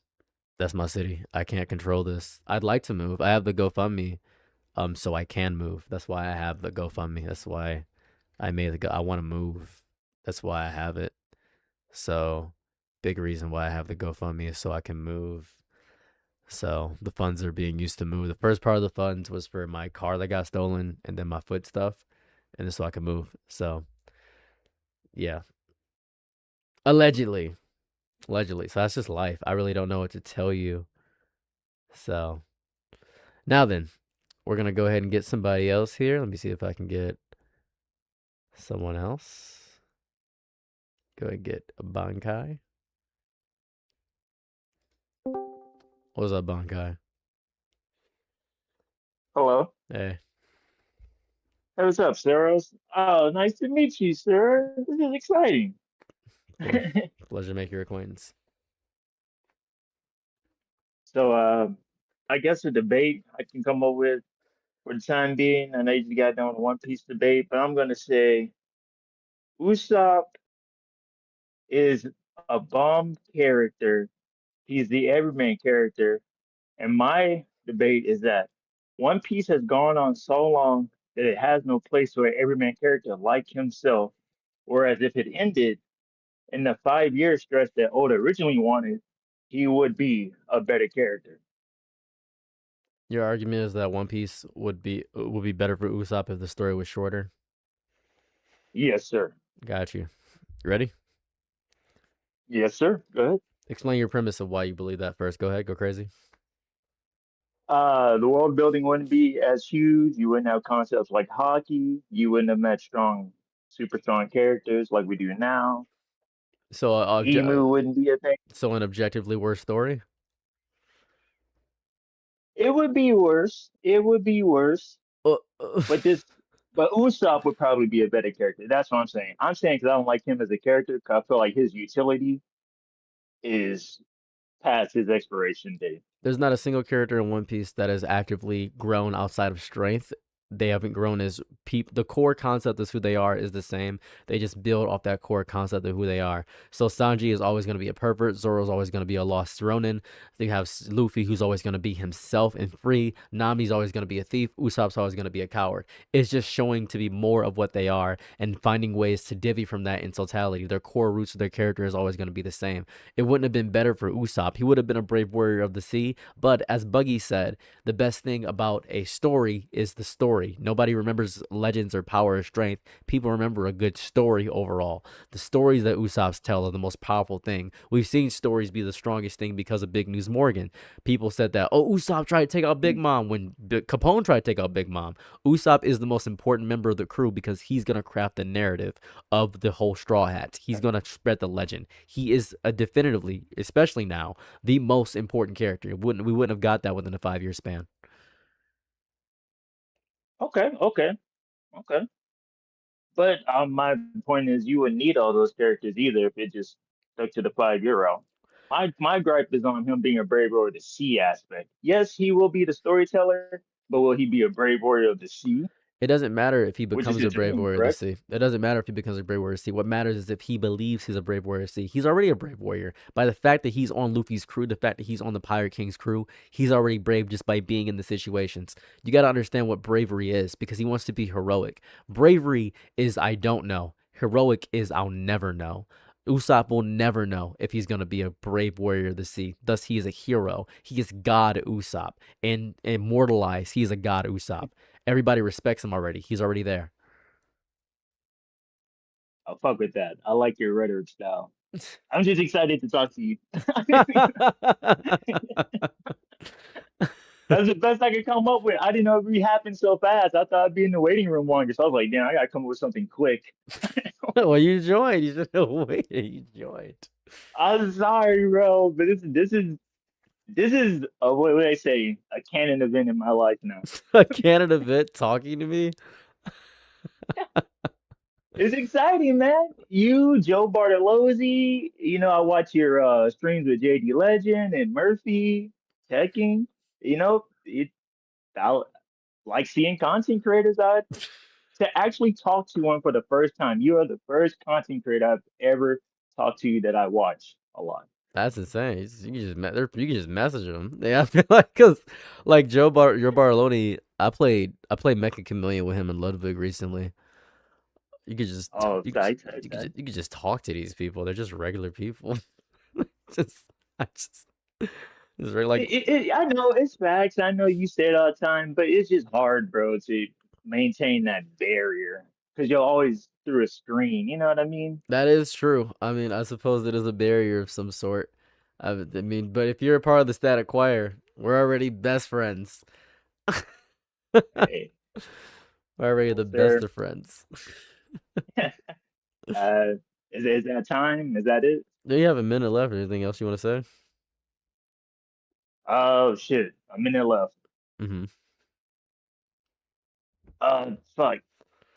my city. I can't control this. I'd like to move. I have the GoFundMe, so I can move. That's why I have the GoFundMe. That's why I made I want to move. That's why I have it. So, big reason why I have the GoFundMe is so I can move. So, the funds are being used to move. The first part of the funds was for my car that got stolen and then my foot stuff, and so I can move. So, yeah. Allegedly. So that's just life. I really don't know what to tell you. So now then, we're going to go ahead and get somebody else here. Let me see if I can get someone else. Go ahead and get a Bankai. What's up, Bankai?
Hello.
Hey.
Hey, what's up, Saros? Oh, nice to meet you, sir. This is exciting.
Pleasure to make your acquaintance.
So, I guess a debate I can come up with for the time being. I know you just got done with One Piece debate, but I'm going to say Usopp is a bomb character. He's the everyman character. And my debate is that One Piece has gone on so long that it has no place for an everyman character like himself. Whereas if it ended in the 5-year stretch that Oda originally wanted, he would be a better character.
Your argument is that One Piece would be better for Usopp if the story was shorter?
Yes, sir.
Got you. You ready?
Yes, sir. Go ahead.
Explain your premise of why you believe that first. Go ahead. Go crazy.
The world building wouldn't be as huge. You wouldn't have concepts like hockey. You wouldn't have met super strong characters like we do now.
So,
Emu wouldn't be a thing.
so an objectively worse story.
It would be worse. It would be worse. But Usopp would probably be a better character. That's what I'm saying. I'm saying because I don't like him as a character. Because I feel like his utility is past his expiration date.
There's not a single character in One Piece that has actively grown outside of strength. They haven't grown as people. The core concept of who they are is the same. They just build off that core concept of who they are. So Sanji is always going to be a pervert. Zoro's always going to be a lost Ronin. You have Luffy, who's always going to be himself and free. Nami's always going to be a thief. Usopp's always going to be a coward. It's just showing to be more of what they are and finding ways to divvy from that in totality. Their core roots of their character is always going to be the same. It wouldn't have been better for Usopp. He would have been a brave warrior of the sea. But as Buggy said, the best thing about a story is the story. Nobody remembers legends or power or strength. People remember a good story overall. The stories that Usopp's tell are the most powerful thing. We've seen stories be the strongest thing because of Big News Morgan. People said that, oh, Usopp tried to take out Big Mom when Capone tried to take out Big Mom. Usopp is the most important member of the crew because he's going to craft the narrative of the whole Straw Hats. He's going to spread the legend. He is definitively, especially now, the most important character. We wouldn't have got that within a 5-year span.
Okay. But my point is, you wouldn't need all those characters either if it just stuck to the 5-year route. My gripe is on him being a brave warrior of the sea aspect. Yes, he will be the storyteller, but will he be a brave warrior of the sea?
It doesn't matter if he
Which is
becomes a
his
brave
dream,
warrior of the
correct?
sea. It doesn't matter if he becomes a brave warrior of the sea. What matters is if he believes he's a brave warrior of the sea. He's already a brave warrior. By the fact that he's on Luffy's crew, the fact that he's on the Pirate King's crew, he's already brave just by being in the situations. You got to understand what bravery is because he wants to be heroic. Bravery is I don't know. Heroic is I'll never know. Usopp will never know if he's going to be a brave warrior of the sea. Thus, he is a hero. He is God Usopp. And immortalized, he is a God Usopp. Everybody respects him already. He's already there.
I'll fuck with that. I like your rhetoric style. I'm just excited to talk to you. That's the best I could come up with. I didn't know it really happened so fast. I thought I'd be in the waiting room longer. So I was like, damn, I gotta come up with something quick.
Well, you joined. You should have waited. You joined.
I'm sorry, bro, but this is what would I say? A canon event in my life now.
A canon event talking to me?
It's exciting, man. You, Joe Bartolozzi, I watch your streams with JD Legend and Murphy, Tekking. I like seeing content creators out to actually talk to one for the first time. You are the first content creator I've ever talked to that I watch a lot.
That's insane. You can just message him. Yeah, I feel like because like Joe Bartoloni, I played Mecha Chameleon with him in Ludwig recently. You could just you could just talk to these people. They're just regular people. It's very like
I know it's facts. I know you say it all the time, but it's just hard, bro, to maintain that barrier because you're always through a screen. You know what I mean?
that is true. I mean, I suppose it is a barrier of some sort. I mean, but if you're a part of the Static Choir, we're already best friends.
Hey,
We're already the
sir.
best of friends.
Is that time? Is that it?
Do you have a minute left? Anything else you want to say?
Oh shit, a minute left.
Mm-hmm.
Fuck.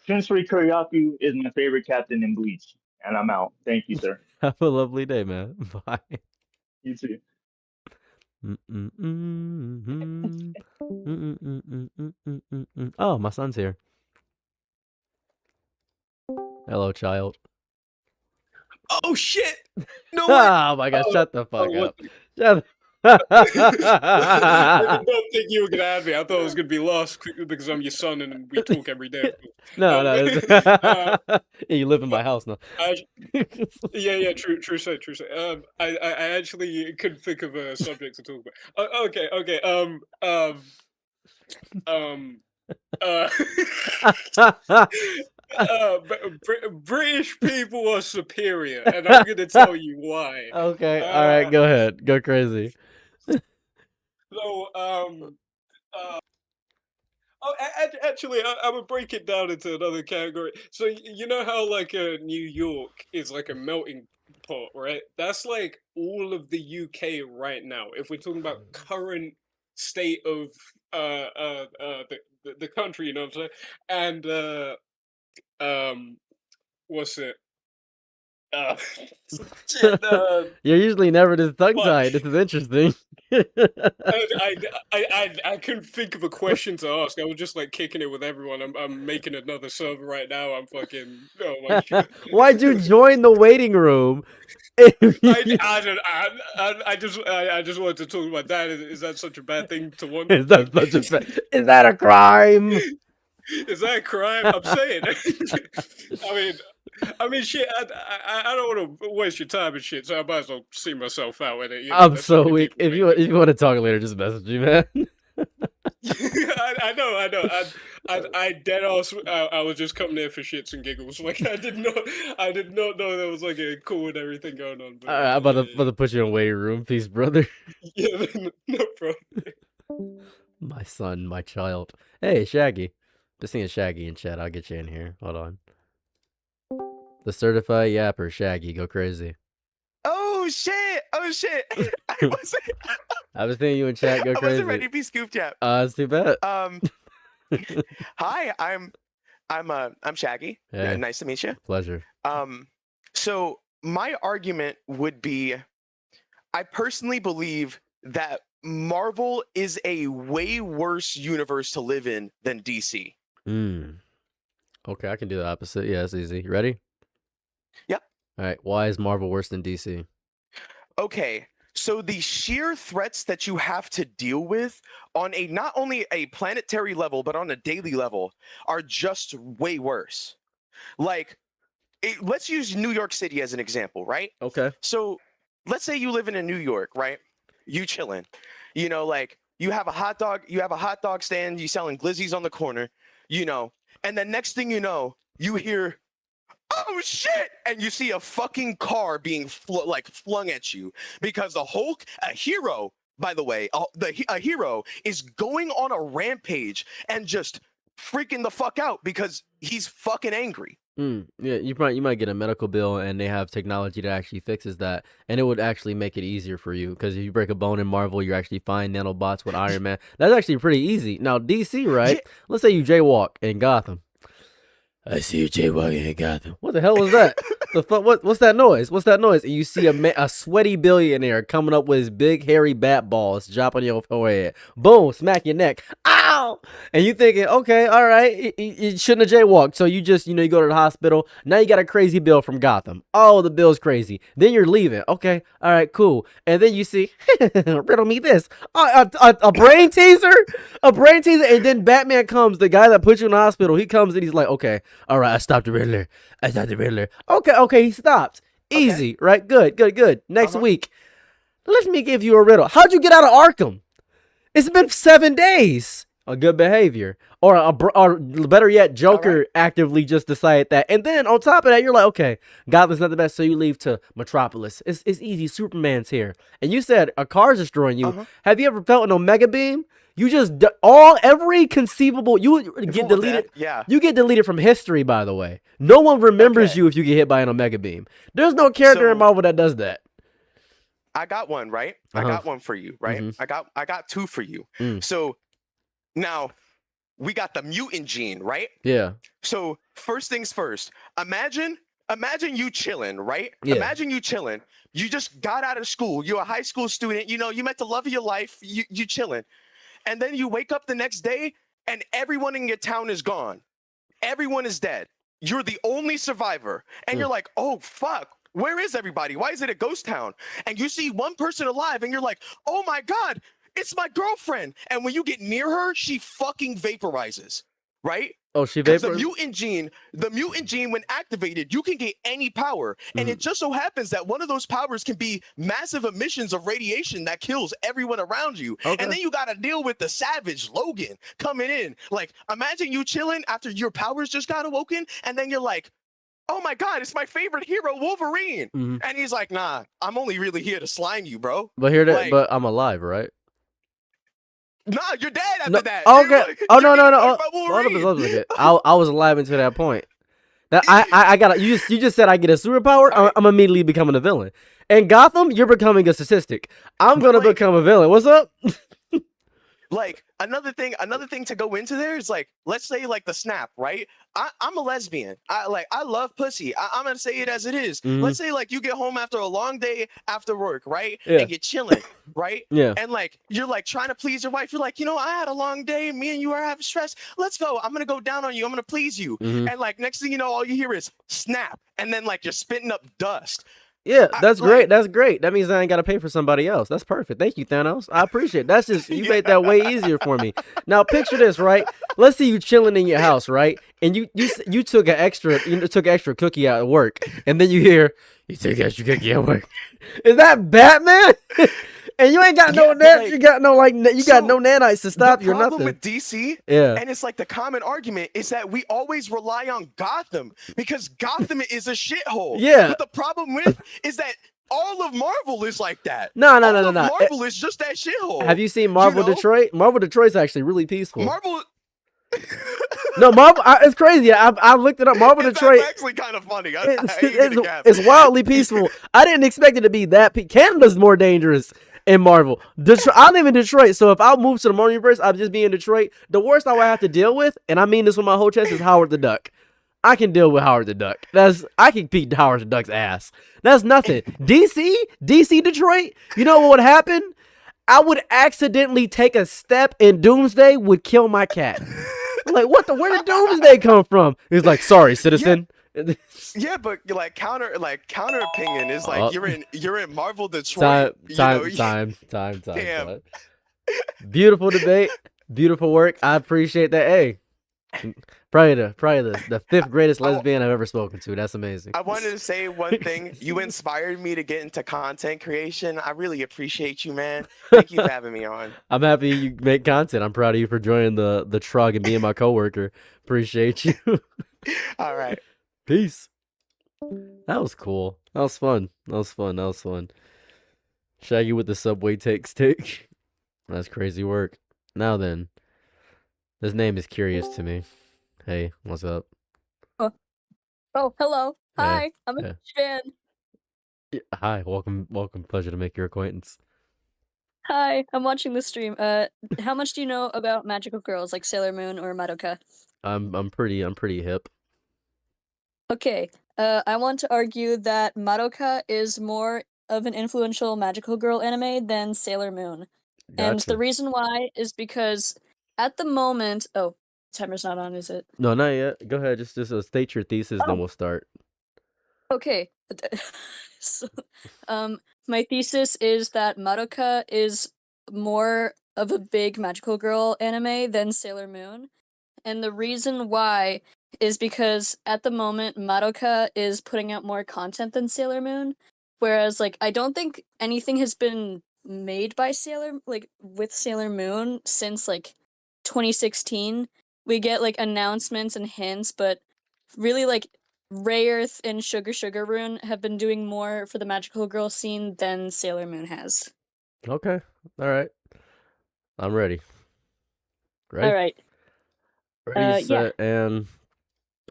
Shunsui Kuryaku is my favorite captain in Bleach, and I'm out. Thank you, sir.
Have a lovely day, man. Bye.
You too.
Oh, my son's here. Hello, child.
Oh shit! No way!
Oh my god, shut the fuck
what
up. Shut
I don't think you were gonna have me. I thought I was gonna be lost because I'm your son and we talk every day.
No, no.
Yeah,
You live in my house now.
yeah, true say. I actually couldn't think of a subject to talk about. Okay. British people are superior, and I'm gonna tell you why.
Okay, all right, go ahead, go crazy.
So, actually, I would break it down into another category. So, you know how like New York is like a melting pot, right? That's like all of the UK right now. If we're talking about current state of the country, you know what I'm saying? And what's it? Shit,
You're usually never this tongue
fuck.
tied. This is interesting.
I couldn't think of a question to ask. I was just like kicking it with everyone. I'm making another server right now. I'm fucking. Oh my shit.
Why'd you join the waiting room?
I just wanted to talk about that. Is that such a bad thing to want?
Is that such a is that a crime?
Is that a crime? I'm saying. I mean, shit. I don't want to waste your time and shit, so I might as well see myself out with it. You know,
I'm
that's
so
fucking
weak. If you want to talk later, just message me, man.
I know. I dead ass. I was just coming there for shits and giggles. Like I did not know there was like a cool and everything going on. But,
All right, I'm about to put you in waiting room. Peace, brother.
yeah, no problem.
My son, my child. Hey, Shaggy. Just seeing Shaggy in chat. I'll get you in here. Hold on. The certified yapper, Shaggy. Go crazy.
Oh shit! Oh shit!
I was seeing you in chat. Go
I
crazy.
wasn't ready to be scooped yet.
It's too bad.
Hi, I'm Shaggy.
Hey.
Nice to meet you.
Pleasure.
So my argument would be, I personally believe that Marvel is a way worse universe to live in than DC.
Okay, I can do the opposite. Yeah, it's easy. You ready?
Yep.
All right. Why is Marvel worse than DC?
Okay, so the sheer threats that you have to deal with on a not only a planetary level but on a daily level are just way worse. Like, let's use New York City as an example, right?
Okay.
So let's say you live in New York, right? You chilling, you know, like you have a hot dog stand, you selling glizzies on the corner, you know, and then next thing you know, you hear, oh shit, and you see a fucking car being flung at you because the Hulk, a hero, by the way, a hero is going on a rampage and just freaking the fuck out because he's fucking angry.
Yeah, you might get a medical bill and they have technology that actually fixes that, and it would actually make it easier for you because if you break a bone in Marvel, you actually find nanobots with Iron Man. That's actually pretty easy. Now DC, right?
Yeah.
Let's say you jaywalk in Gotham. I see you jaywalking in Gotham. What the hell was that? The fuck? What's that noise? What's that noise? And you see a sweaty billionaire coming up with his big hairy bat balls, dropping your forehead. Boom! Smack your neck. Ow! And you thinking, okay, all right, you shouldn't have jaywalked. So you just, you go to the hospital. Now you got a crazy bill from Gotham. Oh, the bill's crazy. Then you're leaving. Okay, all right, cool. And then you see, riddle me this. A brain teaser? A brain teaser. And then Batman comes, the guy that put you in the hospital. He comes and he's like, okay, all right, I stopped the Riddler. Okay, he stopped. Easy, right? Good. Next week, let me give you a riddle. How'd you get out of Arkham? It's been 7 days. A good behavior. Or better yet, Joker actively just decided that. And then on top of that, you're like, okay, Gotham's not the best, so you leave to Metropolis. It's easy. Superman's here. And you said a car's destroying you. Have you ever felt an Omega Beam? You just every conceivable you get deleted.
Yeah.
You get deleted from history, by the way. No one remembers you if you get hit by an Omega Beam. There's no character in Marvel that does that.
I got one, right? I got one for you, right? I got two for you. So now we got the mutant gene, right?
Yeah.
So first things first, imagine you chilling, right?
Yeah.
Imagine you chilling. You just got out of school. You're a high school student. You know, you met the love of your life. You chilling. And then you wake up the next day and everyone in your town is gone. Everyone is dead. You're the only survivor. And you're like, oh, fuck. Where is everybody? Why is it a ghost town? And you see one person alive and you're like, oh my God, it's my girlfriend. And when you get near her, she fucking vaporizes. right?
Oh, she
Because
vapor.
the mutant gene, when activated, you can get any power. And it just so happens that one of those powers can be massive emissions of radiation that kills everyone around you.
Okay.
And then you got to deal with the savage Logan coming in. Like, imagine you chilling after your powers just got awoken, and then you're like, oh my God, it's my favorite hero, Wolverine.
Mhm.
And he's like, nah, I'm only really here to slime you, bro.
But here,
Like,
but I'm alive, right?
nah, you're dead after
No,
that.
okay.
You're
Oh no,
getting
no, no.
fucked by
Hold up,
Wolverine.
hold up a second. I was alive until that point. That I got you just said I get a superpower. I'm immediately becoming a villain. In Gotham, you're becoming a statistic. I'm gonna become a villain. What's up?
Like another thing to go into there is like, let's say like the snap, right? I'm a lesbian. I love pussy. I'm gonna say it as it is.
Mhm.
Let's say like you get home after a long day after work, right?
Yeah.
And you're chilling, right?
Yeah.
And like you're like trying to please your wife. You're like, I had a long day. Me and you are having stress. Let's go. I'm gonna go down on you. I'm gonna please you.
Mhm.
And like next thing you know, all you hear is snap, and then like you're spitting up dust.
Yeah, that's great. That's great. That means I ain't gotta pay for somebody else. That's perfect. Thank you, Thanos. I appreciate it. That's just you made that way easier for me. Now picture this, right? Let's say you chilling in your house, right? And you took an extra cookie out at work, and then you hear you took an extra cookie at work. Is that Batman? And you ain't got no you got no nanites to stop you or
The problem
nothing.
with DC,
Yeah.
and it's like the common argument is that we always rely on Gotham because Gotham is a shithole.
Yeah.
But the problem with is that all of Marvel is like that.
No.
All of Marvel is just that shithole.
Have you seen Marvel
know?
Detroit? Marvel Detroit's actually really peaceful.
Marvel?
No, Marvel. It's crazy. I looked it up. Marvel Detroit.
That's actually kind of funny. I ain't
It's,
gonna cap.
it's wildly peaceful. I didn't expect it to be that. Canada's more dangerous in Marvel. Detroit. I live in Detroit, so if I move to the Marvel universe, I'd just be in Detroit. The worst I would have to deal with, and I mean this with my whole chest, is Howard the Duck. I can deal with Howard the Duck. I can beat Howard the Duck's ass. That's nothing. DC Detroit. You know what would happen? I would accidentally take a step and Doomsday would kill my cat. Like, where did Doomsday come from? He's like, sorry, citizen.
Yeah, but like counter opinion is like
Oh.
you're in Marvel Detroit.
Time.
Damn.
Beautiful debate. Beautiful work. I appreciate that. Hey, probably the fifth greatest lesbian I've ever spoken to. That's amazing.
I wanted to say one thing. You inspired me to get into content creation. I really appreciate you, man. Thank you for having me on.
I'm happy you make content. I'm proud of you for joining the trug and being my coworker. Appreciate you.
All right.
Peace. That was cool. That was fun. Shaggy with the subway take stick. That's crazy work. Now then, this name is curious to me. Hey, what's up?
Oh, hello.
Hey,
Hi, I'm a
yeah.
fan.
Yeah, hi, welcome. Pleasure to make your acquaintance.
Hi, I'm watching the stream. How much do you know about magical girls like Sailor Moon or Madoka?
I'm pretty hip.
Okay, I want to argue that Madoka is more of an influential magical girl anime than Sailor Moon. And
Gotcha.
the reason why is because at the moment, timer's not on, is it?
No, not yet. Go ahead. Just state your thesis, then
Oh.
we'll start.
Okay. So, my thesis is that Madoka is more of a big magical girl anime than Sailor Moon. And the reason why is because at the moment, Madoka is putting out more content than Sailor Moon. Whereas, like, I don't think anything has been made by with Sailor Moon since, 2016. We get, announcements and hints, but really, Rayearth and Sugar Rune have been doing more for the magical girl scene than Sailor Moon has.
Okay. All right. I'm ready. Ready?
All right.
Ready,
yeah.
set, and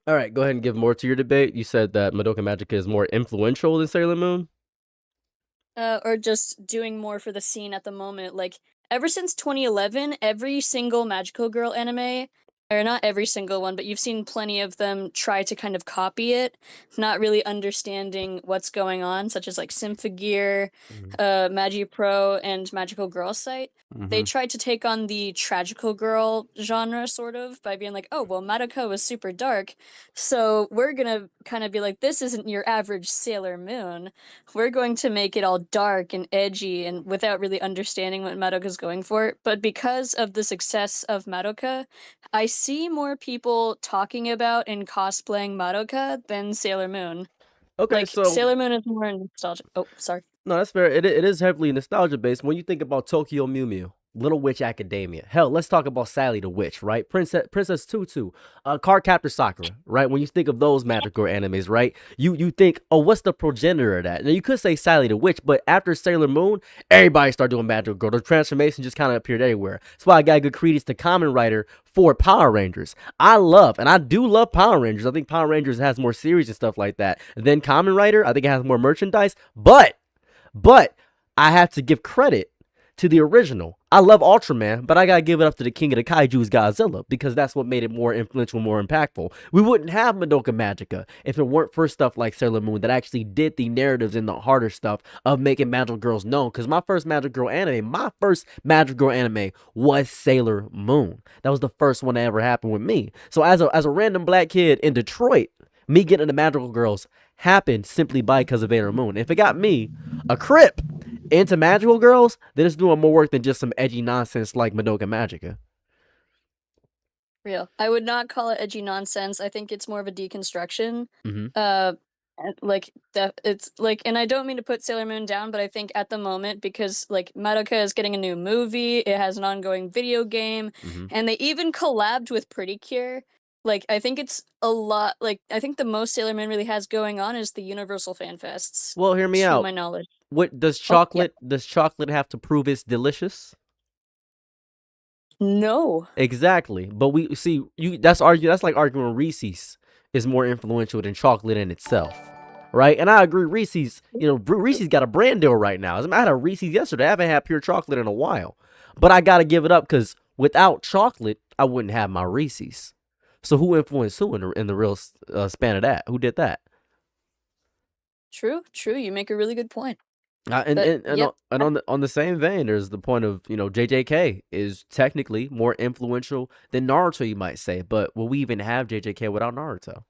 all right. Go ahead and give more to your debate. You said that Madoka Magica is more influential than Sailor Moon.
Or just doing more for the scene at the moment. Ever since 2011, every single magical girl anime, or not every single one, but you've seen plenty of them try to kind of copy it, not really understanding what's going on, such as Symphogear, Magipro, and Magical Girl Site. They tried to take on the tragical girl genre, sort of, by being like, oh, well, Madoka was super dark, so we're gonna kind of be like, this isn't your average Sailor Moon. We're going to make it all dark and edgy and without really understanding what Madoka's going for. But because of the success of Madoka, I see more people talking about and cosplaying Madoka than Sailor Moon.
Okay,
Like
so
Sailor Moon is more nostalgic. Oh, sorry.
no, that's fair. It is heavily nostalgia based. When you think about Tokyo Mew Mew, Little Witch Academia, hell, let's talk about Sally the Witch, right? Princess Tutu, Cardcaptor Sakura, right? When you think of those magical animes, right? You think, oh, what's the progenitor of that? Now you could say Sally the Witch, but after Sailor Moon, everybody started doing magical girl. The transformation just kind of appeared everywhere. That's why I got good credence to Kamen Rider for Power Rangers. I do love Power Rangers. I think Power Rangers has more series and stuff like that than Kamen Rider. I think it has more merchandise, but I have to give credit to the original. I love Ultraman, but I gotta give it up to the king of the kaijus, Godzilla, because that's what made it more influential, more impactful. We wouldn't have Madoka Magica if it weren't for stuff like Sailor Moon that actually did the narratives and the harder stuff of making magical girls known. Because my first magical girl anime was Sailor Moon. That was the first one that ever happened with me. So as a random black kid in Detroit, me getting into magical girls happened simply because of Sailor Moon. If it got me, a Crip, into magical girls, then it's doing more work than just some edgy nonsense like Madoka Magica.
Real. I would not call it edgy nonsense. I think it's more of a deconstruction. It's like, and I don't mean to put Sailor Moon down, but I think at the moment, because like Madoka is getting a new movie, it has an ongoing video game, and they even collabed with Pretty Cure. Like, I think it's a lot. Like, I think the most Sailor Moon really has going on is the Universal Fan Fests.
Well, hear me
to
out.
my knowledge.
What does
Oh, yeah.
chocolate have to prove it's delicious?
No.
Exactly. But we see that's like arguing Reese's is more influential than chocolate in itself. Right? And I agree, Reese's got a brand deal right now. I had a Reese's yesterday. I haven't had pure chocolate in a while. But I gotta give it up because without chocolate, I wouldn't have my Reese's. So who influenced who in the real span of that? Who did that?
True. You make a really good point.
And on the same vein, there's the point of JJK is technically more influential than Naruto, you might say. But will we even have JJK without Naruto?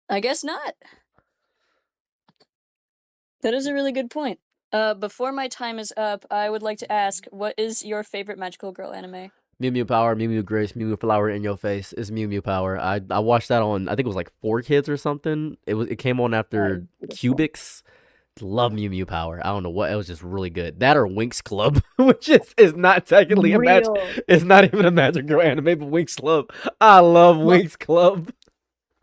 I guess not. That is a really good point. Before my time is up, I would like to ask, what is your favorite magical girl anime?
Mew Mew Power, Mew Mew Grace, Mew Mew Flower in Your Face is Mew Mew Power. I watched that on, I think it was like 4Kids or something. It came on after Cubics. Love Mew Mew Power. I don't know what, it was just really good. That or Winx Club, which is not technically it's not even a magic girl anime, but Winx Club. I love Winx Club.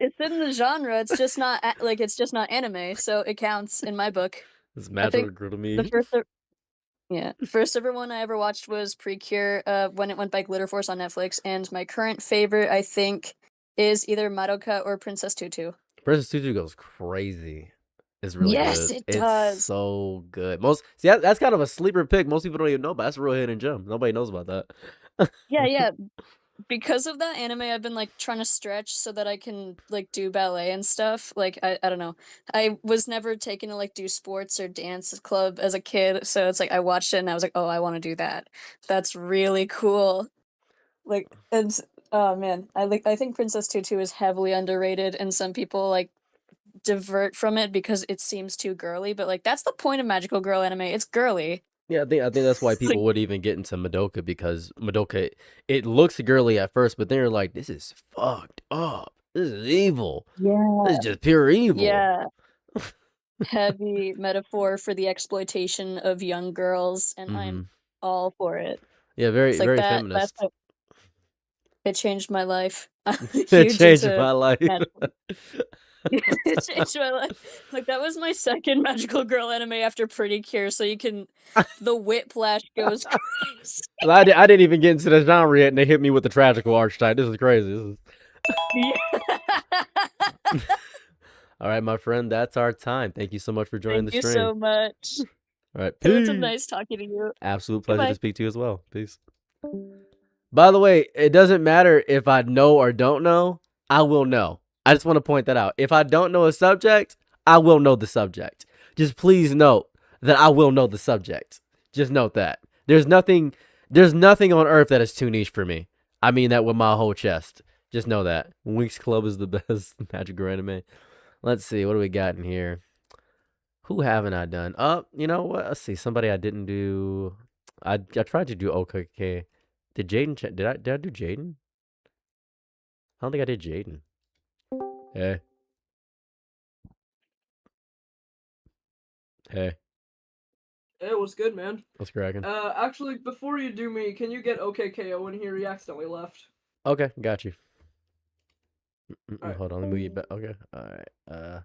It's in the genre. It's just not it's just not anime, so it counts in my book.
It's magical girl to me.
The first ever one I ever watched was Precure, when it went by Glitter Force on Netflix, and my current favorite, I think, is either Madoka or Princess Tutu.
Princess Tutu goes crazy. It's really good.
Yes, it does.
It's so good. That's kind of a sleeper pick. Most people don't even know, but that's a real hidden gem. Nobody knows about that.
Yeah. Because of that anime, I've been like trying to stretch so that I can like do ballet and stuff. Like I don't know. I was never taken to like do sports or dance club as a kid, so it's like I watched it and I was like, oh, I want to do that. That's really cool. Like, and oh man, I think Princess Tutu is heavily underrated, and some people like divert from it because it seems too girly. But like that's the point of magical girl anime. It's girly.
Yeah, I think that's why people would even get into Madoka, because Madoka, it looks girly at first, but then you're like, this is fucked up. This is evil.
Yeah.
This is just pure evil.
Yeah. Heavy metaphor for the exploitation of young girls, and I'm all for it.
Yeah, very
It's like
very
that.
feminist.
It changed my life. I'm
It
huge
changed
into
my life.
magical- It changed my life. Like that was my second magical girl anime after Pretty Cure, so you can the whiplash goes crazy.
I didn't even get into the genre yet, and they hit me with the tragical archetype. This is crazy. All right, my friend, that's our time. Thank you so much for joining
Thank
the
you
stream.
so much.
All right,
It was
peace.
nice talking to you.
Absolute pleasure
Goodbye.
to speak to you as well. Peace. By the way, it doesn't matter if I know or don't know. I will know. I just want to point that out. If I don't know a subject, I will know the subject. Just please note that I will know the subject. Just note that. There's nothing on earth that is too niche for me. I mean that with my whole chest. Just know that. Winx Club is the best magical anime. Let's see. What do we got in here? Who haven't I done? You know what? Let's see. Somebody I didn't do. I tried to do OKK Did Jaden? Did I do Jaden? I don't think I did Jaden. Hey. Hey.
Hey, what's good, man?
What's cracking?
Actually, before you do me, can you get OKKO in here? He accidentally left.
Okay, got you.
Alright.
Hold on, let me move you back. Okay, all right.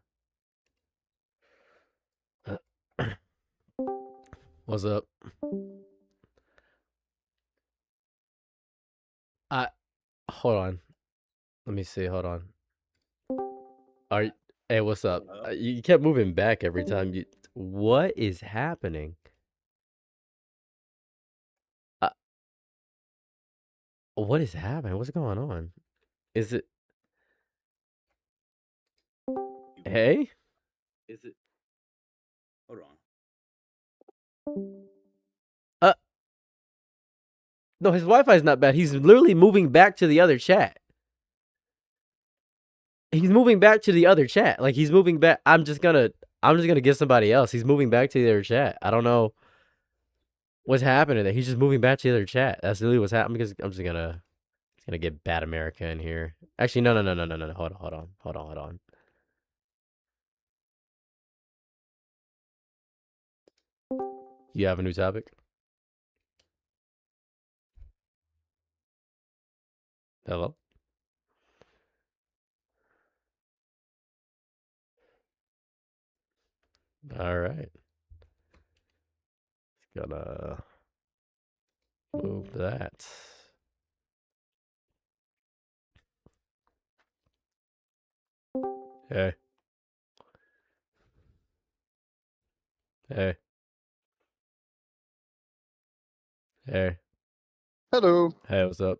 What's up? Hold on. Let me see. Hold on. Hey, what's up? You kept moving back every time you. What is happening? What is happening? What's going on? Is it? Hey?
Is it? Hold on.
No, his Wi-Fi is not bad. He's literally moving back to the other chat. He's moving back to the other chat. Like he's moving back. I'm just gonna get somebody else. He's moving back to the other chat. I don't know what's happening there. He's just moving back to the other chat. That's literally what's happening. Because I'm just gonna get Bad America in here. Actually, no. Hold on. You have a new topic? Hello? All right. Gonna move that. Hey. Hey. Hey.
Hello.
Hey, what's up?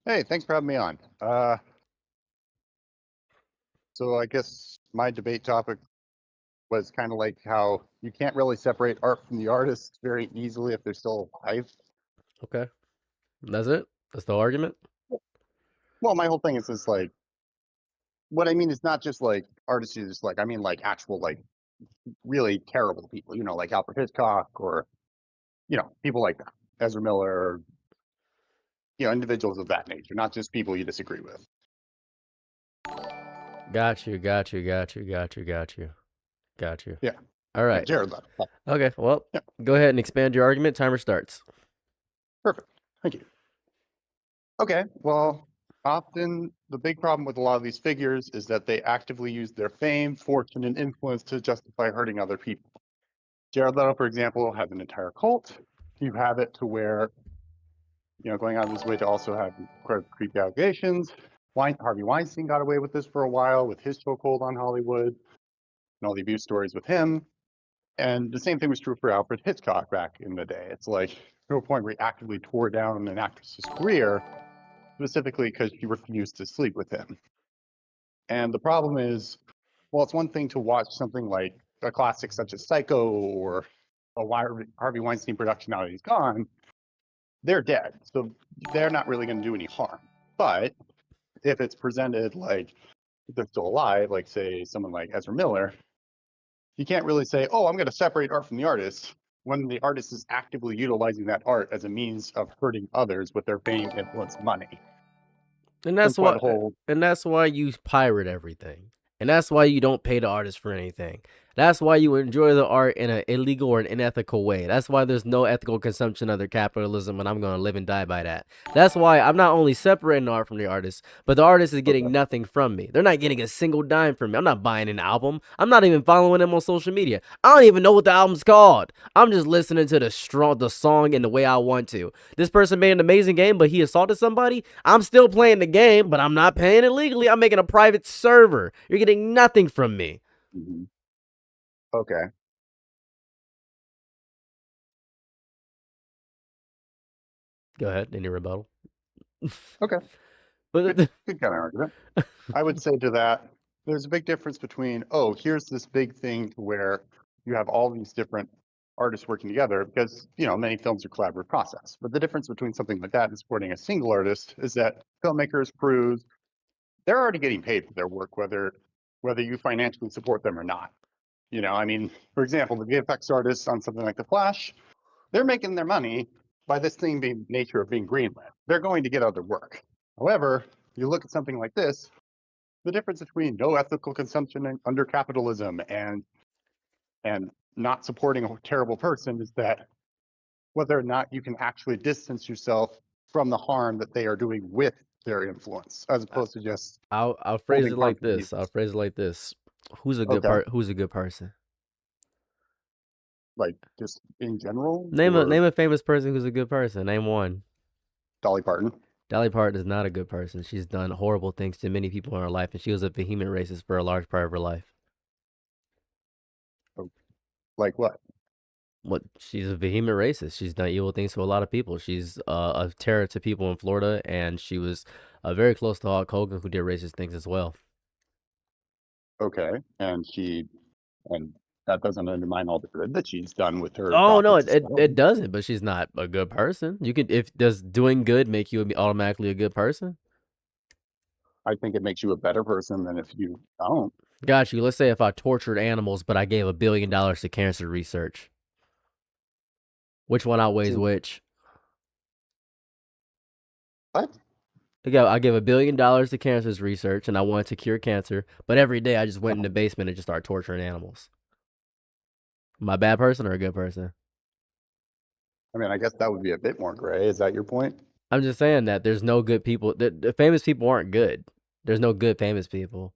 Hey, thanks for having me on. So I guess my debate topic was kind of like how you can't really separate art from the artist very easily if they're still alive.
Okay. That's it? That's the argument?
Well, my whole thing is just like, what I mean is not just like artists who just like, I mean like actual like really terrible people, you know, like Alfred Hitchcock or, you know, people like that, Ezra Miller, you know, individuals of that nature, not just people you disagree with.
Got you.
Yeah.
All right.
Jared left.
Okay, well, go ahead and expand your argument. Timer starts.
Perfect. Thank you. Okay, well, often the big problem with a lot of these figures is that they actively use their fame, fortune, and influence to justify hurting other people. Jared Leto, for example, has an entire cult. You have it to where, you know, going out of his way to also have creepy allegations. Harvey Weinstein got away with this for a while with his chokehold on Hollywood and all the abuse stories with him. And the same thing was true for Alfred Hitchcock back in the day. It's like to a point where he actively tore down an actress's career, specifically because she refused to sleep with him. And the problem is, well, it's one thing to watch something like a classic such as Psycho or a Harvey Weinstein production now that he's gone. They're dead, so they're not really going to do any harm. But if it's presented like they're still alive, like say someone like Ezra Miller, you can't really say, oh, I'm going to separate art from the artist when the artist is actively utilizing that art as a means of hurting others with their fame, influence, money.
And that's why you pirate everything. And that's why you don't pay the artist for anything. That's why you enjoy the art in an illegal or an unethical way. That's why there's no ethical consumption under capitalism, and I'm going to live and die by that. That's why I'm not only separating the art from the artist, but the artist is getting nothing from me. They're not getting a single dime from me. I'm not buying an album. I'm not even following them on social media. I don't even know what the album's called. I'm just listening to the song in the way I want to. This person made an amazing game, but he assaulted somebody. I'm still playing the game, but I'm not paying it legally. I'm making a private server. You're getting nothing from me.
Mm-hmm. Okay.
Go ahead. Any rebuttal?
Okay.
But
good kind of argument. I would say to that, there's a big difference between, oh, here's this big thing where you have all these different artists working together because, you know, many films are a collaborative process. But the difference between something like that and supporting a single artist is that filmmakers, crews, they're already getting paid for their work, whether you financially support them or not. You know, I mean, for example, the VFX artists on something like The Flash, they're making their money by this thing being nature of being Greenland, they're going to get other work. However, you look at something like this, the difference between no ethical consumption under capitalism and not supporting a terrible person is that whether or not you can actually distance yourself from the harm that they are doing with their influence, as opposed to just
I'll phrase
holding
it like
harmful
this. I'll phrase it like this. Who's a good
Okay.
Who's a good person?
Like just in general,
Name
or
a famous person who's a good person. Name one.
Dolly Parton.
Dolly Parton is not a good person. She's done horrible things to many people in her life, and she was a vehement racist for a large part of her life.
Like what?
What? She's a vehement racist. She's done evil things to a lot of people. She's a terror to people in Florida, and she was very close to Hulk Hogan, who did racist things as well.
Okay, and that doesn't undermine all the good that she's done with her.
Oh no,
profits as well.
it doesn't. But she's not a good person. You can does doing good make you automatically a good person?
I think it makes you a better person than if you don't.
Got you. Let's say if I tortured animals, but I gave $1 billion to cancer research. Which one outweighs which?
What?
I give $1 billion to cancer research, and I wanted to cure cancer, but every day I just went in the basement and just started torturing animals. Am I a bad person or a good person?
I mean, I guess that would be a bit more gray. Is that your point?
I'm just saying that there's no good people. The famous people aren't good. There's no good famous people.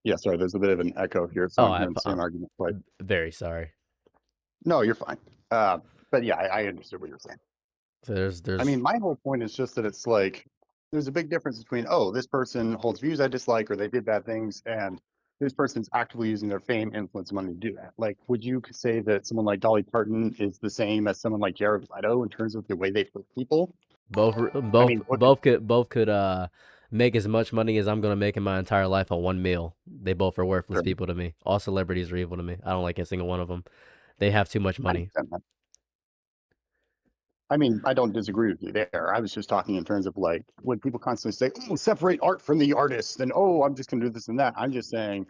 Yeah, sorry, there's a bit of an echo here, so
Oh,
I'm hearing the same argument. But
very sorry.
no, you're fine. But yeah, I understood what you're saying.
So there's.
I mean, my whole point is just that it's like there's a big difference between, oh, this person holds views I dislike or they did bad things, and this person's actively using their fame, influence, money to do that. Like, would you say that someone like Dolly Parton is the same as someone like Jared Leto in terms of the way they put people?
Both could make as much money as I'm gonna make in my entire life on one meal. They both are worthless people to me. All celebrities are evil to me. I don't like a single one of them. They have too much money.
I mean, I don't disagree with you there. I was just talking in terms of like when people constantly say, "Oh, separate art from the artist," and "Oh, I'm just going to do this and that." I'm just saying,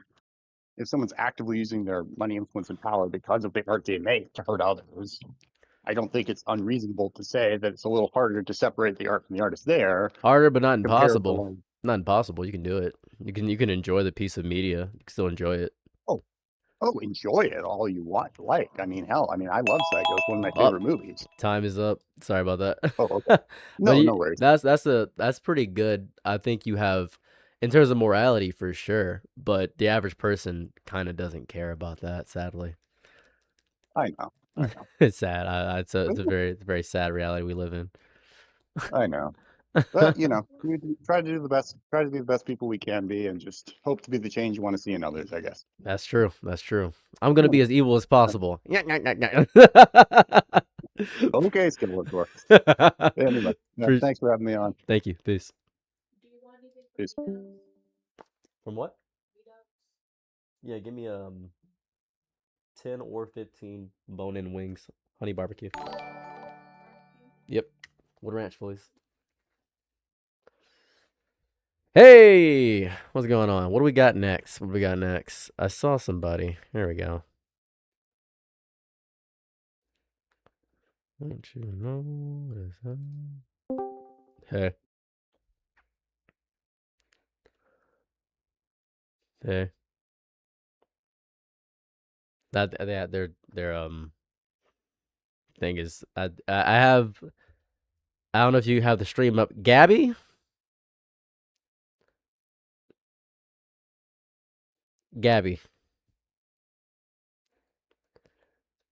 if someone's actively using their money, influence, and power because of the art they make to hurt others, I don't think it's unreasonable to say that it's a little harder to separate the art from the artist there.
Harder, but not
compared to,
impossible.
like,
Not impossible. You can do it. You can enjoy the piece of media. You can still enjoy it.
enjoy it all you want. Like, I mean, hell, I mean, I love Psycho. It's one of my favorite movies.
Time is up. Sorry about that.
Oh, okay. No, no worries.
That's pretty good. I think you have, in terms of morality, for sure. But the average person kind of doesn't care about that. Sadly,
I know.
It's sad. It's a very sad reality we live in.
I know. But you know, we try to do the best. Try to be the best people we can be, and just hope to be the change you want to see in others. I guess.
That's true. That's true. I'm gonna be as evil as possible.
Okay, Skeletor. Anyway, thanks for having me on.
Thank you. Peace.
Peace.
From what? Yeah, give me 10 or 15 bone-in wings, honey barbecue. Yep, with ranch, please. Hey, what's going on? What do we got next? What do we got next? I saw somebody. There we go. Don't you know what is that? Hey. Hey. Their thing is I have, I don't know if you have the stream up. Gabby? Gabby.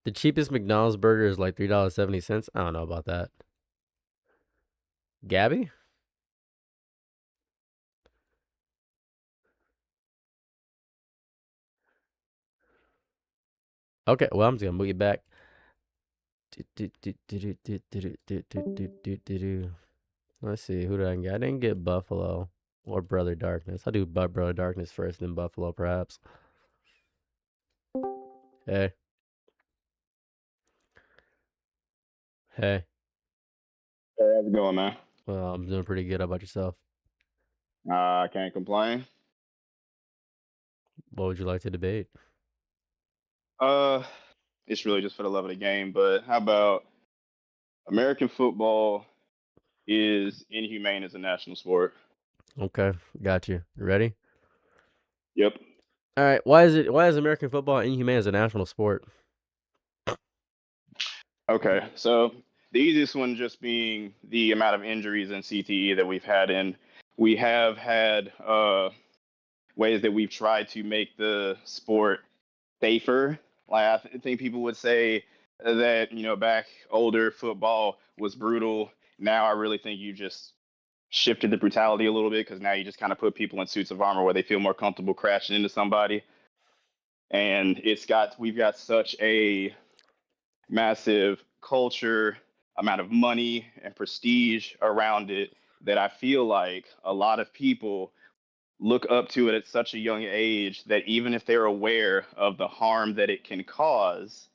The cheapest McDonald's burger is like $3.70. I don't know about that. Gabby? Okay, well, I'm just gonna move you back. Let's see, who did I get? I didn't get Buffalo or Brother Darkness. I'll do Brother Darkness first, then Buffalo, perhaps. Hey. Hey.
Hey, how's it going, man?
Well, I'm doing pretty good. How about yourself?
I can't complain.
What would you like to debate?
It's really just for the love of the game. But how about American football is inhumane as a national sport?
Okay, got you. You ready?
Yep.
All right. Why is American football inhumane as a national sport?
Okay, so the easiest one just being the amount of injuries and CTE that we've had, and we have had ways that we've tried to make the sport safer. Like think people would say that back older football was brutal. Now I really think you just shifted the brutality a little bit because now you just kind of put people in suits of armor where they feel more comfortable crashing into somebody, and we've got such a massive culture, amount of money and prestige around it that I feel like a lot of people look up to it at such a young age that even if they're aware of the harm that it can cause,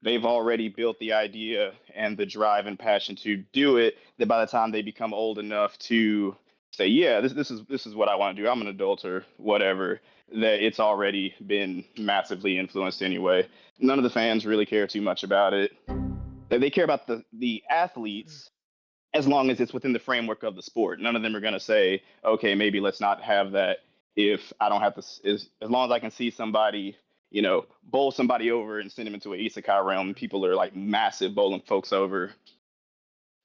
they've already built the idea and the drive and passion to do it, that by the time they become old enough to say, yeah, this is what I want to do, I'm an adult or whatever, that it's already been massively influenced anyway. None of the fans really care too much about it. They care about the athletes as long as it's within the framework of the sport. None of them are going to say, okay, maybe let's not have that if I don't have to, as long as I can see somebody, bowl somebody over and send them into an isekai realm, people are like massive bowling folks over.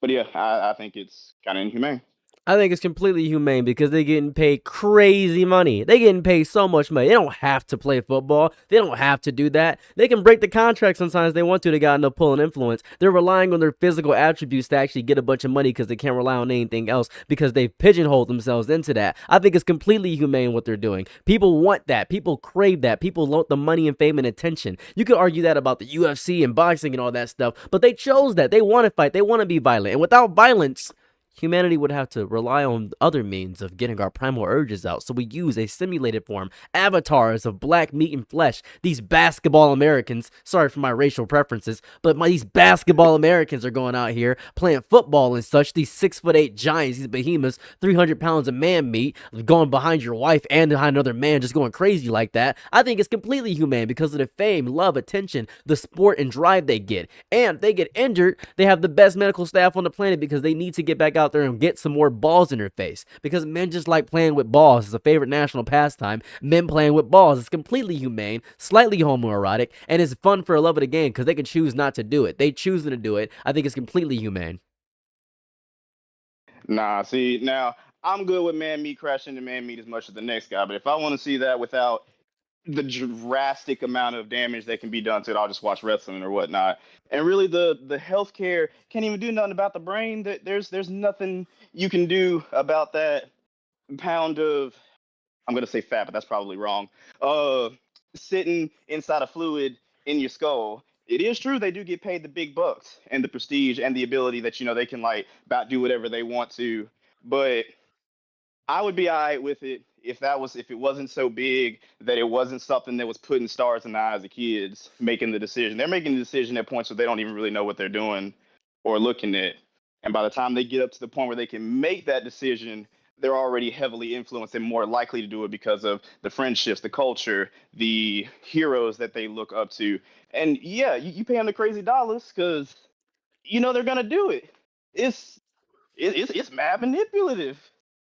But yeah, I think it's kind of inhumane.
I think it's completely humane because they're getting paid crazy money. They're getting paid so much money. They don't have to play football. They don't have to do that. They can break the contract sometimes they want to. They got enough pull and influence. They're relying on their physical attributes to actually get a bunch of money because they can't rely on anything else because they've pigeonholed themselves into that. I think it's completely humane what they're doing. People want that. People crave that. People want the money and fame and attention. You could argue that about the UFC and boxing and all that stuff, but they chose that. They want to fight. They want to be violent. And without violence, humanity would have to rely on other means of getting our primal urges out, so we use a simulated form, avatars of black meat and flesh. These basketball Americans, sorry for my racial preferences, but these basketball Americans are going out here playing football and such, these 6'8" giants, these behemoths, 300 pounds of man meat, going behind your wife and behind another man, just going crazy like that. I think it's completely humane because of the fame, love, attention, the sport and drive they get. And if they get injured, they have the best medical staff on the planet because they need to get back out there and get some more balls in their face, because men just like playing with balls. It's a favorite national pastime. Men playing with balls. It's completely humane, slightly homoerotic, and it's fun for a love of the game because they can choose not to do it. They choose to do it. I think it's completely humane.
Nah, see, now I'm good with man meat crashing into man meat as much as the next guy, but if I want to see that without the drastic amount of damage that can be done to it, I'll just watch wrestling or whatnot. And really, the healthcare can't even do nothing about the brain. There's nothing you can do about that pound of, I'm gonna say fat, but that's probably wrong. Sitting inside a fluid in your skull. It is true they do get paid the big bucks and the prestige and the ability that they can like about do whatever they want to, but I would be all right with it if it wasn't so big that it wasn't something that was putting stars in the eyes of kids making the decision. They're making the decision at points where they don't even really know what they're doing or looking at. And by the time they get up to the point where they can make that decision, they're already heavily influenced and more likely to do it because of the friendships, the culture, the heroes that they look up to. And yeah, you pay them the crazy dollars because they're gonna do it. It's mad manipulative.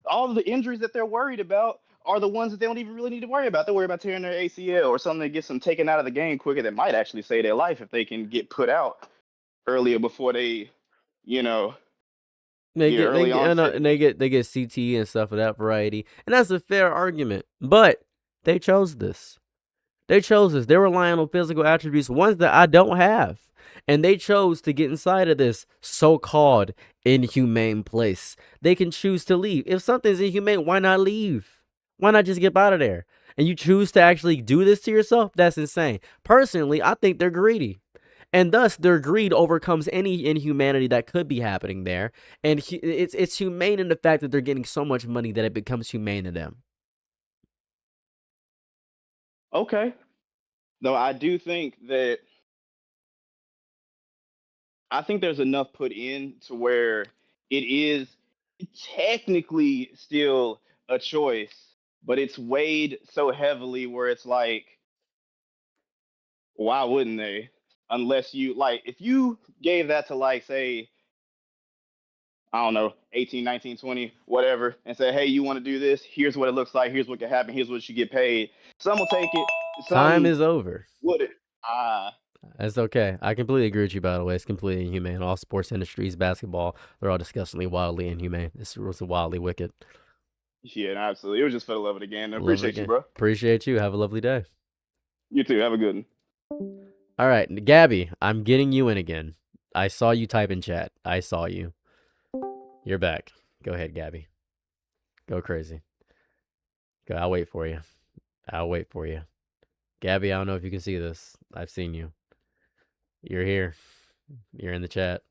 All of the injuries that they're worried about are the ones that they don't even really need to worry about. They worry about tearing their ACL or something that gets them taken out of the game quicker that might actually save their life if they can get put out earlier before they,
They
get
get
early onset.
and they get CTE and stuff of that variety, and that's a fair argument. But they chose this. They chose this. They're relying on physical attributes, ones that I don't have. And they chose to get inside of this so-called inhumane place. They can choose to leave. If something's inhumane, why not leave? Why not just get out of there? And you choose to actually do this to yourself? That's insane. Personally, I think they're greedy. And thus, their greed overcomes any inhumanity that could be happening there. And it's humane in the fact that they're getting so much money that it becomes humane to them.
Okay. Though I do think that there's enough put in to where it is technically still a choice, but it's weighed so heavily where it's like, why wouldn't they? unless you like if you gave that to like say I don't know 18, 19, 20, whatever, and say hey you want to do this, here's what it looks like, here's what can happen, here's what you get paid. Some will take it,
Time
some
is over.
wouldn't.
That's okay. I completely agree with you, by the way. It's completely inhumane. All sports industries, basketball, they're all disgustingly wildly inhumane. This was wildly wicked.
Yeah, absolutely. It was just for the love of the game. I
Love it
appreciate you,
again.
bro.
Appreciate you. Have a lovely day.
You too. Have a good one.
All right, Gabby, I'm getting you in again. I saw you type in chat. I saw you. You're back. Go ahead, Gabby. Go crazy. Go. I'll wait for you. I'll wait for you. Gabby, I don't know if you can see this. I've seen you. You're here. You're in the chat.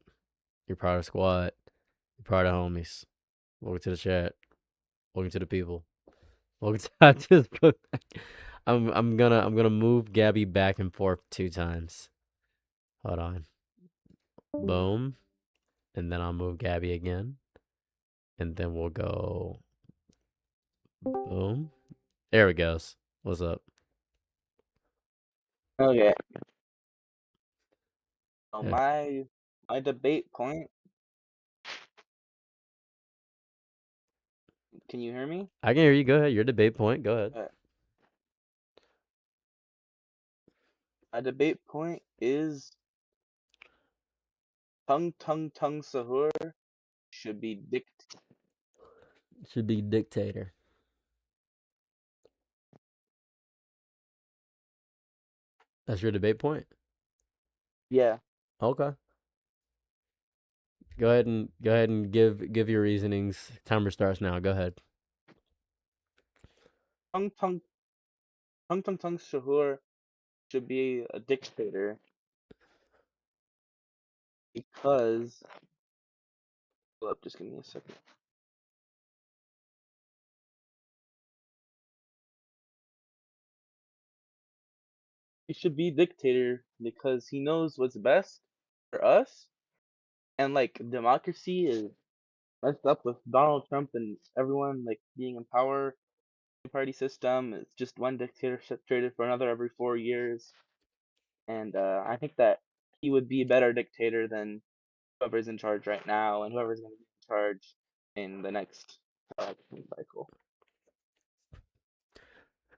You're part of squad. You're part of homies. Welcome to the chat. Welcome to the people. Welcome to I just put I'm gonna move Gabby back and forth 2 times. Hold on. Boom. And then I'll move Gabby again. And then we'll go boom. There it goes. What's up?
Okay. So
Yeah.
my debate point. Can you hear me?
I can hear you. Go ahead. Your debate point. Go ahead.
My debate point is Tung Sahur should be
Should be dictator. That's your debate point?
Yeah.
Okay. Go ahead and give your reasonings. Timer starts now. Go ahead.
Tung Sahur should be a dictator because hold up, just give me a second. He should be dictator because he knows what's best for us, and like democracy is messed up with Donald Trump and everyone like being in power. Party system. It's just one dictatorship traded for another every 4 years, and I think that he would be a better dictator than whoever's in charge right now and whoever's going to be in charge in the next election cycle.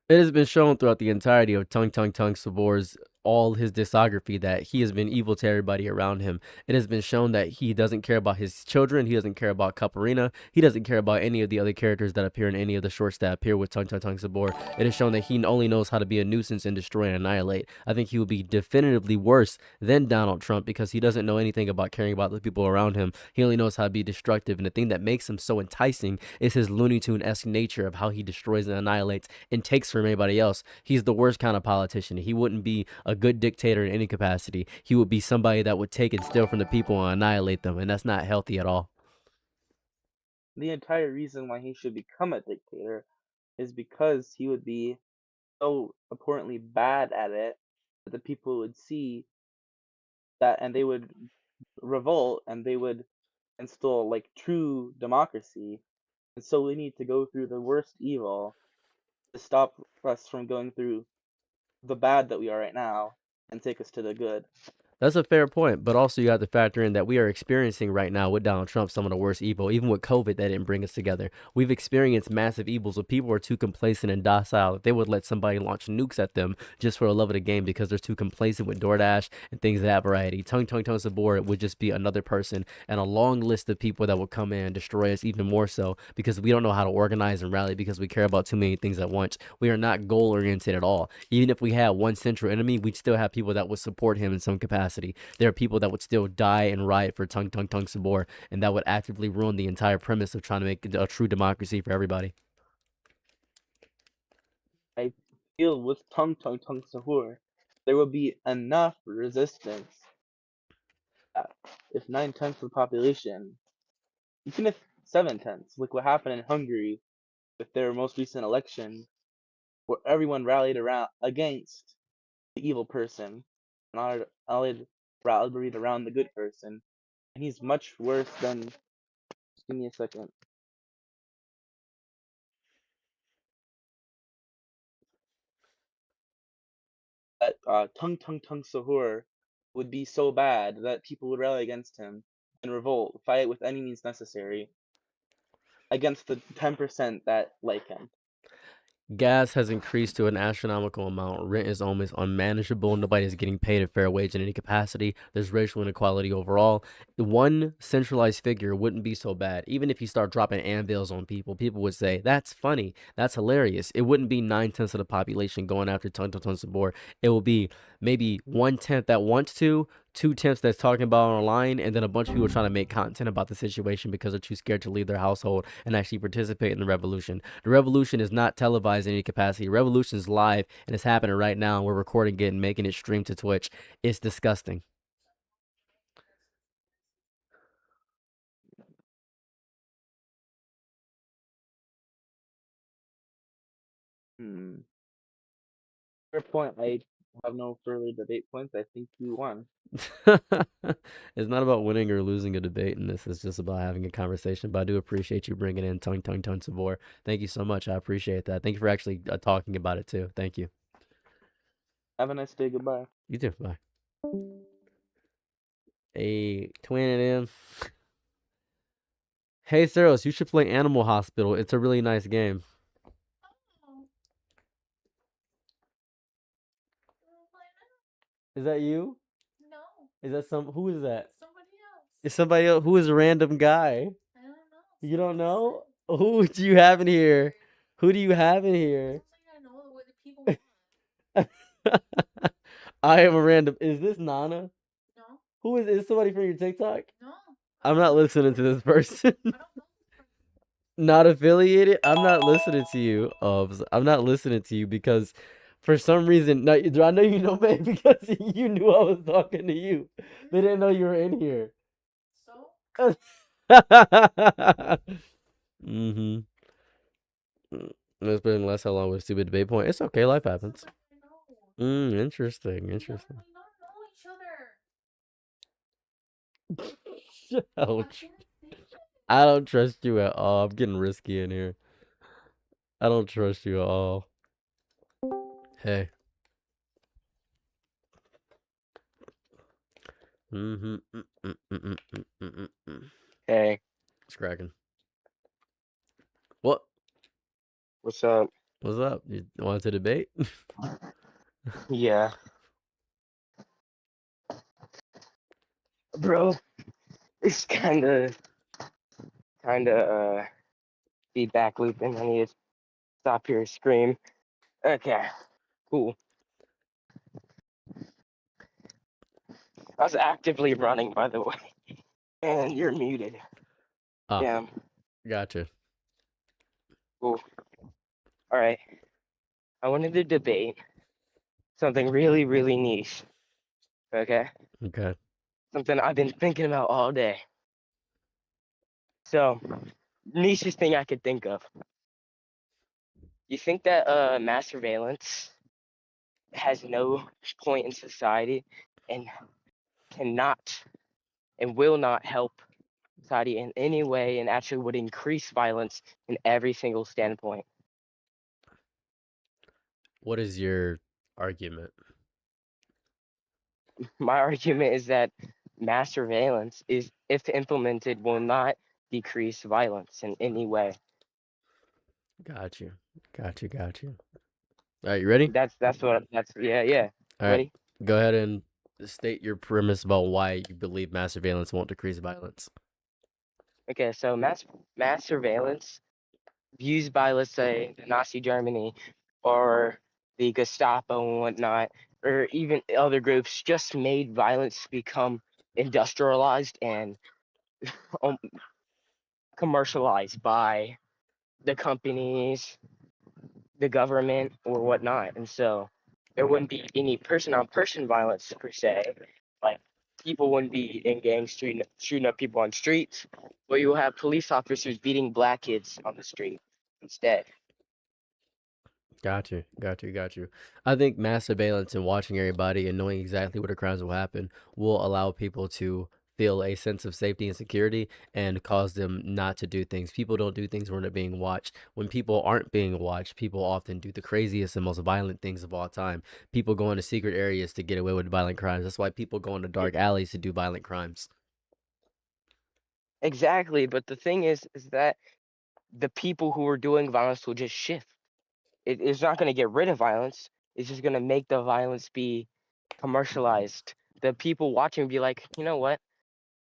It has been shown throughout the entirety of Tung Sabor's all his discography that he has been evil to everybody around him. It has been shown that he doesn't care about his children. He doesn't care about Caparina. He doesn't care about any of the other characters that appear in any of the shorts that appear with Tung Sabor. It is shown that he only knows how to be a nuisance and destroy and annihilate. I think he would be definitively worse than Donald Trump because he doesn't know anything about caring about the people around him. He only knows how to be destructive. And the thing that makes him so enticing is his Looney Tune-esque nature of how he destroys and annihilates and takes from everybody else. He's the worst kind of politician. He wouldn't be a good dictator in any capacity. He would be somebody that would take and steal from the people and annihilate them, and that's not healthy at all.
The entire reason why he should become a dictator is because he would be so abhorrently bad at it that the people would see that and they would revolt and they would install like true democracy. And so we need to go through the worst evil to stop us from going through the bad that we are right now and take us to the good.
That's a fair point, but also you have to factor in that we are experiencing right now with Donald Trump some of the worst evil. Even with COVID, that didn't bring us together. We've experienced massive evils where people are too complacent and docile that they would let somebody launch nukes at them just for the love of the game because they're too complacent with DoorDash and things of that variety. Tung Sabor would just be another person and a long list of people that would come in and destroy us even more so because we don't know how to organize and rally because we care about too many things at once. We are not goal-oriented at all. Even if we had one central enemy, we'd still have people that would support him in some capacity. There are people that would still die and riot for Tung Sabor, and that would actively ruin the entire premise of trying to make a true democracy for everybody.
I feel with Tung Sahur, there will be enough resistance that if 9/10 of the population, even if 7/10, like what happened in Hungary with their most recent election, where everyone rallied around against the evil person and rallied around the good person, and he's much worse than. Just give me a second. That Tung Sahur would be so bad that people would rally against him and revolt, fight with any means necessary against the 10% that like him.
Gas has increased to an astronomical amount. Rent is almost unmanageable. Nobody's getting paid a fair wage in any capacity. There's racial inequality overall. One centralized figure wouldn't be so bad. Even if you start dropping anvils on people, people would say, that's funny. That's hilarious. It wouldn't be 9/10 of the population going after Tung Tung Sabor. It will be maybe 1/10 that wants to, 2/10 that's talking about it online, and then a bunch of people trying to make content about the situation because they're too scared to leave their household and actually participate in the revolution. The revolution is not televised in any capacity. Revolution is live, and it's happening right now, and we're recording it and making it stream to Twitch. It's disgusting.
Fair point. I have no further debate points. I think you won.
It's not about winning or losing a debate in this. It's just about having a conversation. But I do appreciate you bringing in Tung Sabor. Thank you so much. I appreciate that. Thank you for actually talking about it too. Thank you.
Have a nice day. Goodbye.
You too. Bye. A twin and in. Hey, Theros, you should play Animal Hospital. It's a really nice game. Is that you?
No.
Is that who is that?
Somebody else.
Is somebody else? Who is a random guy? I don't know. You don't know? Who do you have in here? Who do you have in here?
I know what the people want.
I am a random. Is this Nana?
No.
Who is this? Somebody from your TikTok?
No.
I'm not listening to this person. Not affiliated? I'm not listening to you. I'm not listening to you because for some reason, no, I know you know me because you knew I was talking to you. They didn't know you were in here.
So?
Mm-hmm. It's been less how long with stupid debate point. It's okay, life happens. Interesting. Ouch. I don't trust you at all. I'm getting risky in here. I don't trust you at all. Hey.
Hey.
It's cracking. What?
What's up?
What's up? You want to debate?
Yeah. Bro, it's kinda feedback looping. I need to stop here and scream. Okay, cool. I was actively running, by the way. And you're muted.
Oh,
Damn.
gotcha.
Cool. All right. I wanted to debate something really, really niche. Okay?
Okay.
Something I've been thinking about all day. So, nichest thing I could think of. You think that mass surveillance has no point in society and cannot and will not help society in any way and actually would increase violence in every single standpoint?
What is your argument?
My argument is that mass surveillance is, if implemented, will not decrease violence in any way.
Got you. All right, you ready?
That's yeah.
All right.
Ready?
Go ahead and state your premise about why you believe mass surveillance won't decrease violence.
Okay, so mass surveillance used by, let's say, Nazi Germany or the Gestapo and whatnot, or even other groups, just made violence become industrialized and commercialized by the companies, the government, or whatnot. And so there wouldn't be any person-on-person violence per se. Like, people wouldn't be in gangs shooting up people on streets, but you'll have police officers beating black kids on the street instead.
Got you. I think mass surveillance and watching everybody and knowing exactly what crimes will happen will allow people to feel a sense of safety and security and cause them not to do things. People don't do things when they're being watched. When people aren't being watched, people often do the craziest and most violent things of all time. People go into secret areas to get away with violent crimes. That's why people go into dark alleys to do violent crimes.
Exactly, but the thing is that the people who are doing violence will just shift. It's not going to get rid of violence. It's just going to make the violence be commercialized. The people watching be like, you know what?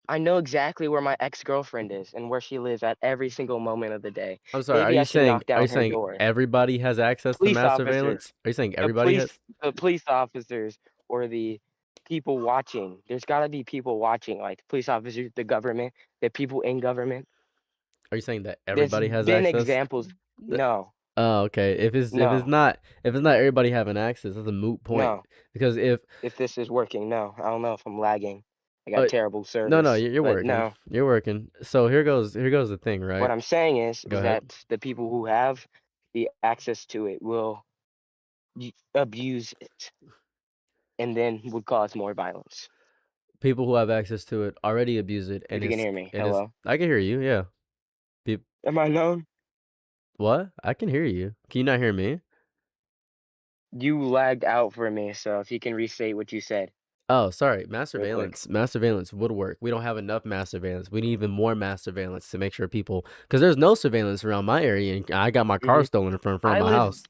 I know exactly where my ex-girlfriend is and where she lives at every single moment of the day.
I'm sorry,
Maybe I should knock
are
down
you
her
saying
door.
everybody has access to
Police
mass
officers,
surveillance? Are you saying
the
everybody
police,
has?
the police officers, or the people watching. There's got to be people watching, like police officers, the government, the people in government.
Are you saying that
There's
everybody has
been
access?
examples. No,
Oh, okay. If it's
no,
not everybody having access, that's a moot point.
no.
Because if
If this is working, no. I don't know if I'm lagging. I got terrible
no,
service,
you're
but
working.
no.
You're working. So here goes the thing,
What
right?
I'm saying is
Go ahead.
that the people who have the access to it will abuse it, and then would cause more violence.
People who have access to it already abuse it,
If
and
you can
it's
hear me,
and it's
hello.
I can hear you, yeah.
Am I known?
What? I can hear you. Can you not hear me?
You lagged out for me, so if you can restate what you said
Oh, sorry. Mass
real quick.
surveillance. Mass surveillance would work. We don't have enough mass surveillance. We need even more mass surveillance to make sure people, because there's no surveillance around my area, and I got my car stolen from front
I
of my
live,
house.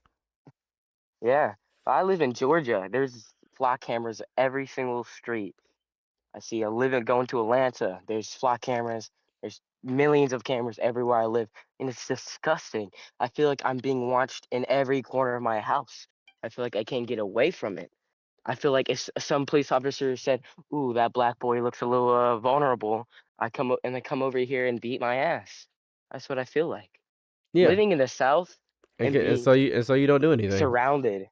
yeah, I live in Georgia. There's flock cameras every single street. Going to Atlanta. There's flock cameras. There's millions of cameras everywhere I live, and it's disgusting. I feel like I'm being watched in every corner of my house. I feel like I can't get away from it. I feel like if some police officer said, "Ooh, that black boy looks a little vulnerable," they come over here and beat my ass. That's what I feel like.
Yeah.
Living in the South and
And
being
so you don't do anything.
surrounded.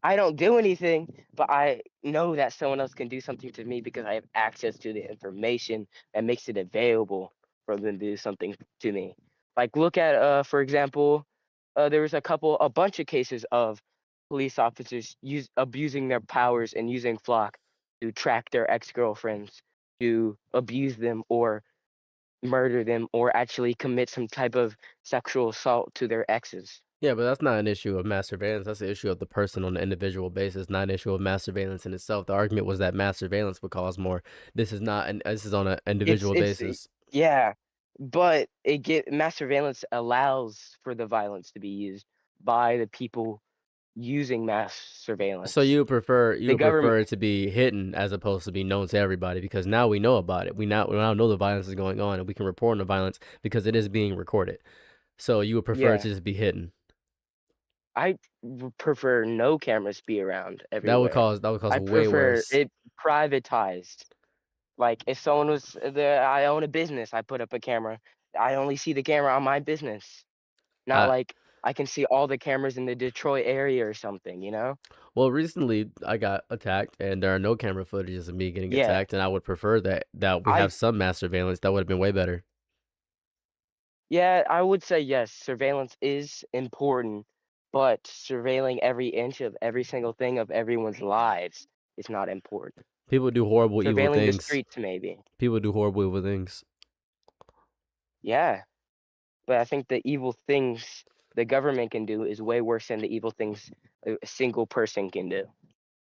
I don't do anything, but I know that someone else can do something to me because I have access to the information that makes it available for them to do something to me. Like look at for example, there was a bunch of cases of police officers abusing their powers and using flock to track their ex-girlfriends, to abuse them or murder them or actually commit some type of sexual assault to their exes.
Yeah, but that's not an issue of mass surveillance. That's an issue of the person on an individual basis, not an issue of mass surveillance in itself. The argument was that mass surveillance would cause more. This is not, and this is on an individual
It's
basis.
yeah, but mass surveillance allows for the violence to be used by the people using mass surveillance.
So you would prefer
The government,
it to be hidden as opposed to be known to everybody, because now we know about it. We now know the violence is going on, and we can report on the violence because it is being recorded. So you would prefer it
yeah,
to just be hidden.
I prefer no cameras be around
That would
everywhere.
cause
I
way
prefer
worse.
it privatized. Like if someone was there, I own a business, I put up a camera. I only see the camera on my business, not
I
like I can see all the cameras in the Detroit area or something, you know?
Well, recently I got attacked, and there are no camera footages of me getting
Yeah,
attacked, and I would prefer that we
I
have some mass surveillance. That would have been way better.
yeah, I would say yes, surveillance is important, but surveilling every inch of every single thing of everyone's lives is not important.
People do horrible, evil
Surveilling the
things.
streets, maybe.
People do horrible, evil things.
Yeah, but I think the evil things the government can do is way worse than the evil things a single person can do.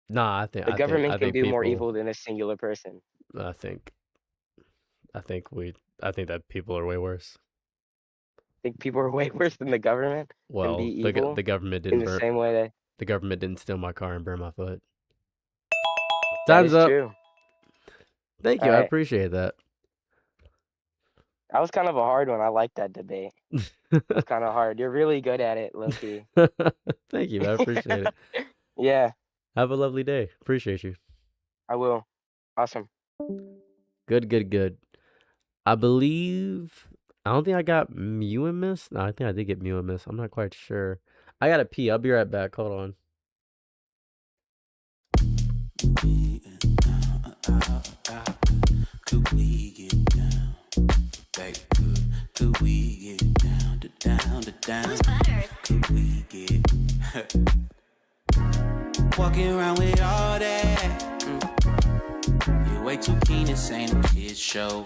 Nah,
The government
I
can
think
do more
people.
evil than a singular person.
I think that people are way worse.
Think people are way worse than the government can
Well,
be evil
the government
in
didn't
the same way that
the government didn't steal my car and burn my foot.
that
Time's
is
up.
true.
Thank
All
you. I
right,
appreciate that.
that was kind of a hard one. I like that debate. It's kind of hard. You're really good at it, Loki.
Thank you. I appreciate it.
Yeah,
Have a lovely day. Appreciate you.
I will. Awesome.
Good. I believe I don't think I got Mew and Miss. No, I think I did get Mew and Miss. I'm not quite sure. I gotta pee. I'll be right back. Hold on.
Could we get down? Back good. Could we get down to down to down? Could we get walking around with all that? You way too keen, this ain't a kid's show.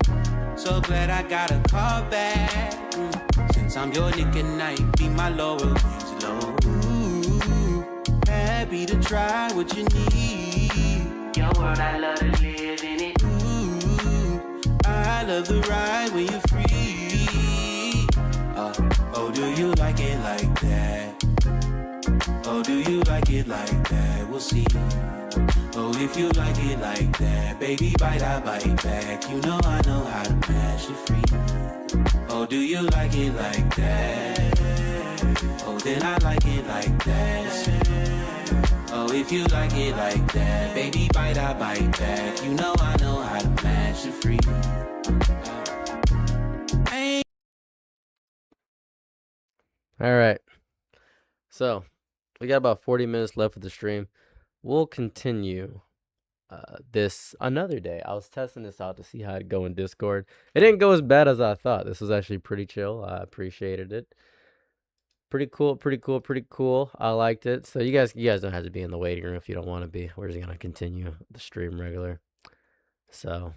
So glad I got a call back. Since I'm your nigga night, be my lower wings low. Ooh, happy to try what you need. Your world, I love to live in it. Ooh, I love the ride when you're free. Oh, do you like it like that? Oh, do you like it like that? We'll see. Oh, if you like it like that, baby, bite, I bite back. You know I know how to mash it free. Oh, do you like it like that? Oh, then I like it like that. Oh, if you like it like that, baby, bite, I bite back. You know I know how to mash it free.
All right. So we got about 40 minutes left of the stream. We'll continue this another day. I was testing this out to see how it'd go in Discord. It didn't go as bad as I thought. This was actually pretty chill. I appreciated it. Pretty cool, pretty cool, pretty cool. I liked it. So you guys don't have to be in the waiting room if you don't want to be. We're just gonna continue the stream regular. So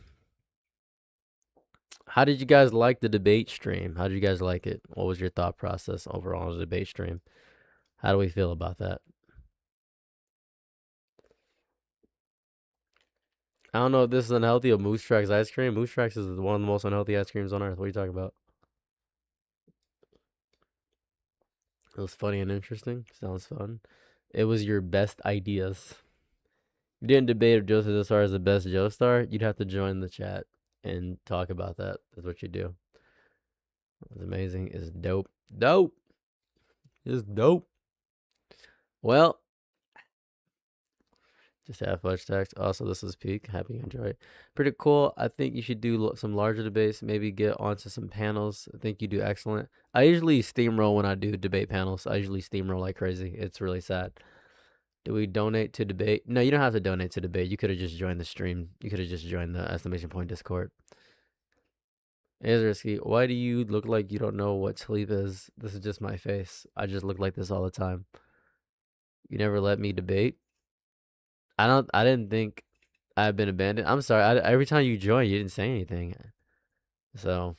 how did you guys like the debate stream? How did you guys like it? What was your thought process overall on the debate stream? How do we feel about that? I don't know if this is unhealthy or Moose Tracks ice cream. Moose Tracks is one of the most unhealthy ice creams on earth. What are you talking about? It was funny and interesting. Sounds fun. It was your best ideas. You didn't debate if Joseph Joestar is the best Joestar. You'd have to join the chat and talk about that. That's what you do. It's amazing. It's dope. Dope. It's dope. Well, just have fudge text. Also, this is Peak. Happy you enjoy it. Pretty cool. I think you should do some larger debates. Maybe get onto some panels. I think you do excellent. I usually steamroll when I do debate panels. I usually steamroll like crazy. It's really sad. Do we donate to debate? No, you don't have to donate to debate. You could have just joined the stream. You could have just joined the exclamation point Discord. It's risky. Why do you look like you don't know what sleep is? This is just my face. I just look like this all the time. You never let me debate. I didn't think I've been abandoned. I'm sorry. Every time you join, you didn't say anything. So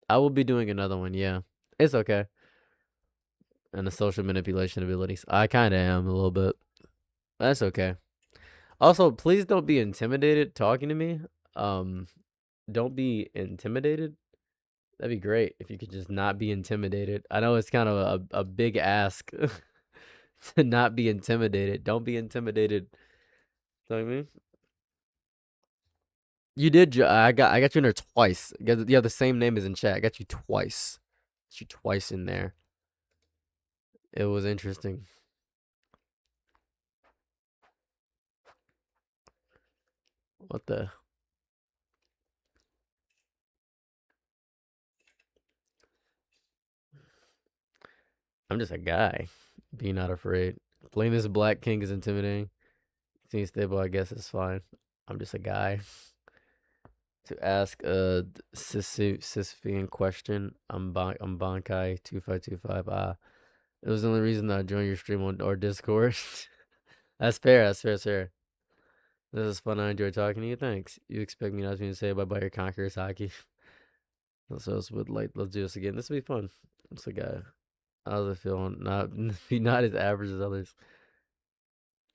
I will be doing another one. Yeah, it's okay. And the social manipulation abilities. I kind of am a little bit. That's okay. Also, please don't be intimidated talking to me. Don't be intimidated. That'd be great if you could just not be intimidated. I know it's kind of a big ask to not be intimidated. Don't be intimidated. You know what I mean? You did. I got you in there twice. You have the same name as in chat. I got you twice. Got you twice in there. It was interesting. What the? I'm just a guy. Be not afraid. Playing this Black King is intimidating. Seems stable, I guess it's fine. I'm just a guy. To ask a Sisyphean question, I'm Bankai 2525. It was the only reason that I joined your stream on or Discord. That's fair. That's fair. That's fair. This is fun. I enjoy talking to you. Thanks. You expect me not to say bye bye your Conquerors hockey. So let's do this again. This will be fun. It's a guy. How's it feel? Be not as average as others.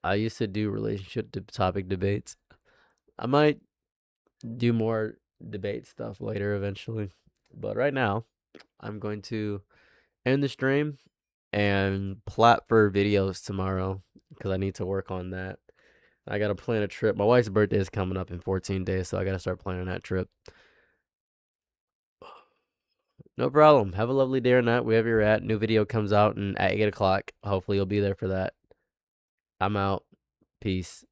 I used to do relationship topic debates. I might do more debate stuff later eventually. But right now, I'm going to end the stream and plot for videos tomorrow because I need to work on that. I got to plan a trip. My wife's birthday is coming up in 14 days, so I got to start planning that trip. No problem. Have a lovely day or night, wherever you're at. New video comes out at 8 o'clock. Hopefully you'll be there for that. I'm out. Peace.